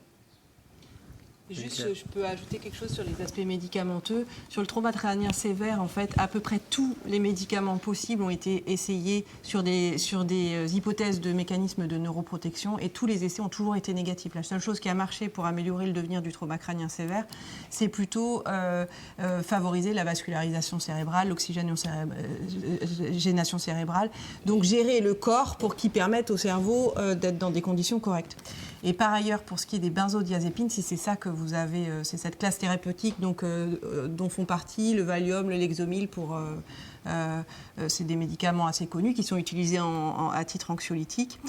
Juste, je peux ajouter quelque chose sur les aspects médicamenteux. Sur le trauma crânien sévère, en fait, à peu près tous les médicaments possibles ont été essayés sur des hypothèses de mécanismes de neuroprotection et tous les essais ont toujours été négatifs. La seule chose qui a marché pour améliorer le devenir du trauma crânien sévère, c'est plutôt favoriser la vascularisation cérébrale, l'oxygénation cérébrale, donc gérer le corps pour qu'il permette au cerveau d'être dans des conditions correctes. Et par ailleurs, pour ce qui est des benzodiazépines, si c'est ça que vous avez, c'est cette classe thérapeutique donc, dont font partie le Valium, le Lexomil, c'est des médicaments assez connus qui sont utilisés à titre anxiolytique.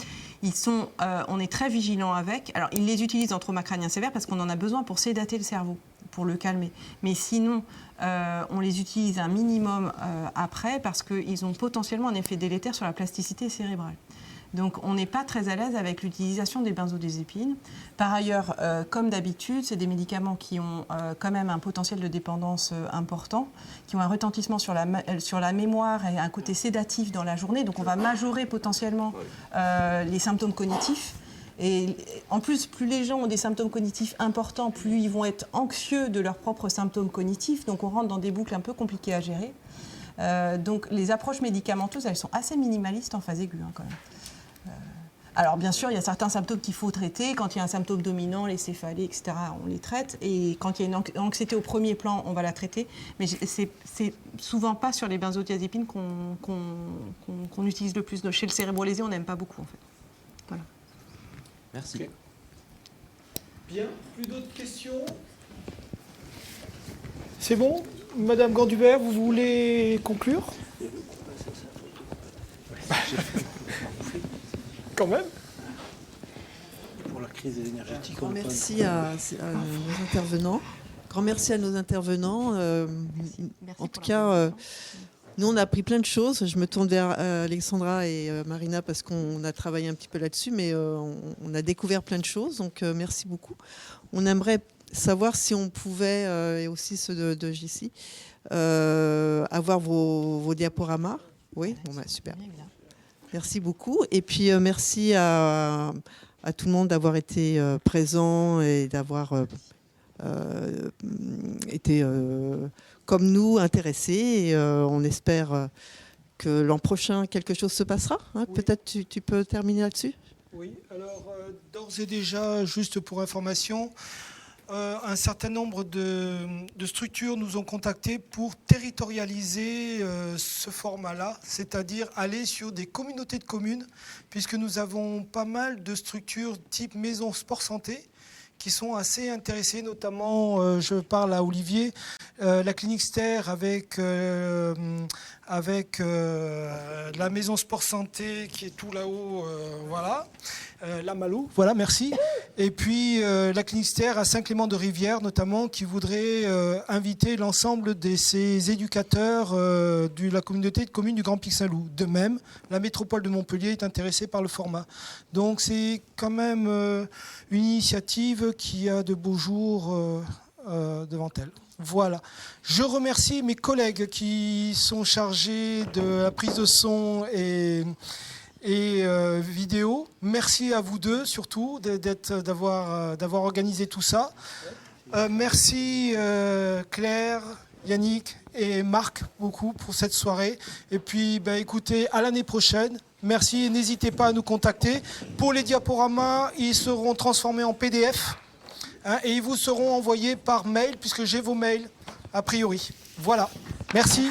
On est très vigilant avec. Alors, ils les utilisent en trauma crânien sévère parce qu'on en a besoin pour sédater le cerveau, pour le calmer. Mais sinon, on les utilise un minimum après parce qu'ils ont potentiellement un effet délétère sur la plasticité cérébrale. Donc, on n'est pas très à l'aise avec l'utilisation des benzodiazépines. Par ailleurs, comme d'habitude, c'est des médicaments qui ont quand même un potentiel de dépendance important, qui ont un retentissement sur la mémoire et un côté sédatif dans la journée. Donc, on va majorer potentiellement les symptômes cognitifs. Et en plus, plus les gens ont des symptômes cognitifs importants, plus ils vont être anxieux de leurs propres symptômes cognitifs. Donc, on rentre dans des boucles un peu compliquées à gérer. Donc, les approches médicamenteuses, elles sont assez minimalistes en phase aiguë, quand même. Alors bien sûr, il y a certains symptômes qu'il faut traiter. Quand il y a un symptôme dominant, les céphalées, etc., on les traite. Et quand il y a une anxiété au premier plan, on va la traiter. Mais c'est souvent pas sur les benzodiazépines qu'on utilise le plus. Chez le cérébrolésé, on n'aime pas beaucoup, en fait. Voilà. Merci. Okay. Bien, plus d'autres questions? C'est bon? Madame Gandubert, vous voulez conclure? Quand même. Pour la crise énergétique. Grand merci à nos intervenants. Grand merci à nos intervenants. En tout cas, nous, on a appris plein de choses. Je me tourne vers Alexandra et Marina parce qu'on a travaillé un petit peu là-dessus, mais on a découvert plein de choses. Donc, merci beaucoup. On aimerait savoir si on pouvait, et aussi ceux de JC, avoir vos diaporamas. Oui, bon, bah, super. Merci beaucoup. Et puis, merci à tout le monde d'avoir été présent et d'avoir été, comme nous, intéressés. Et on espère que l'an prochain, quelque chose se passera. Hein. Oui. Peut-être tu peux terminer là-dessus? Oui, alors d'ores et déjà, juste pour information, un certain nombre de structures nous ont contactés pour territorialiser ce format-là, c'est-à-dire aller sur des communautés de communes, puisque nous avons pas mal de structures type maison sport santé qui sont assez intéressées, notamment, je parle à Olivier, la clinique Ster avec la maison sport santé qui est tout là-haut, voilà, la Malou, voilà, merci. Et puis la clinique Ster à Saint-Clément-de-Rivière, notamment, qui voudrait inviter l'ensemble de ces éducateurs de la communauté de communes du Grand Pic Saint-Loup. De même, la métropole de Montpellier est intéressée par le format. Donc c'est quand même une initiative qui a de beaux jours devant elle. Voilà. Je remercie mes collègues qui sont chargés de la prise de son et vidéo. Merci à vous deux surtout d'avoir organisé tout ça. Merci Claire, Yannick et Marc beaucoup pour cette soirée. Et puis écoutez, à l'année prochaine. Merci et n'hésitez pas à nous contacter. Pour les diaporamas, ils seront transformés en PDF et ils vous seront envoyés par mail puisque j'ai vos mails a priori. Voilà. Merci.